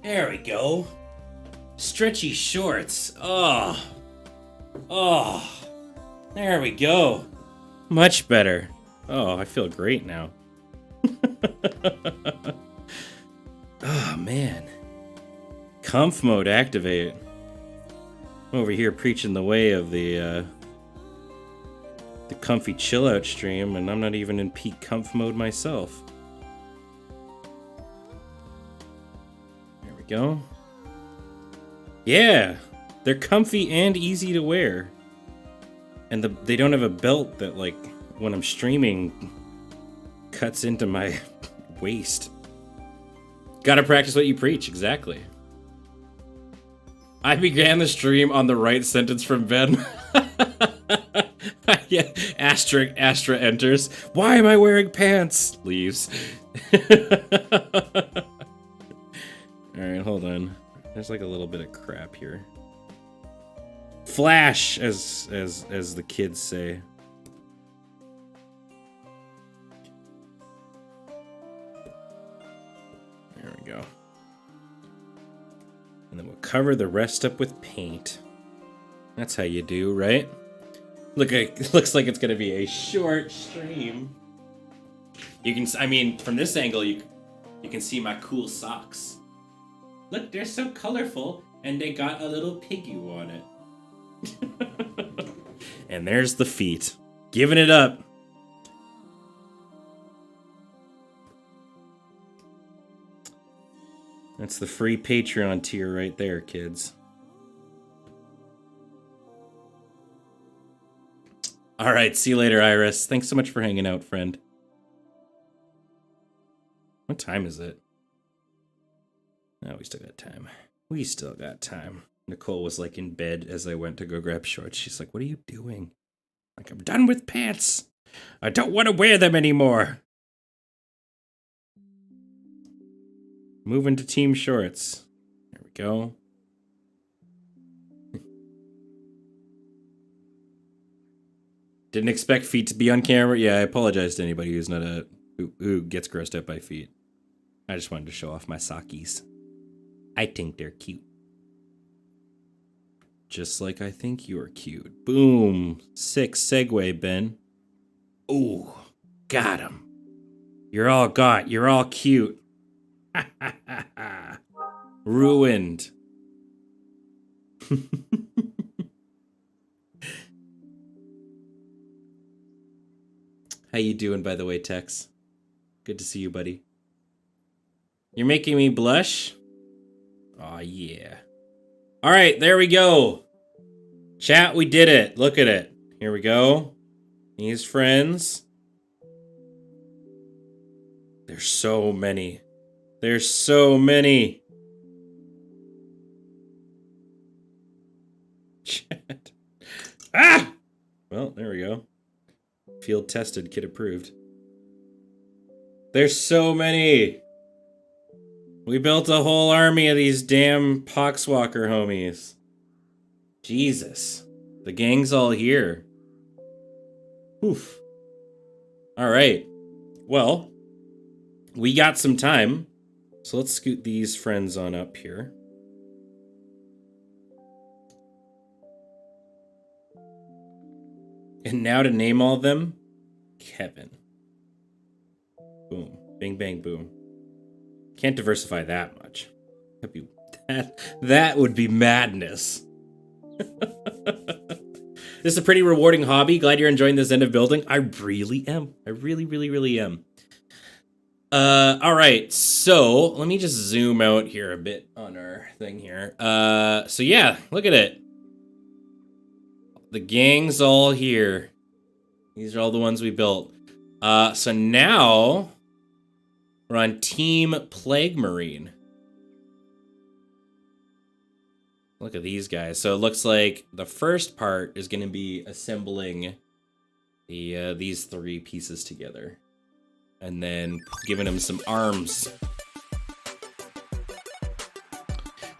There we go. Stretchy shorts. Oh. Oh. There we go. Much better. Oh, I feel great now. Oh, man. Comf mode activate. I'm over here preaching the way of the comfy chill out stream, and I'm not even in peak comf mode myself. There we go. Yeah, they're comfy and easy to wear. And they don't have a belt that, like, when I'm streaming, cuts into my waist. Gotta practice what you preach, exactly. I began the stream on the right sentence from Ben. Yeah, Astra enters. Why am I wearing pants? Leaves. Alright, hold on. There's like a little bit of crap here. Flash, as the kids say. There we go. And then we'll cover the rest up with paint. That's how you do, right? Looks like it's gonna be a short stream. You can, I mean, from this angle, you can see my cool socks. Look, they're so colorful, and they got a little piggy on it. And there's the feet, giving it up. That's the free Patreon tier right there, kids. All right, see you later, Iris. Thanks so much for hanging out, friend. What time is it? Oh, we still got time. We still got time. Nicole was like in bed as I went to go grab shorts. She's like, what are you doing? Like, I'm done with pants. I don't want to wear them anymore. Moving to team shorts. There we go. Didn't expect feet to be on camera. Yeah, I apologize to anybody who's not who gets grossed out by feet. I just wanted to show off my sockies. I think they're cute. Just like I think you're cute. Boom. Sick segue, Ben. Ooh, got him. You're all cute. Ruined. How you doing, by the way, Tex? Good to see you, buddy. You're making me blush? Aw, yeah. All right, there we go. Chat, we did it. Look at it. Here we go. These friends. There's so many. There's so many. Chat. Ah! Well, there we go. Field tested, kid approved. There's so many. We built a whole army of these damn Poxwalker homies. Jesus. The gang's all here. Oof. Alright. Well, we got some time. So let's scoot these friends on up here. And now to name all of them, Kevin. Boom. Bing, bang, boom. Can't diversify that much. That would be madness. This is a pretty rewarding hobby. Glad you're enjoying this end of building. I really am. I really, really, really am. All right. So let me just zoom out here a bit on our thing here. So yeah, look at it. The gang's all here. These are all the ones we built. So now we're on Team Plague Marine. Look at these guys. So it looks like the first part is going to be assembling the these three pieces together, and then giving them some arms.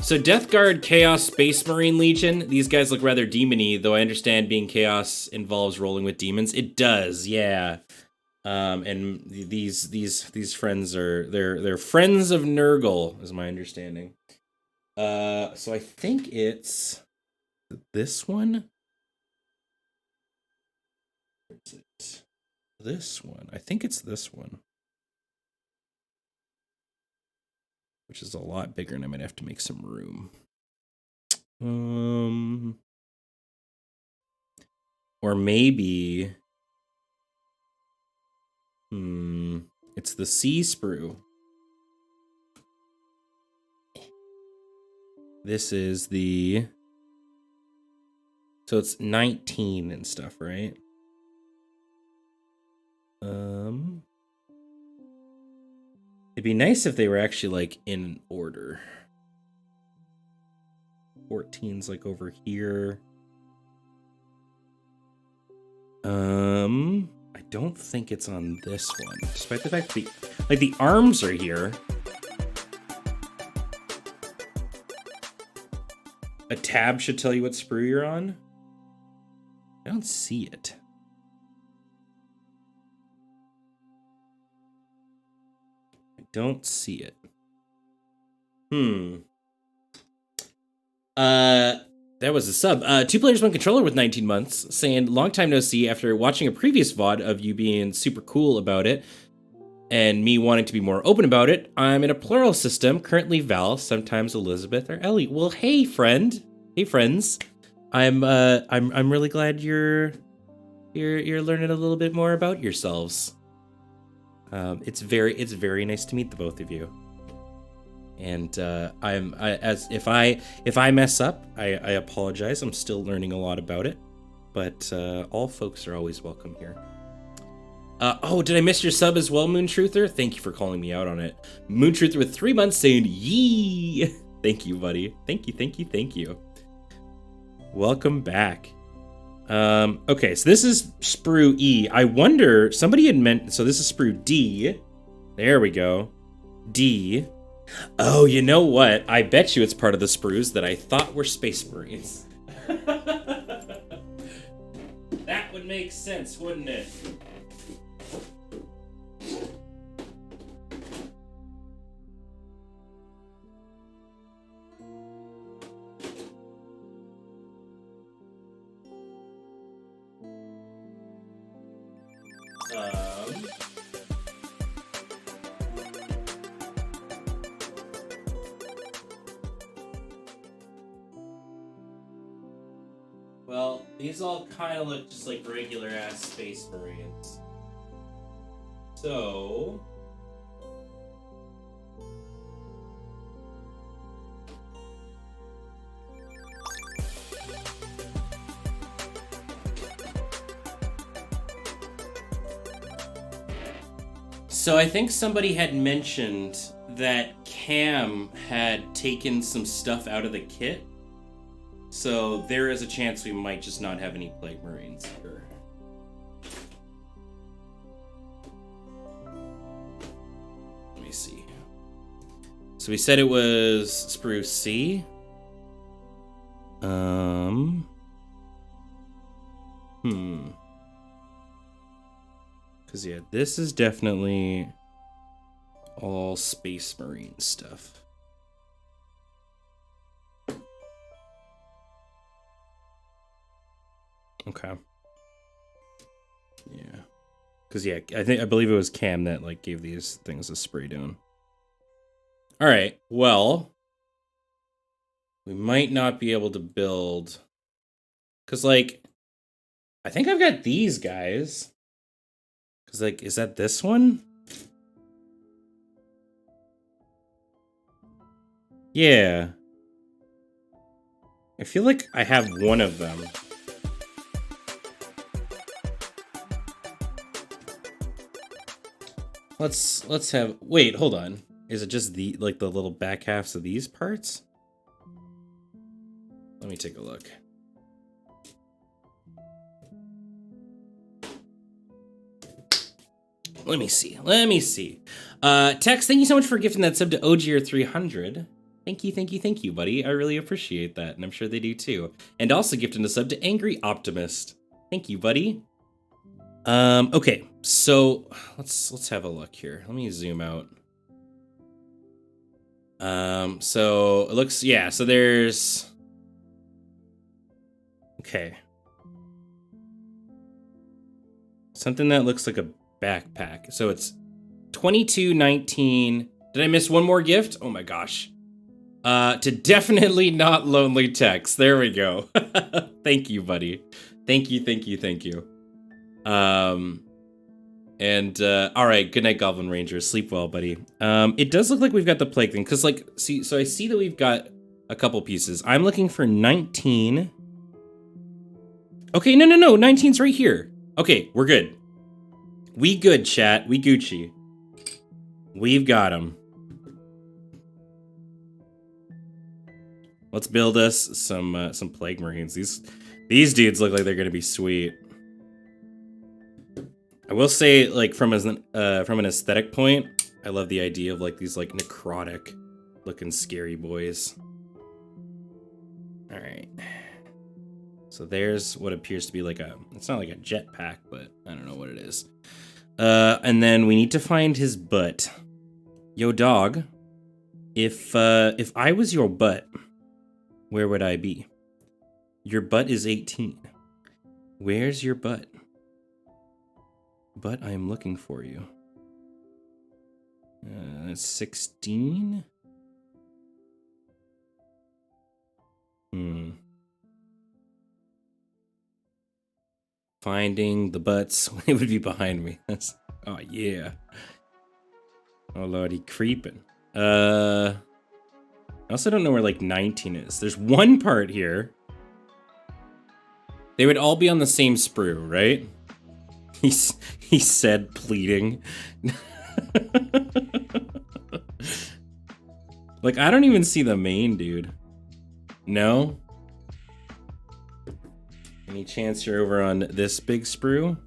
So Death Guard, Chaos, Space Marine Legion. These guys look rather demon-y, though I understand being Chaos involves rolling with demons. It does, yeah. And these friends are they're friends of Nurgle, is my understanding. So I think it's this one. Is it this one? I think it's this one. which is a lot bigger, and I might have to make some room. Or maybe, it's the sea sprue. This is the, so it's 19 and stuff, right? It'd be nice if they were actually like in order. 14's like over here. I don't think it's on this one, despite the fact that the arms are here. A tab should tell you what sprue you're on. I don't see it. I don't see it. That was a sub. 2 players, 1 controller with 19 months, saying, long time no see after watching a previous VOD of you being super cool about it and me wanting to be more open about it. I'm in a plural system, currently Val, sometimes Elizabeth or Ellie. Well, hey friend. Hey friends. I'm really glad you're learning a little bit more about yourselves. It's very nice to meet the both of you. And if I mess up, I apologize. I'm still learning a lot about it, but all folks are always welcome here. Oh, did I miss your sub as well, Moon Truther? Thank you for calling me out on it. Moon Truther with 3 months saying yee. Thank you, buddy. Thank you. Welcome back. Okay, so this is sprue E. I wonder, somebody had meant, so this is sprue D. There we go. D. Oh, you know what? I bet you it's part of the sprues that I thought were Space Marines. That would make sense, wouldn't it? Well, these all kind of look just like regular ass Space Marines. So I think somebody had mentioned that Cam had taken some stuff out of the kit. So there is a chance we might just not have any Plague Marines here. Let me see. So we said it was sprue C. Because, yeah, this is definitely all Space Marine stuff. Okay. Yeah. Because, yeah, I believe it was Cam that, like, gave these things a spray down. All right, well, we might not be able to build... Because, like, I think I've got these guys. Because, like, is that this one? Yeah. I feel like I have one of them. Let's have... Wait, hold on. Is it just the little back halves of these parts? Let me take a look. Let me see. Tex, thank you so much for gifting that sub to OGR300. Thank you, buddy. I really appreciate that, and I'm sure they do too. And also gifting a sub to Angry Optimist. Thank you, buddy. Okay, so let's have a look here. Let me zoom out. So it looks, yeah, so there's... Okay. Something that looks like a backpack. So it's 22, 19, Did I miss one more gift? Oh my gosh. To definitely not lonely text. There we go. Thank you, buddy. Thank you, thank you, thank you. And all right, good night, Goblin Ranger. Sleep well, buddy. It does look like we've got the plague thing, because like, see, so I see that we've got a couple pieces. I'm looking for 19. Okay, no, 19's right here. Okay, we're good. We good, chat. We Gucci. We've got him. Let's build us some plague marines. These dudes look like they're gonna be sweet. I will say, like, from an aesthetic point, I love the idea of like these like necrotic looking scary boys. All right. So there's what appears to be like it's not like a jetpack, but I don't know what it is. And then we need to find his butt. Yo, dog. If I was your butt, where would I be? Your butt is 18. Where's your butt? But I am looking for you. 16? Finding the butts. It would be behind me. Oh yeah. Oh lordy, creeping. I also don't know where like 19 is. There's one part here. They would all be on the same sprue, right? He said, pleading. Like, I don't even see the main dude. No? Any chance you're over on this big sprue?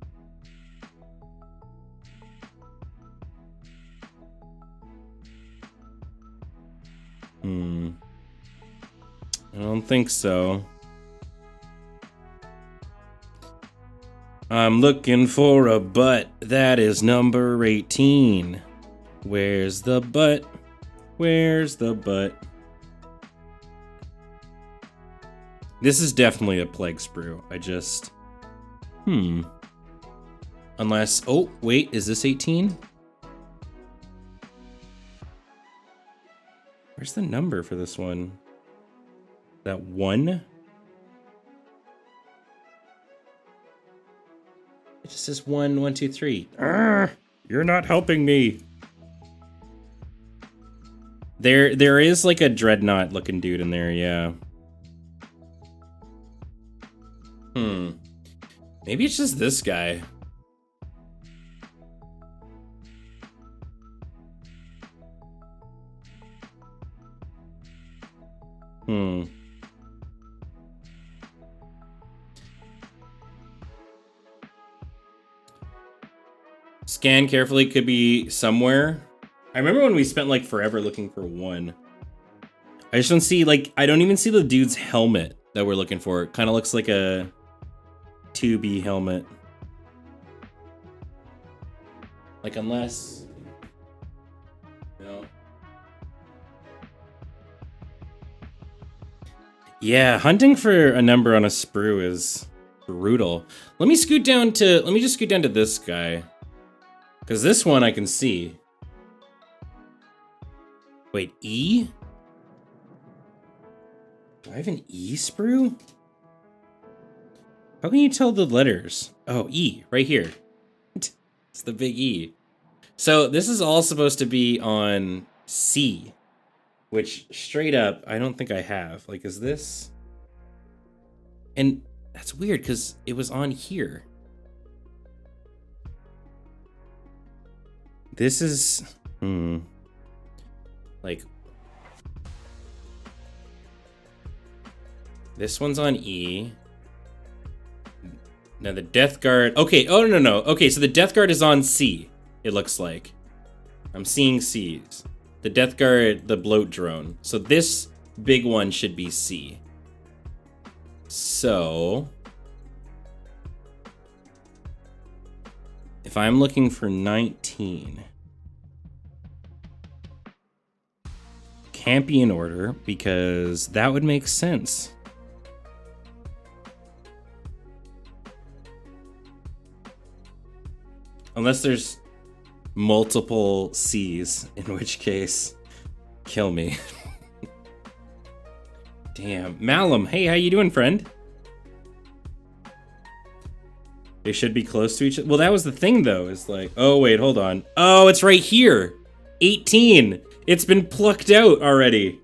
I don't think so. I'm looking for a butt. That is number 18. Where's the butt? Where's the butt? This is definitely a plague sprue. I just... Unless... Oh, wait. Is this 18? Where's the number for this one? That 1? It just says 1, 1, 2, 3. You're not helping me. There is like a dreadnought looking dude in there, yeah. Maybe it's just this guy. Scan carefully, could be somewhere. I remember when we spent like forever looking for one. I just don't see, like, I don't even see the dude's helmet that we're looking for. It kind of looks like a 2B helmet. Like, unless... No. Yeah, hunting for a number on a sprue is brutal. Let me just scoot down to this guy. Because this one I can see. Wait, E? Do I have an E sprue? How can you tell the letters? Oh, E, right here. It's the big E. So this is all supposed to be on C, which straight up, I don't think I have. Like, is this? And that's weird because it was on here. This is, like, this one's on E. Now the Death Guard, okay, oh no. Okay, so the Death Guard is on C, it looks like. I'm seeing C's. The Death Guard, the bloat drone. So this big one should be C. So, if I'm looking for 19, can't be in order because that would make sense. Unless there's... multiple C's, in which case, kill me. Damn. Malum, hey, how you doing, friend? They should be close to each other. Well, that was the thing, though, is like, oh, wait, hold on. Oh, it's right here. 18. It's been plucked out already.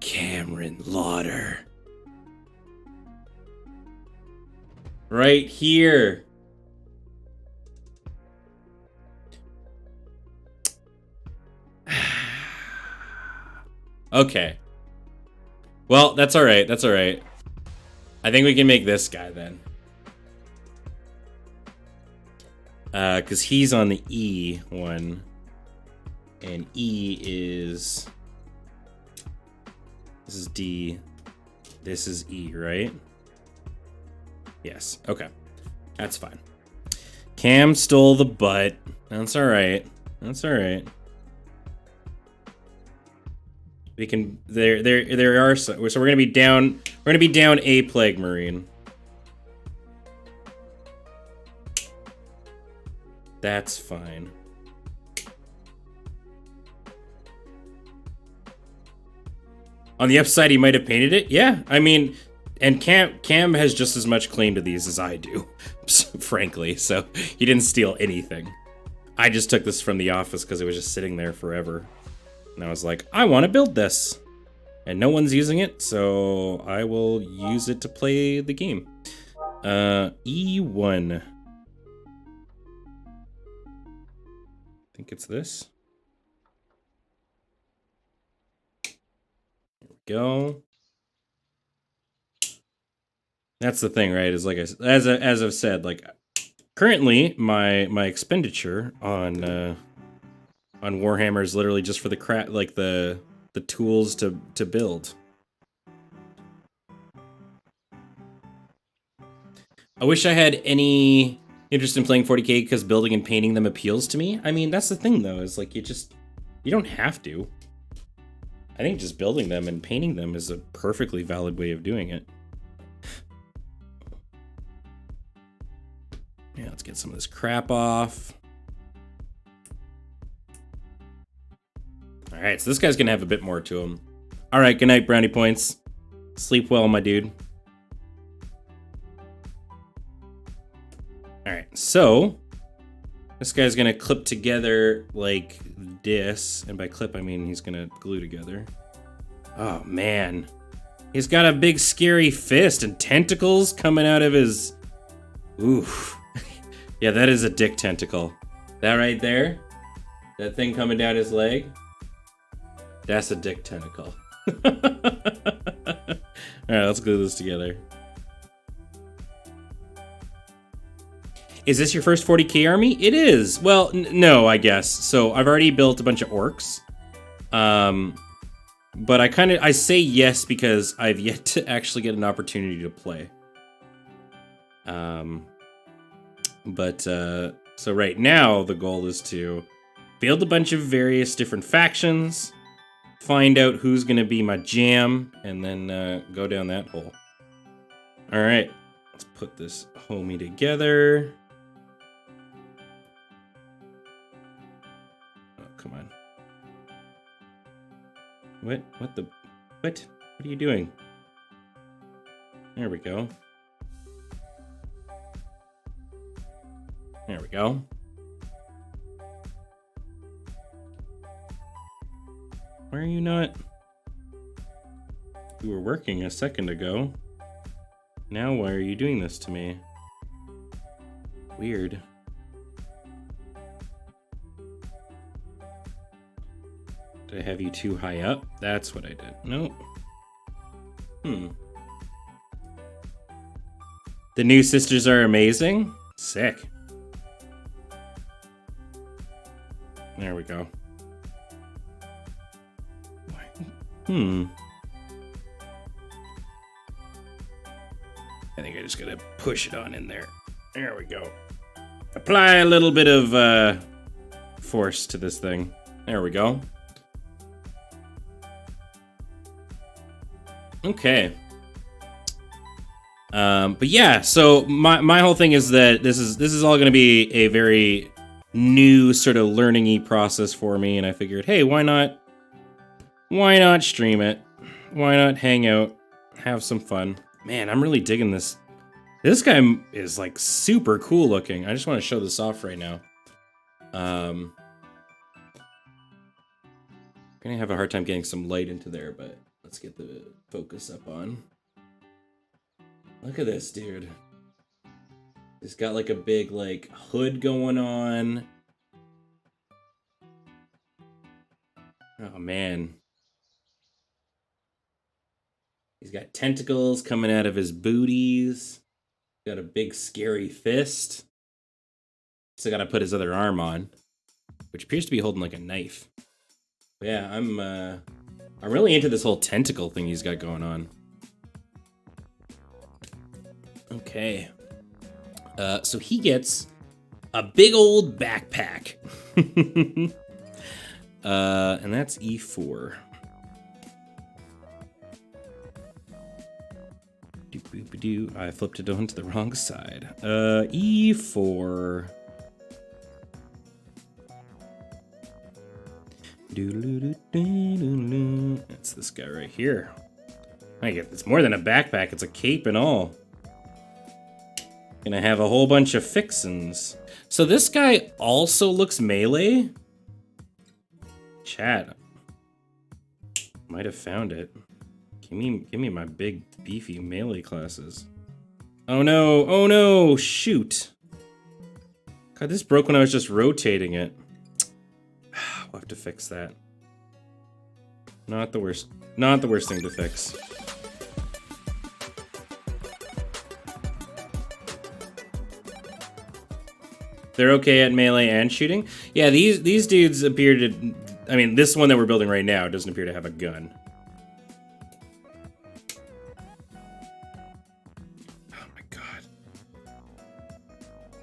Cameron Lauder. Right here. Okay. Well, that's all right. That's all right. I think we can make this guy then. Because he's on the E one. And E is... This is D. This is E, right? Yes. Okay. That's fine. Cam stole the butt. That's all right. That's all right. We can. There are. So we're gonna be down. We're gonna be down a Plague Marine. That's fine. On the upside, he might have painted it. Yeah, I mean, and Cam has just as much claim to these as I do, frankly. So he didn't steal anything. I just took this from the office because it was just sitting there forever. And I was like, I want to build this. And no one's using it, so I will use it to play the game. E1. I think it's this. There we go. That's the thing, right? Is like as I've said, like currently my expenditure on Warhammer is literally just for the like the tools to build. I wish I had any interest in playing 40k because building and painting them appeals to me. I mean, that's the thing though, is like you don't have to. I think just building them and painting them is a perfectly valid way of doing it. Yeah, let's get some of this crap off. All right, so this guy's gonna have a bit more to him. All right, good night, brownie points. Sleep well, my dude. All right, so this guy's gonna clip together like this, and by clip I mean he's gonna glue together. Oh man, he's got a big scary fist and tentacles coming out of his. Oof. Yeah, that is a dick tentacle. That right there, that thing coming down his leg. That's a dick tentacle. Alright, let's glue this together. Is this your first 40k army? It is. Well, no, I guess. So I've already built a bunch of orcs. But I say yes because I've yet to actually get an opportunity to play. So right now the goal is to build a bunch of various different factions, find out who's gonna be my jam, and then go down that hole. All right, let's put this homie together. Oh, come on. What are you doing? There we go. There we go. Why are you not? You were working a second ago. Now why are you doing this to me? Weird. Did I have you too high up? That's what I did. Nope. The new sisters are amazing? Sick. There we go. I think I just gotta push it on in there. There we go. Apply a little bit of force to this thing. There we go. Okay. But yeah, so my whole thing is that this is all going to be a very new sort of learning-y process for me, and I figured, hey, why not stream it? Why not hang out, have some fun? Man, I'm really digging this. This guy is like super cool looking. I just want to show this off right now. Gonna have a hard time getting some light into there, but let's get the focus up on. Look at this, dude. He's got like a big like hood going on. Oh man. He's got tentacles coming out of his booties. Got a big scary fist. Still gotta put his other arm on, which appears to be holding like a knife. But yeah, I'm really into this whole tentacle thing he's got going on. Okay. So he gets a big old backpack. And that's E4. I flipped it onto the wrong side. E4. That's this guy right here. It's more than a backpack, it's a cape and all. Gonna have a whole bunch of fixins. So this guy also looks melee? Chat. Might have found it. Give me my big beefy melee classes. Oh no, shoot. God, this broke when I was just rotating it. We'll have to fix that. Not the worst thing to fix. They're okay at melee and shooting? Yeah, these dudes appear to... I mean, this one that we're building right now doesn't appear to have a gun. Oh my god.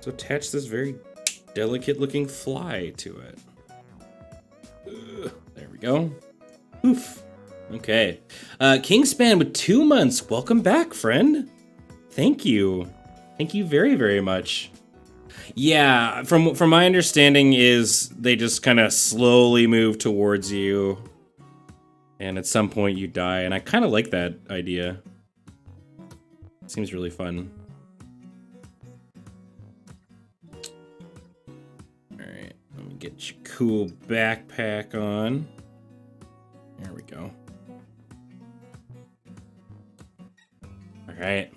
So attach this very delicate-looking fly to it. There we go. Oof. Okay. Kingspan with 2 months. Welcome back, friend. Thank you. Thank you very, very much. Yeah, from my understanding is they just kind of slowly move towards you, and at some point you die, and I kind of like that idea. Seems really fun. Alright, let me get your cool backpack on. There we go. Alright.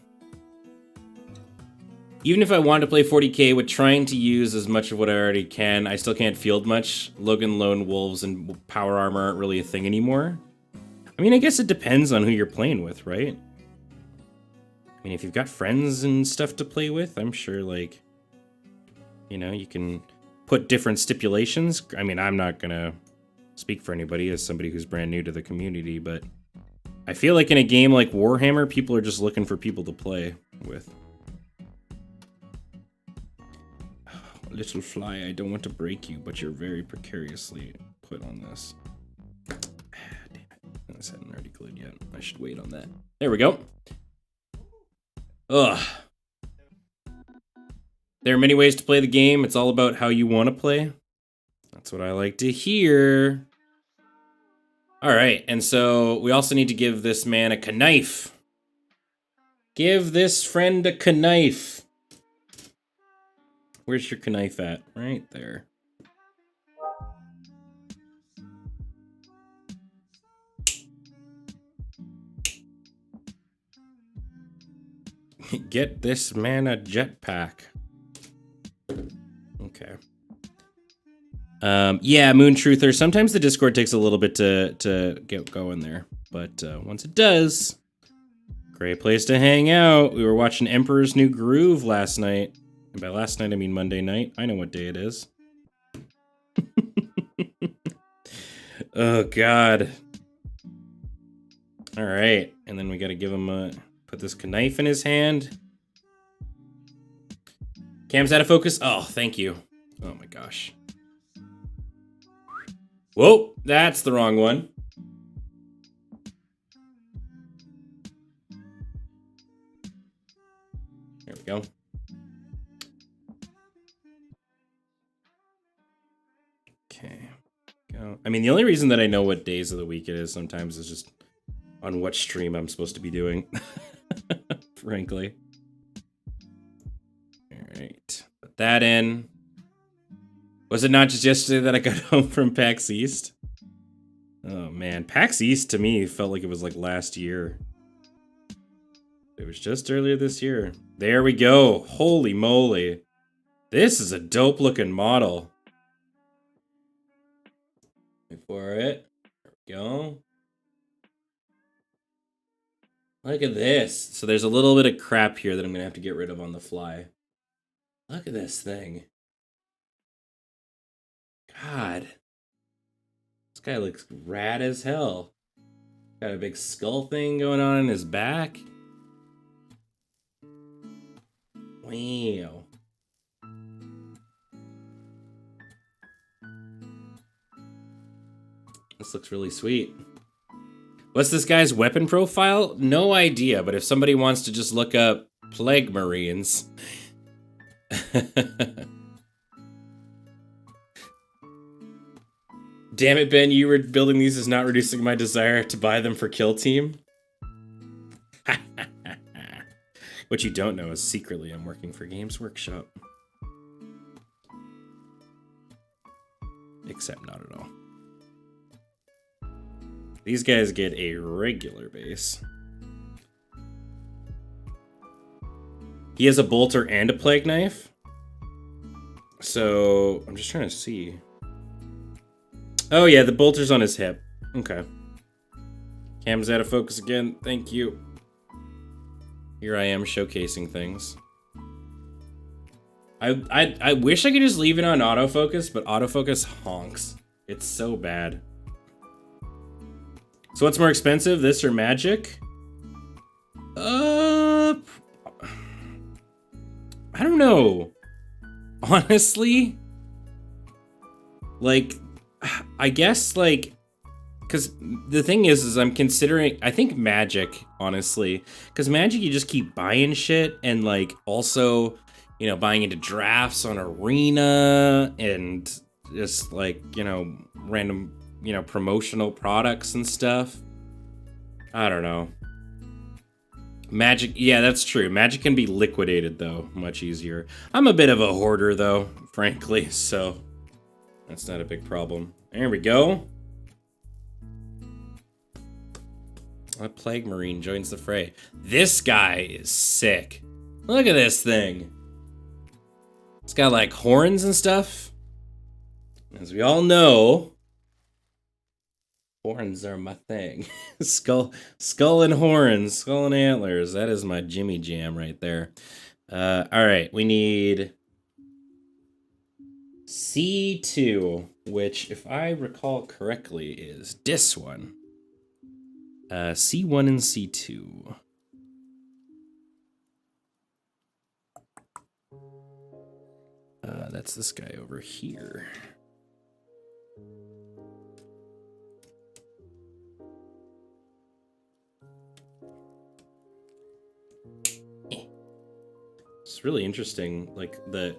Even if I wanted to play 40k with trying to use as much of what I already can, I still can't field much. Logan Lone Wolves and power armor aren't really a thing anymore. I mean, I guess it depends on who you're playing with, right? I mean, if you've got friends and stuff to play with, I'm sure, like, you know, you can put different stipulations. I mean, I'm not gonna speak for anybody as somebody who's brand new to the community, but I feel like in a game like Warhammer, people are just looking for people to play with. Little fly, I don't want to break you, but you're very precariously put on this. Damn it. This hadn't already glued yet. I should wait on that. There we go. Ugh. There are many ways to play the game. It's all about how you want to play. That's what I like to hear. Alright, and so we also need to give this man a knife. Give this friend a knife. Where's your knife at? Right there. Get this man a jetpack. Okay. Yeah, Moon Truther. Sometimes the Discord takes a little bit to get going there, but once it does, great place to hang out. We were watching Emperor's New Groove last night. And by last night, I mean Monday night. I know what day it is. Oh, God. All right. And then we got to give him put this knife in his hand. Cam's out of focus. Oh, thank you. Oh, my gosh. Whoa, that's the wrong one. There we go. Okay. Go. I mean, the only reason that I know what days of the week it is sometimes is just on what stream I'm supposed to be doing. Frankly. Alright. Put that in. Was it not just yesterday that I got home from PAX East? Oh man, PAX East to me felt like it was like last year. It was just earlier this year. There we go. Holy moly. This is a dope looking model. Wait for it. There we go. Look at this. So there's a little bit of crap here that I'm going to have to get rid of on the fly. Look at this thing. God. This guy looks rad as hell. Got a big skull thing going on in his back. Wow. This looks really sweet. What's this guy's weapon profile? No idea, but if somebody wants to just look up Plague Marines. Damn it, Ben, you were building these is not reducing my desire to buy them for Kill Team. What you don't know is secretly I'm working for Games Workshop. Except not at all. These guys get a regular base. He has a bolter and a plague knife. So, I'm just trying to see. Oh yeah, the bolter's on his hip. Okay. Cam's out of focus again. Thank you. Here I am showcasing things. I wish I could just leave it on autofocus, but autofocus honks. It's so bad. So what's more expensive, this or Magic? I don't know. Honestly, like, I guess, like, because the thing is I'm considering, I think Magic, honestly, because Magic, you just keep buying shit and, like, also, you know, buying into drafts on Arena and just, like, you know, random, you know, promotional products and stuff. I don't know. Magic, yeah, that's true. Magic can be liquidated, though, much easier. I'm a bit of a hoarder, though, frankly, so that's not a big problem. There we go. A Plague Marine joins the fray. This guy is sick. Look at this thing. It's got, like, horns and stuff. As we all know, horns are my thing. skull and horns, skull and antlers. That is my Jimmy Jam right there. All right, we need C2, which, if I recall correctly, is this one. C1 and C2. That's this guy over here. It's really interesting, like the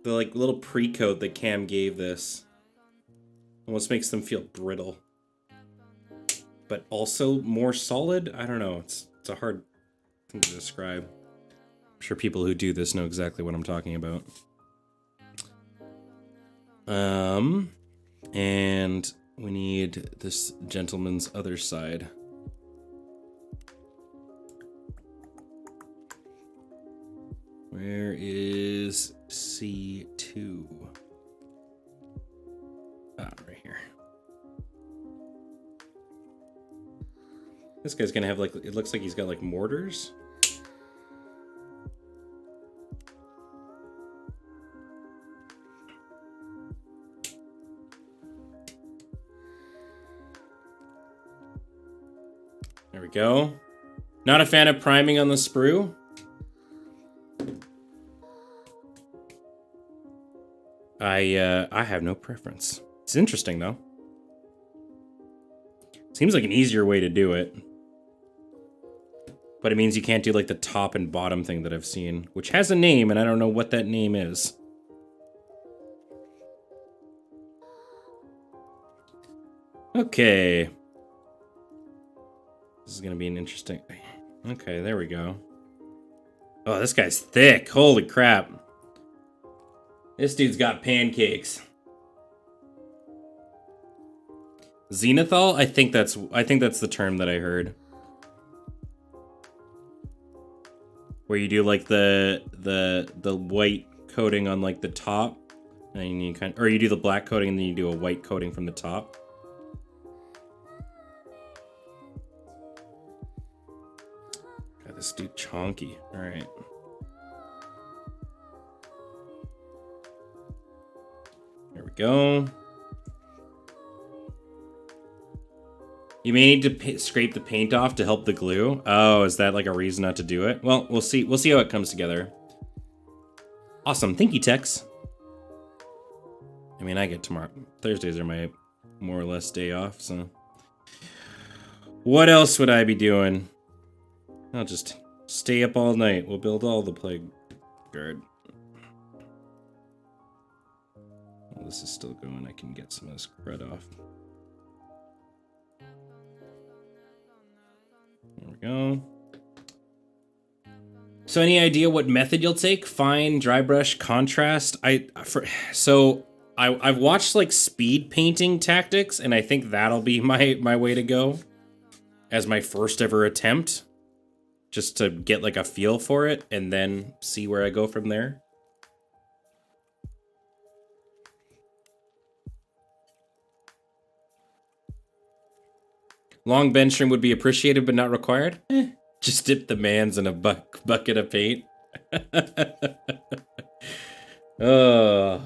like little pre-coat that Cam gave this almost makes them feel brittle, but also more solid. I don't know. It's a hard thing to describe. I'm sure people who do this know exactly what I'm talking about. And we need this gentleman's other side. Where is C2? Ah, right here. This guy's gonna have, like, it looks like he's got, like, mortars. There we go. Not a fan of priming on the sprue. I have no preference. It's interesting, though. Seems like an easier way to do it. But it means you can't do like the top and bottom thing that I've seen, which has a name, and I don't know what that name is. Okay. This is gonna be an interesting... Okay, there we go. Oh, this guy's thick. Holy crap. This dude's got pancakes. Zenithal? I think that's the term that I heard. Where you do like the white coating on like the top, and you or you do the black coating and then you do a white coating from the top. God, this dude chonky. All right. There we go. You may need to scrape the paint off to help the glue. Oh, is that like a reason not to do it? Well, we'll see. We'll see how it comes together. Awesome. Thank you, Tex. I mean, I get tomorrow. Thursdays are my more or less day off, so. What else would I be doing? I'll just stay up all night. We'll build all the plague guard. Well, this is still going. I can get some of this crud off. There we go. So any idea what method you'll take? Fine, dry brush, contrast? I've watched like speed painting tactics, and I think that'll be my way to go as my first ever attempt, just to get like a feel for it and then see where I go from there. Long bench stream would be appreciated, but not required. Just dip the mans in a bucket of paint. Oh,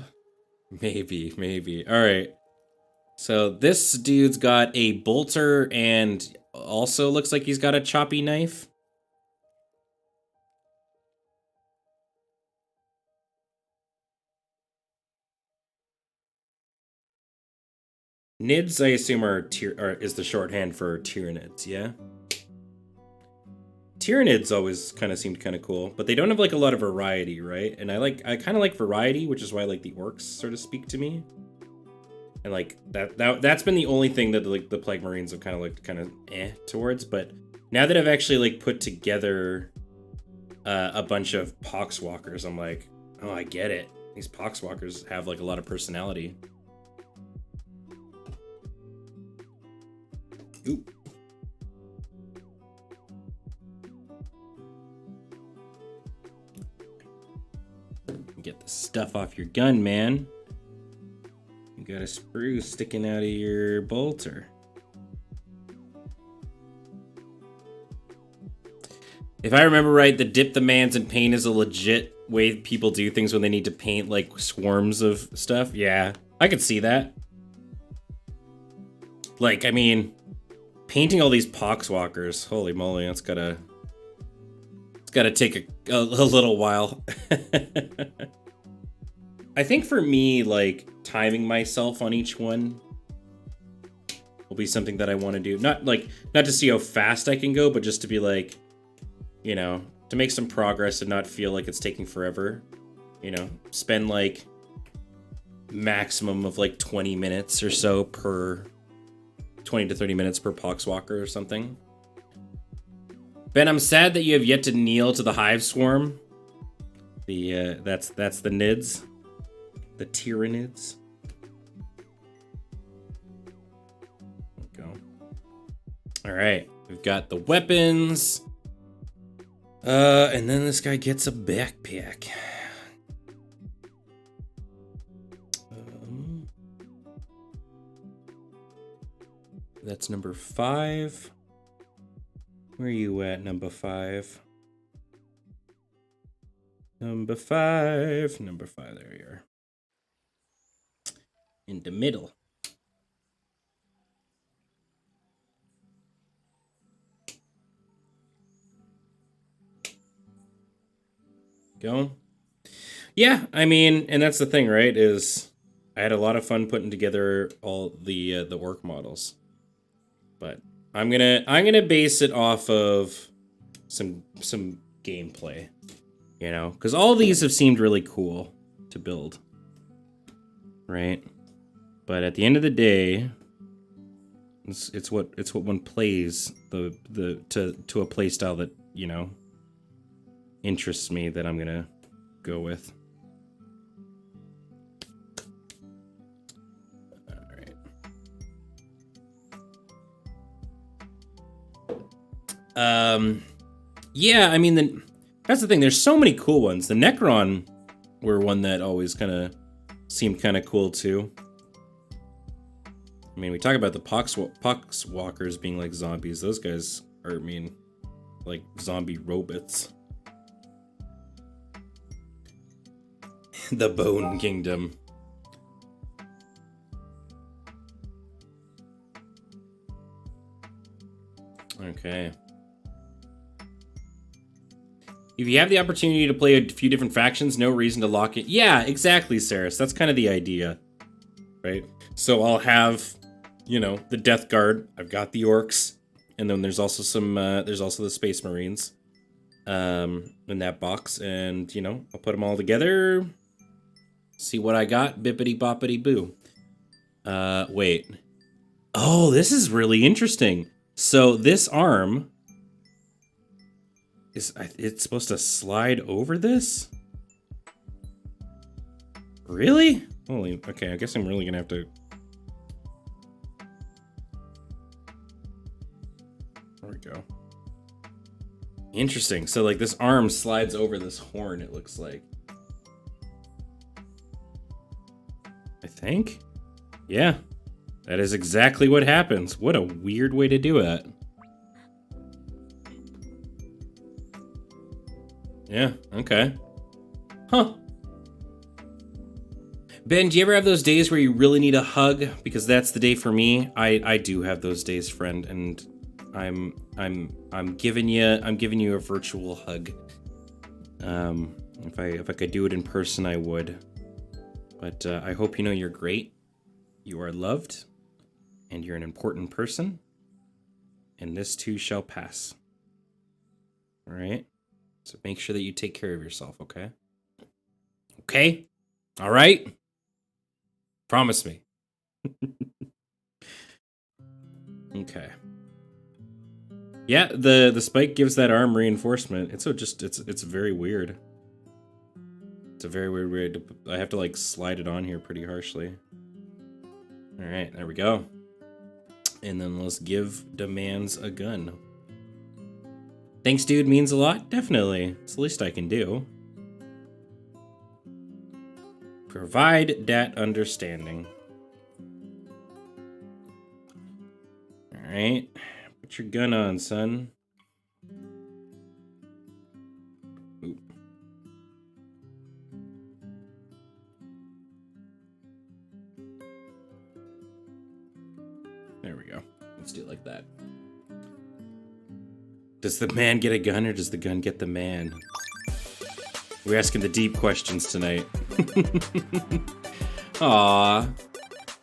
maybe. All right. So this dude's got a bolter and also looks like he's got a choppy knife. Nids, I assume, is the shorthand for Tyranids, yeah? Tyranids always kind of seemed kind of cool, but they don't have like a lot of variety, right? And I kind of like variety, which is why like the orcs sort of speak to me. And like that's been the only thing that like the Plague Marines have kind of looked kind of towards. But now that I've actually like put together a bunch of Poxwalkers, I'm like, oh, I get it. These Poxwalkers have like a lot of personality. Oop. Get the stuff off your gun, man. You got a sprue sticking out of your bolter. If I remember right, the dip the mans in paint is a legit way people do things when they need to paint like swarms of stuff. Yeah, I could see that. Like, I mean, painting all these Poxwalkers, holy moly, it's gotta take a little while. I think for me, like, timing myself on each one will be something that I want to do. Not to see how fast I can go, but just to be like, you know, to make some progress and not feel like it's taking forever. You know, spend like maximum of like 20 minutes or so per 20 to 30 minutes per Poxwalker or something. Ben, I'm sad that you have yet to kneel to the hive swarm. That's the Nids. The Tyranids. There we go. Alright, we've got the weapons. And then this guy gets a backpack. That's number 5. Where are you at, number 5? Number 5, there you are. In the middle. Go. Yeah, I mean, and that's the thing, right? Is I had a lot of fun putting together all the orc models, but I'm gonna base it off of some gameplay, you know, because all these have seemed really cool to build, right? But at the end of the day, it's what one plays to a play style that, you know, interests me, that I'm gonna go with. Yeah, I mean, that's the thing. There's so many cool ones. The Necron were one that always kind of seemed kind of cool too. I mean, we talk about the poxwalkers being like zombies. Those guys are, I mean, like zombie robots. The Bone Kingdom. Okay. If you have the opportunity to play a few different factions, no reason to lock it. Yeah, exactly, Saris. That's kind of the idea, right? So I'll have, you know, the Death Guard. I've got the Orcs, and then there's also some. There's also the Space Marines, in that box, and you know, I'll put them all together. See what I got. Bippity boppity boo. Wait. Oh, this is really interesting. So this arm. It's supposed to slide over this? Really? Holy, okay, I guess I'm really gonna have to... There we go. Interesting, so like this arm slides over this horn, it looks like. I think? Yeah, that is exactly what happens. What a weird way to do it. Yeah, okay. Huh. Ben, do you ever have those days where you really need a hug? Because that's the day for me. I do have those days, friend, and I'm giving you a virtual hug. If I could do it in person, I would. But I hope you know you're great. You are loved, and you're an important person. And this too shall pass. All right. So make sure that you take care of yourself, okay? Okay? All right? Promise me. Okay. Yeah, the spike gives that arm reinforcement. It's very weird. It's a very weird way to... I have to like slide it on here pretty harshly. All right, there we go. And then let's give demands a gun. Thanks, dude, means a lot. Definitely. It's the least I can do. Provide that understanding. Alright. Put your gun on, son. Oop. There we go. Let's do it like that. Does the man get a gun, or does the gun get the man? We're asking the deep questions tonight. Aw.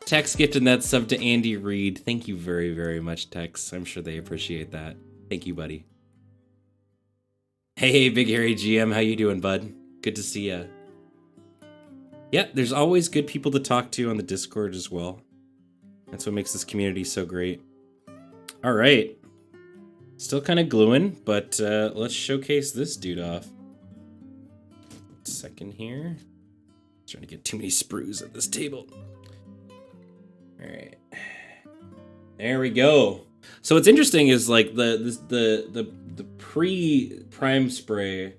Tex gifting that sub to Andy Reid. Thank you very, very much, Tex. I'm sure they appreciate that. Thank you, buddy. Hey, Big Hairy GM. How you doing, bud? Good to see ya. Yeah, there's always good people to talk to on the Discord as well. That's what makes this community so great. All right. Still kind of gluing, but let's showcase this dude off. Second here. Trying to get too many sprues at this table. All right. There we go. So what's interesting is like the pre-prime spray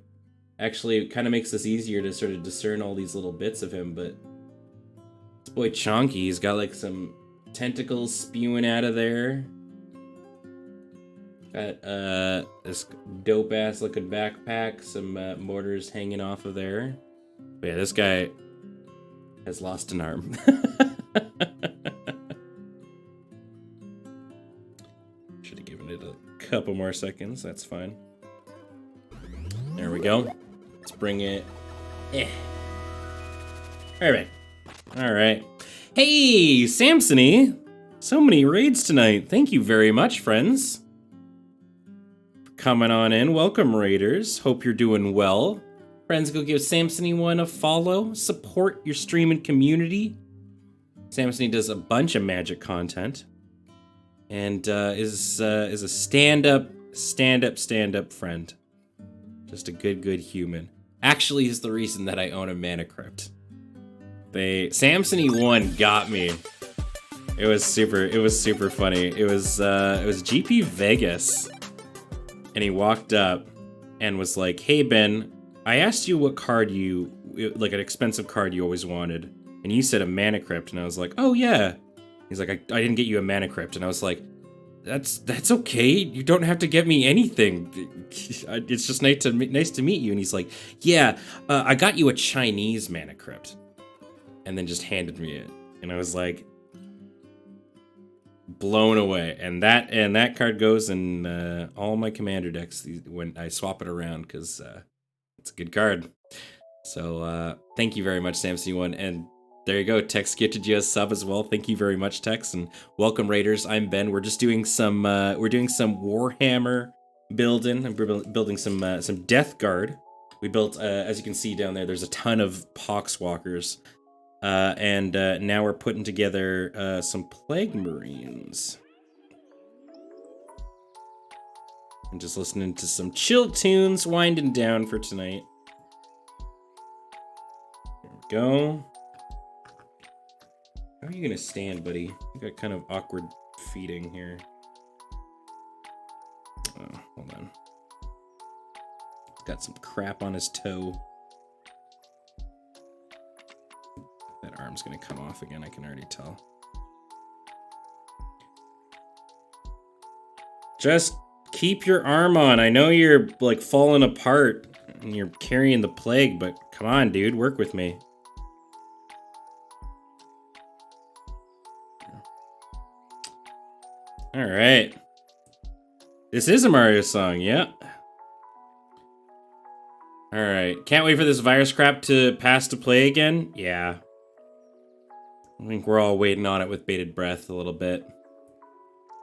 actually kind of makes this easier to sort of discern all these little bits of him, but this boy Chonky, he's got like some tentacles spewing out of there. Got this dope ass looking backpack, some mortars hanging off of there. But yeah, this guy has lost an arm. Should have given it a couple more seconds. That's fine. There we go. Let's bring it. All right. All right. Hey, Samsony. So many raids tonight. Thank you very much, friends. coming on in. Welcome, Raiders. Hope you're doing well. Friends, go give Samsony1 a follow. Support your streaming community. Samsony does a bunch of magic content. And is a stand-up friend. Just a good human. Actually is the reason that I own a Mana Crypt. Samsony1 got me. It was super funny. It was GP Vegas. And he walked up and was like, "Hey Ben, I asked you what card like an expensive card you always wanted. And you said a Mana Crypt." And I was like, "Oh yeah." He's like, I didn't get you a Mana Crypt. And I was like, that's okay. You don't have to get me anything. It's just nice to meet you. And he's like, "Yeah, I got you a Chinese Mana Crypt." And then just handed me it. And I was like, blown away. And that card goes in all my commander decks when I swap it around, because it's a good card. So thank you very much, Samsony1. And there you go. Tex gifted you a sub as well. Thank you very much, Tex, and welcome, Raiders. I'm Ben. We're just doing some Warhammer building. I'm building some Death Guard. We built, as you can see down there, there's a ton of Poxwalkers, and now we're putting together some Plague Marines. I'm just listening to some chill tunes, winding down for tonight. There we go. How are you gonna stand, buddy? You got kind of awkward feeding here. Oh, hold on. He's got some crap on his toe. That arm's gonna come off again, I can already tell. Just keep your arm on. I know you're like falling apart and you're carrying the plague, but come on, dude, work with me. All right. This is a Mario song, yeah. All right. Can't wait for this virus crap to pass to play again. Yeah. I think we're all waiting on it with bated breath a little bit.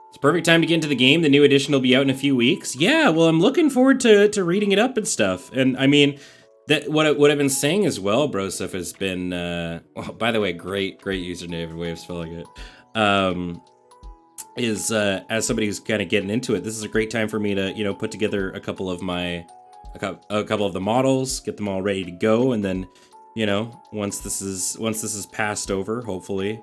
It's a perfect time to get into the game. The new edition will be out in a few weeks. Yeah, well, I'm looking forward to reading it up and stuff. And I mean, that what I've been saying as well, Broseph, has been. Well, by the way, great username, way of spelling it. As somebody who's kind of getting into it, this is a great time for me to, put together a couple of the models, get them all ready to go, and then, once this is passed over, hopefully,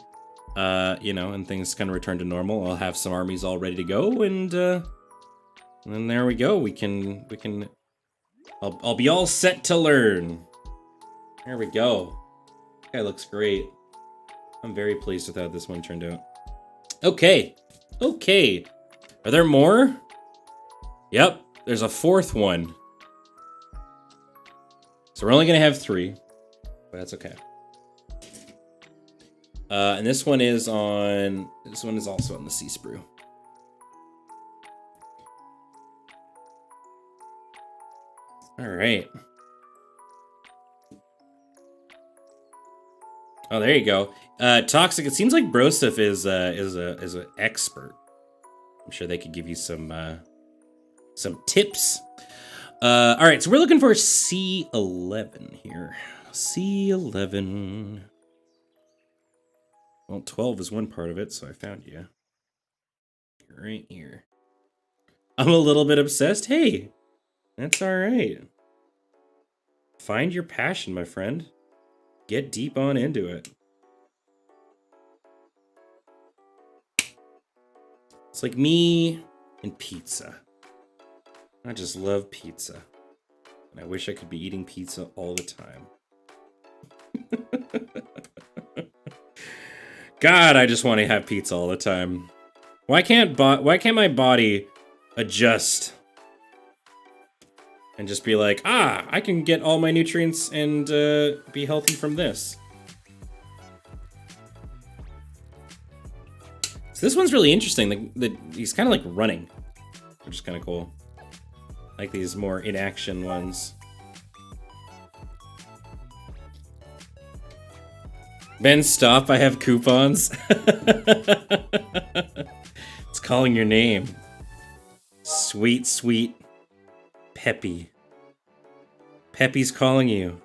and things kind of return to normal, I'll have some armies all ready to go, and then there we go. I'll be all set to learn. There we go. That guy looks great. I'm very pleased with how this one turned out. Okay. Are there more? Yep, there's a fourth one. So we're only gonna have 3, but that's okay. And this one is also on the Sea Sprue. All right. Oh, there you go. Toxic. It seems like Broseph is an expert. I'm sure they could give you some tips. All right, so we're looking for C11 here. C11. Well, 12 is one part of it, so I found you. You're right here. I'm a little bit obsessed. Hey, that's all right. Find your passion, my friend. Get deep on into it. It's like me and pizza. I just love pizza. And I wish I could be eating pizza all the time. God, I just want to have pizza all the time. Why can't my body adjust and just be like, I can get all my nutrients and be healthy from this? So this one's really interesting. He's kind of like running, which is kind of cool. I like these more in-action ones. Ben, stop, I have coupons. It's calling your name. Sweet, sweet. Peppy. Peppy's calling you.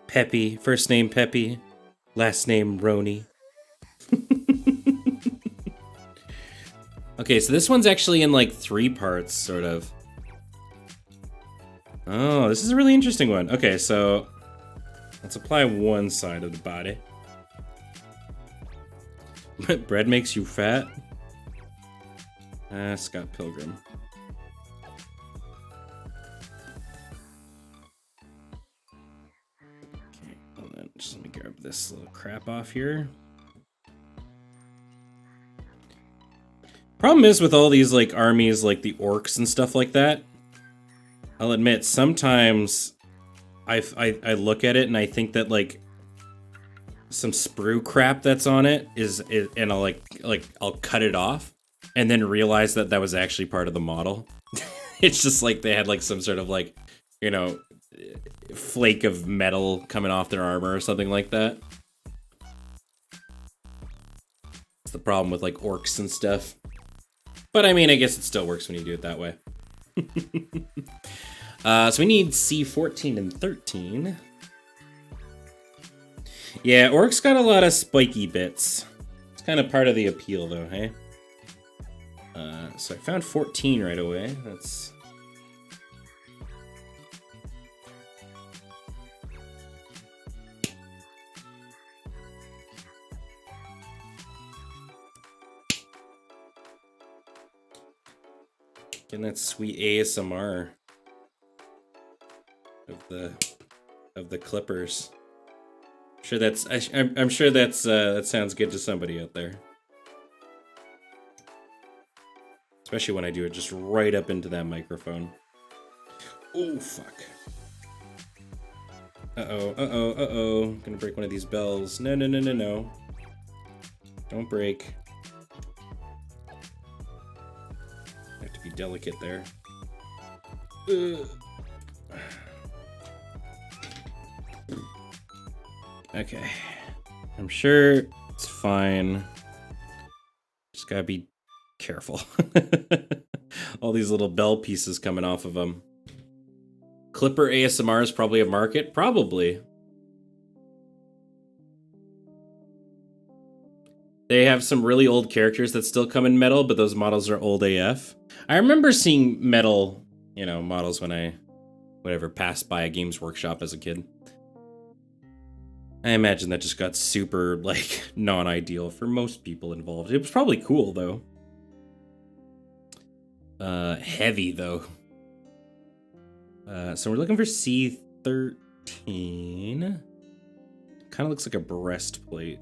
Peppy, first name Peppy, last name Roni. Okay, so this one's actually in like 3 parts, sort of. Oh, this is a really interesting one. Okay, so let's apply one side of the body. Bread makes you fat? Scott Pilgrim. Okay, hold on. Just let me grab this little crap off here. Problem is with all these like armies, like the orcs and stuff like that, I'll admit sometimes I look at it and I think that like some sprue crap that's on it is and I'll I'll cut it off and then realize that that was actually part of the model. It's just like they had like some sort of like, you know, flake of metal coming off their armor or something like that. It's the problem with like orcs and stuff. But I mean, I guess it still works when you do it that way. So we need C14 and 13. Yeah, orcs got a lot of spiky bits. It's kind of part of the appeal, though, hey? So I found 14 right away. That's... Getting that sweet ASMR of the clippers. I'm sure that's that sounds good to somebody out there. Especially when I do it just right up into that microphone. Oh fuck. Uh-oh. Gonna break one of these bells. No. Don't break. Have to be delicate there. Okay. I'm sure it's fine. Just gotta be careful. All these little bell pieces coming off of them. Clipper ASMR is probably a market? Probably. They have some really old characters that still come in metal, but those models are old AF. I remember seeing metal, you know, models when I, whatever, passed by a Games Workshop as a kid. I imagine that just got super, like, non-ideal for most people involved. It was probably cool, though. Heavy, though. So we're looking for C13. Kind of looks like a breastplate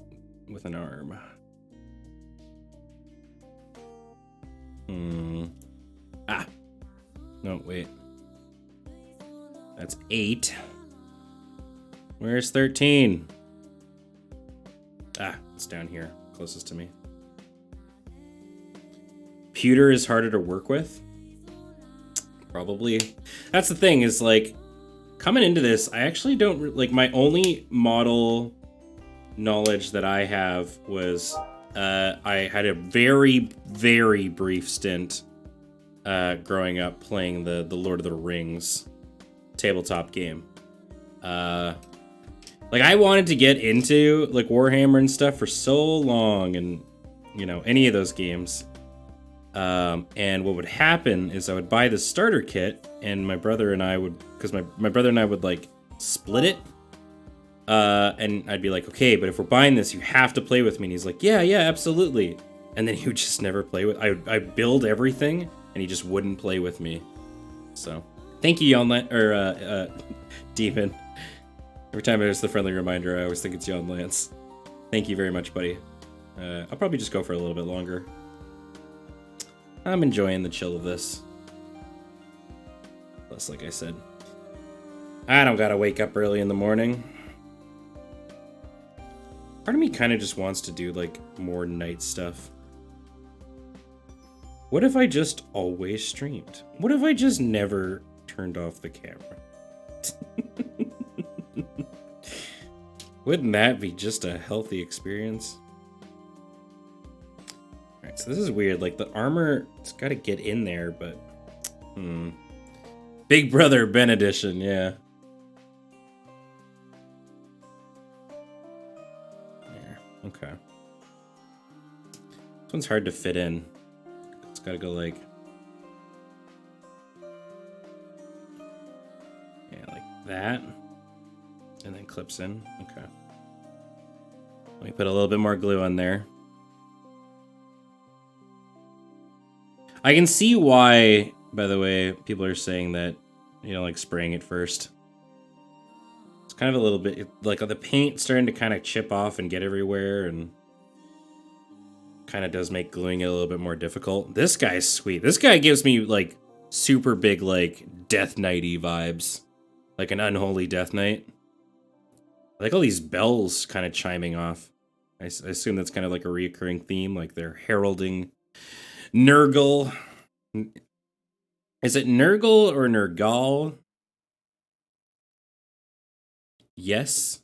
with an arm. Ah. No, wait. That's 8. Where's 13? Ah, it's down here, closest to me. Pewter is harder to work with? Probably. That's the thing, is like, coming into this, I actually don't, like, my only model knowledge that I have was, I had a very, very brief stint growing up playing the Lord of the Rings tabletop game. Like, I wanted to get into, like, Warhammer and stuff for so long, and, you know, any of those games. And what would happen is I would buy the starter kit, and my brother and I would, because my brother and I would, like, split it. And I'd be like, okay, but if we're buying this, you have to play with me. And he's like, yeah, absolutely. And then he would just never play with, I'd build everything, and he just wouldn't play with me. So, thank you, Demon. Every time there's the friendly reminder, I always think it's Jan Lance. Thank you very much, buddy. I'll probably just go for a little bit longer. I'm enjoying the chill of this. Plus, like I said, I don't gotta wake up early in the morning. Part of me kind of just wants to do, like, more night stuff. What if I just always streamed? What if I just never turned off the camera? Wouldn't that be just a healthy experience? Alright, so this is weird. Like, the armor, it's got to get in there, but... Big Brother Ben edition, yeah. Yeah, okay. This one's hard to fit in. It's gotta go like... Yeah, like that. And then clips in. Okay. Let me put a little bit more glue on there. I can see why, by the way, people are saying that, you know, like spraying it first. It's kind of a little bit, like the paint starting to kind of chip off and get everywhere, and kind of does make gluing it a little bit more difficult. This guy's sweet. This guy gives me like super big, like Death Knight-y vibes. Like an unholy Death Knight. I like all these bells kind of chiming off. I assume that's kind of like a reoccurring theme, like they're heralding Nurgle. Is it Nurgle or Nurgle? Yes.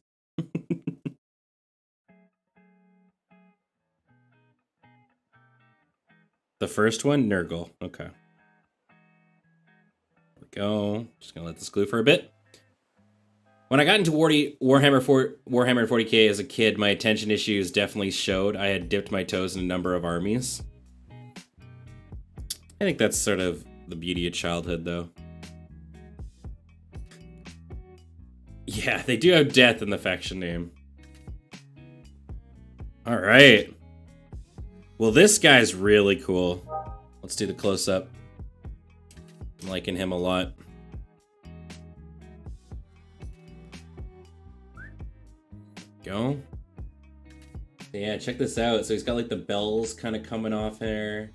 The first one, Nurgle. Okay. There we go. Just gonna let this glue for a bit. When I got into Warhammer 40k as a kid, my attention issues definitely showed. I had dipped my toes in a number of armies. I think that's sort of the beauty of childhood, though. Yeah, they do have death in the faction name. All right. Well, this guy's really cool. Let's do the close-up. I'm liking him a lot. Go. Yeah, check this out. So he's got like the bells kind of coming off here.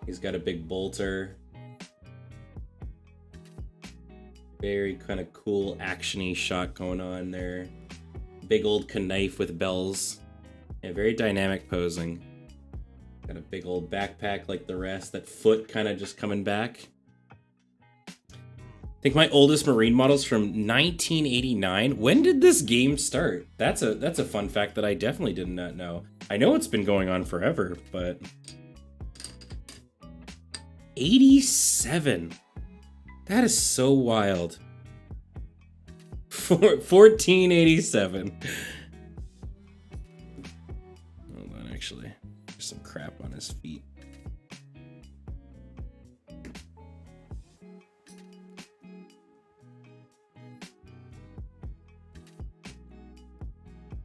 He's got a big bolter. Very kind of cool action-y shot going on there. Big old knife with bells. Yeah, very dynamic posing. Got a big old backpack like the rest. That foot kind of just coming back. I think my oldest Marine model's from 1989. When did this game start? That's a fun fact that I definitely did not know. I know it's been going on forever, but 87. That is so wild. 1487. Hold on, actually. There's some crap on his feet.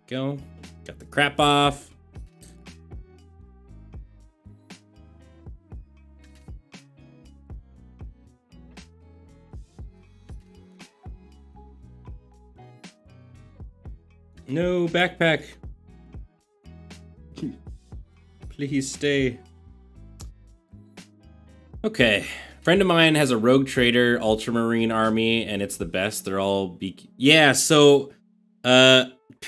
Go. Got the crap off. No backpack. Please stay. Okay. Friend of mine has a rogue trader ultramarine army, and it's the best. They're all yeah, so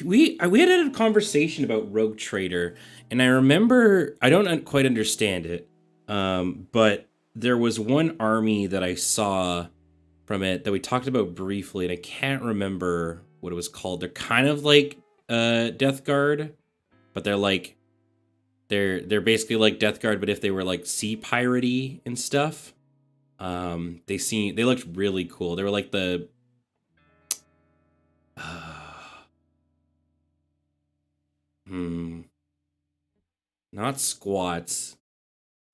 we had a conversation about rogue trader, and I remember I don't quite understand it. But there was one army that I saw from it that we talked about briefly, and I can't remember what it was called. They're kind of like Death Guard, but they're like they're basically like Death Guard, but if they were like sea piratey and stuff. They looked really cool. They were like the not squats.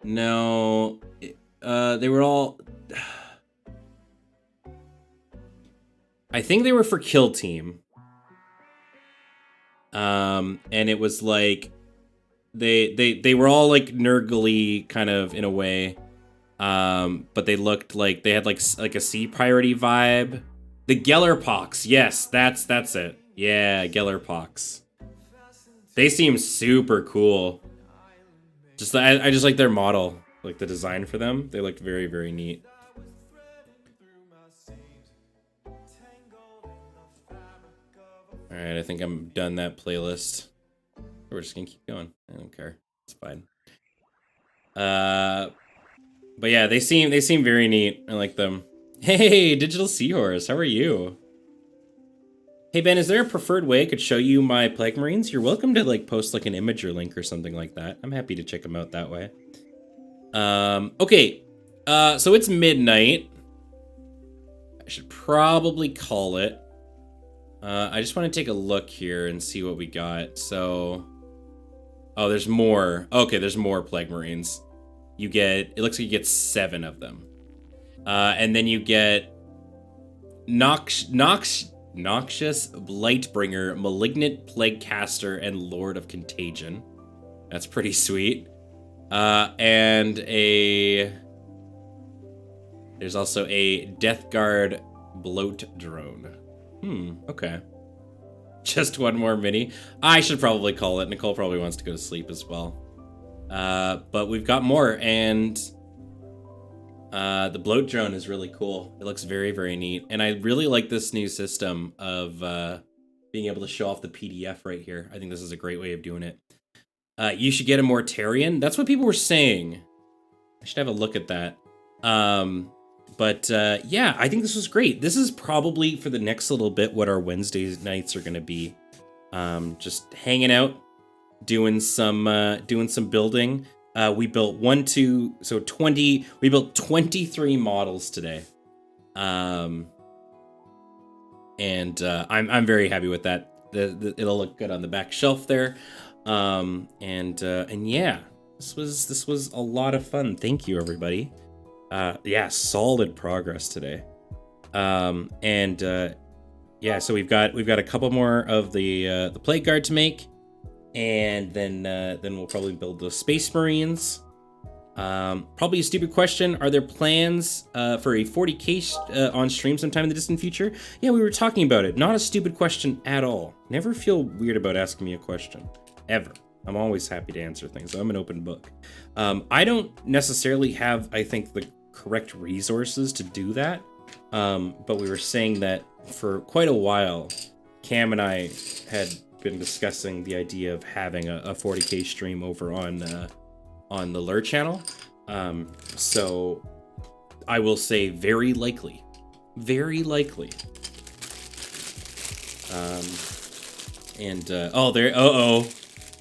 No, they were all. I think they were for Kill Team. And it was like they were all like Nurgle-y kind of in a way. But they looked like they had like a sea piratey vibe. The Gellerpox, yes, that's it. Yeah, Gellerpox. They seem super cool. I just like their model, like the design for them. They looked very, very neat. All right, I think I'm done that playlist. We're just gonna keep going. I don't care. It's fine. But yeah, they seem very neat. I like them. Hey, Digital Seahorse, how are you? Hey Ben, is there a preferred way I could show you my Plague Marines? You're welcome to like post like an image or link or something like that. I'm happy to check them out that way. Okay. So it's midnight. I should probably call it. I just want to take a look here and see what we got. So, oh, there's more. Okay, there's more Plague Marines. You get, it looks like you get 7 of them. And then you get Noxious Blightbringer, Malignant Plague Caster, and Lord of Contagion. That's pretty sweet. And there's also a Death Guard Bloat Drone. Okay. Just one more mini. I should probably call it. Nicole probably wants to go to sleep as well. But we've got more, and the Bloat Drone is really cool. It looks very, very neat. And I really like this new system of being able to show off the PDF right here. I think this is a great way of doing it. You should get a Mortarion. That's what people were saying. I should have a look at that. But yeah, I think this was great. This is probably for the next little bit what our Wednesday nights are going to be. Just hanging out, doing some building. We built 20. We built 23 models today. And I'm very happy with that. It'll look good on the back shelf there. And yeah, this was a lot of fun. Thank you, everybody. Yeah, solid progress today. Yeah, so we've got a couple more of the Plague Guard to make, and then we'll probably build the Space Marines. Probably a stupid question. Are there plans for a 40k on stream sometime in the distant future? Yeah, we were talking about it. Not a stupid question at all. Never feel weird about asking me a question, ever. I'm always happy to answer things. I'm an open book. I don't necessarily have, I think, the correct resources to do that. But we were saying that for quite a while, Cam and I had been discussing the idea of having a 40k stream over on the Lure channel. So I will say very likely. Very likely.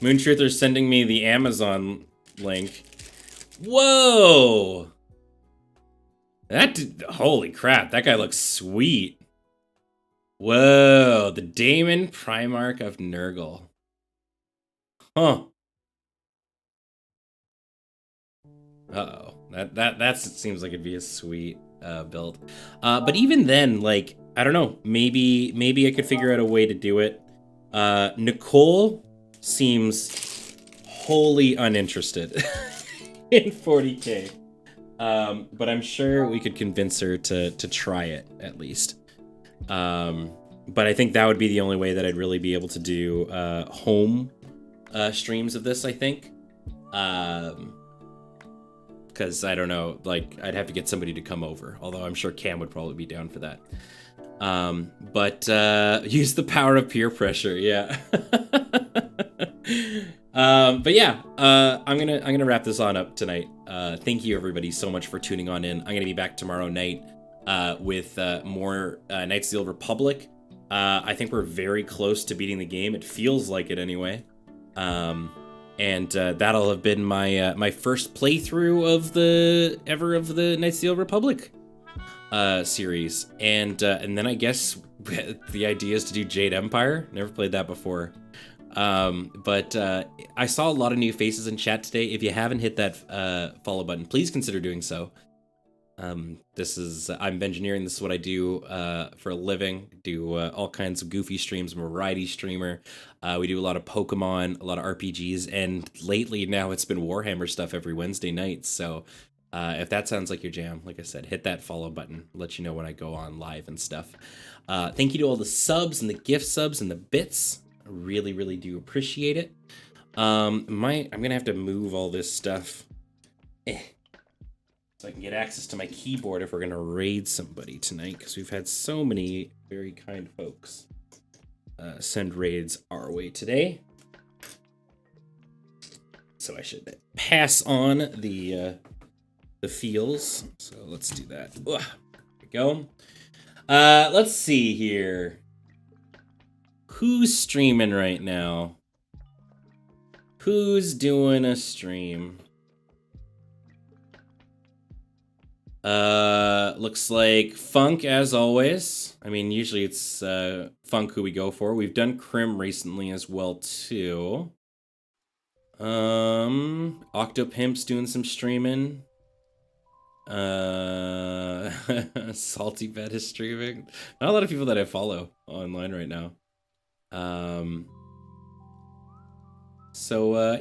Moontruther's sending me the Amazon link. Whoa! Holy crap, that guy looks sweet. Whoa, the Daemon Primarch of Nurgle. Huh. Uh-oh. That seems like it'd be a sweet build. But even then, like, I don't know, maybe I could figure out a way to do it. Nicole seems wholly uninterested in 40k. But I'm sure we could convince her to try it at least. But I think that would be the only way that I'd really be able to do home streams of this, I think. Because I don't know, like, I'd have to get somebody to come over, although I'm sure Cam would probably be down for that. But use the power of peer pressure, yeah. But yeah, I'm gonna wrap this on up tonight. Thank you everybody so much for tuning on in. I'm gonna be back tomorrow night with more Knights of the Old Republic. I think we're very close to beating the game. It feels like it anyway. And that'll have been my first playthrough of the Knights of the Old Republic series. And then I guess the idea is to do Jade Empire. Never played that before. But I saw a lot of new faces in chat today. If you haven't hit that follow button, please consider doing so. I'm Bengineering. This is what I do for a living. Do all kinds of goofy streams. I'm a variety streamer. We do a lot of Pokemon, a lot of RPGs, and lately now it's been Warhammer stuff every Wednesday night. So if that sounds like your jam, like I said, hit that follow button. Let you know when I go on live and stuff. Thank you to all the subs and the gift subs and the bits. I really, really do appreciate it. I'm gonna have to move all this stuff. So I can get access to my keyboard if we're gonna raid somebody tonight, because we've had so many very kind folks send raids our way today. So I should pass on the feels. So let's do that. Ugh, there we go. Let's see here. Who's streaming right now? Who's doing a stream? Looks like Funk as always. I mean, usually it's Funk who we go for. We've done Crim recently as well too. Octopimp's doing some streaming. Salty Bet is streaming. Not a lot of people that I follow online right now.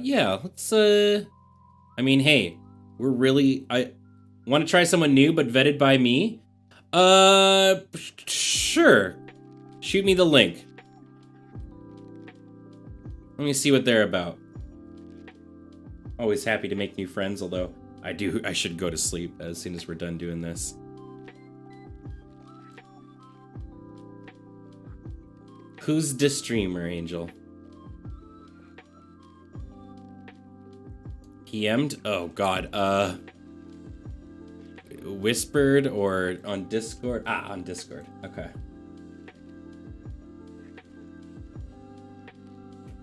Yeah, let's I mean, hey, I want to try someone new but vetted by me. Sure. Shoot me the link. Let me see what they're about. Always happy to make new friends, although I should go to sleep as soon as we're done doing this. Who's the streamer, Angel? PM'd? Oh god, whispered or on Discord? Ah, on Discord. Okay.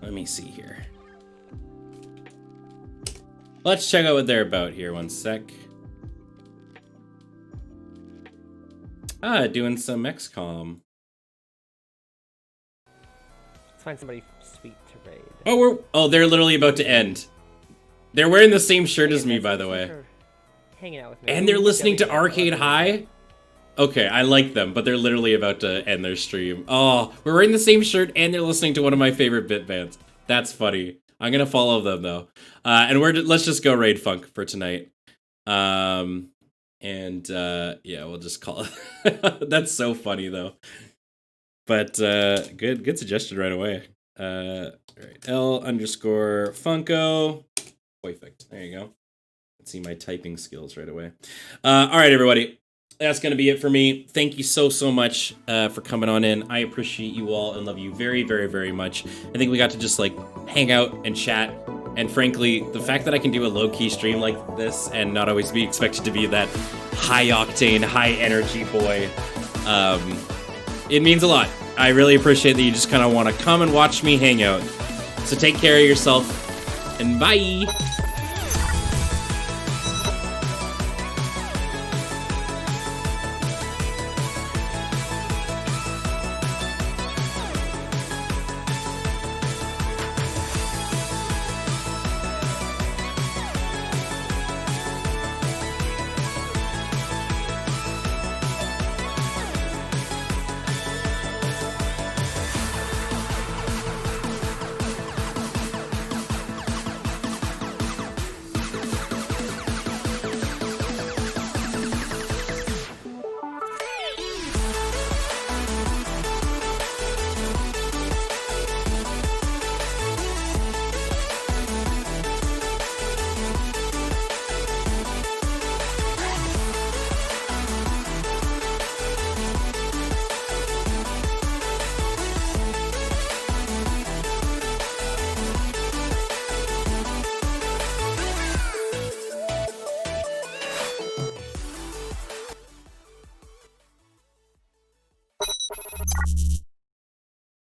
Let me see here. Let's check out what they're about here. One sec. Ah, doing some XCOM. Let's find somebody sweet to raid. Oh, they're literally about to end. They're wearing the same shirt as me, by the way. Hanging out with me. And they're listening to Arcade High? Okay, I like them, but they're literally about to end their stream. Oh, we're wearing the same shirt and they're listening to one of my favorite bit bands. That's funny. I'm gonna follow them though. And let's just go raid Funk for tonight. Yeah, we'll just call it. That's so funny though. But good suggestion right away. All right, L_Funko. Perfect. There you go. Let's see my typing skills right away. All right, everybody. That's going to be it for me. Thank you so much for coming on in. I appreciate you all and love you very, very, very much. I think we got to just like hang out and chat. And frankly, the fact that I can do a low-key stream like this and not always be expected to be that high-octane, high-energy boy, it means a lot. I really appreciate that you just kind of want to come and watch me hang out. So take care of yourself, and bye!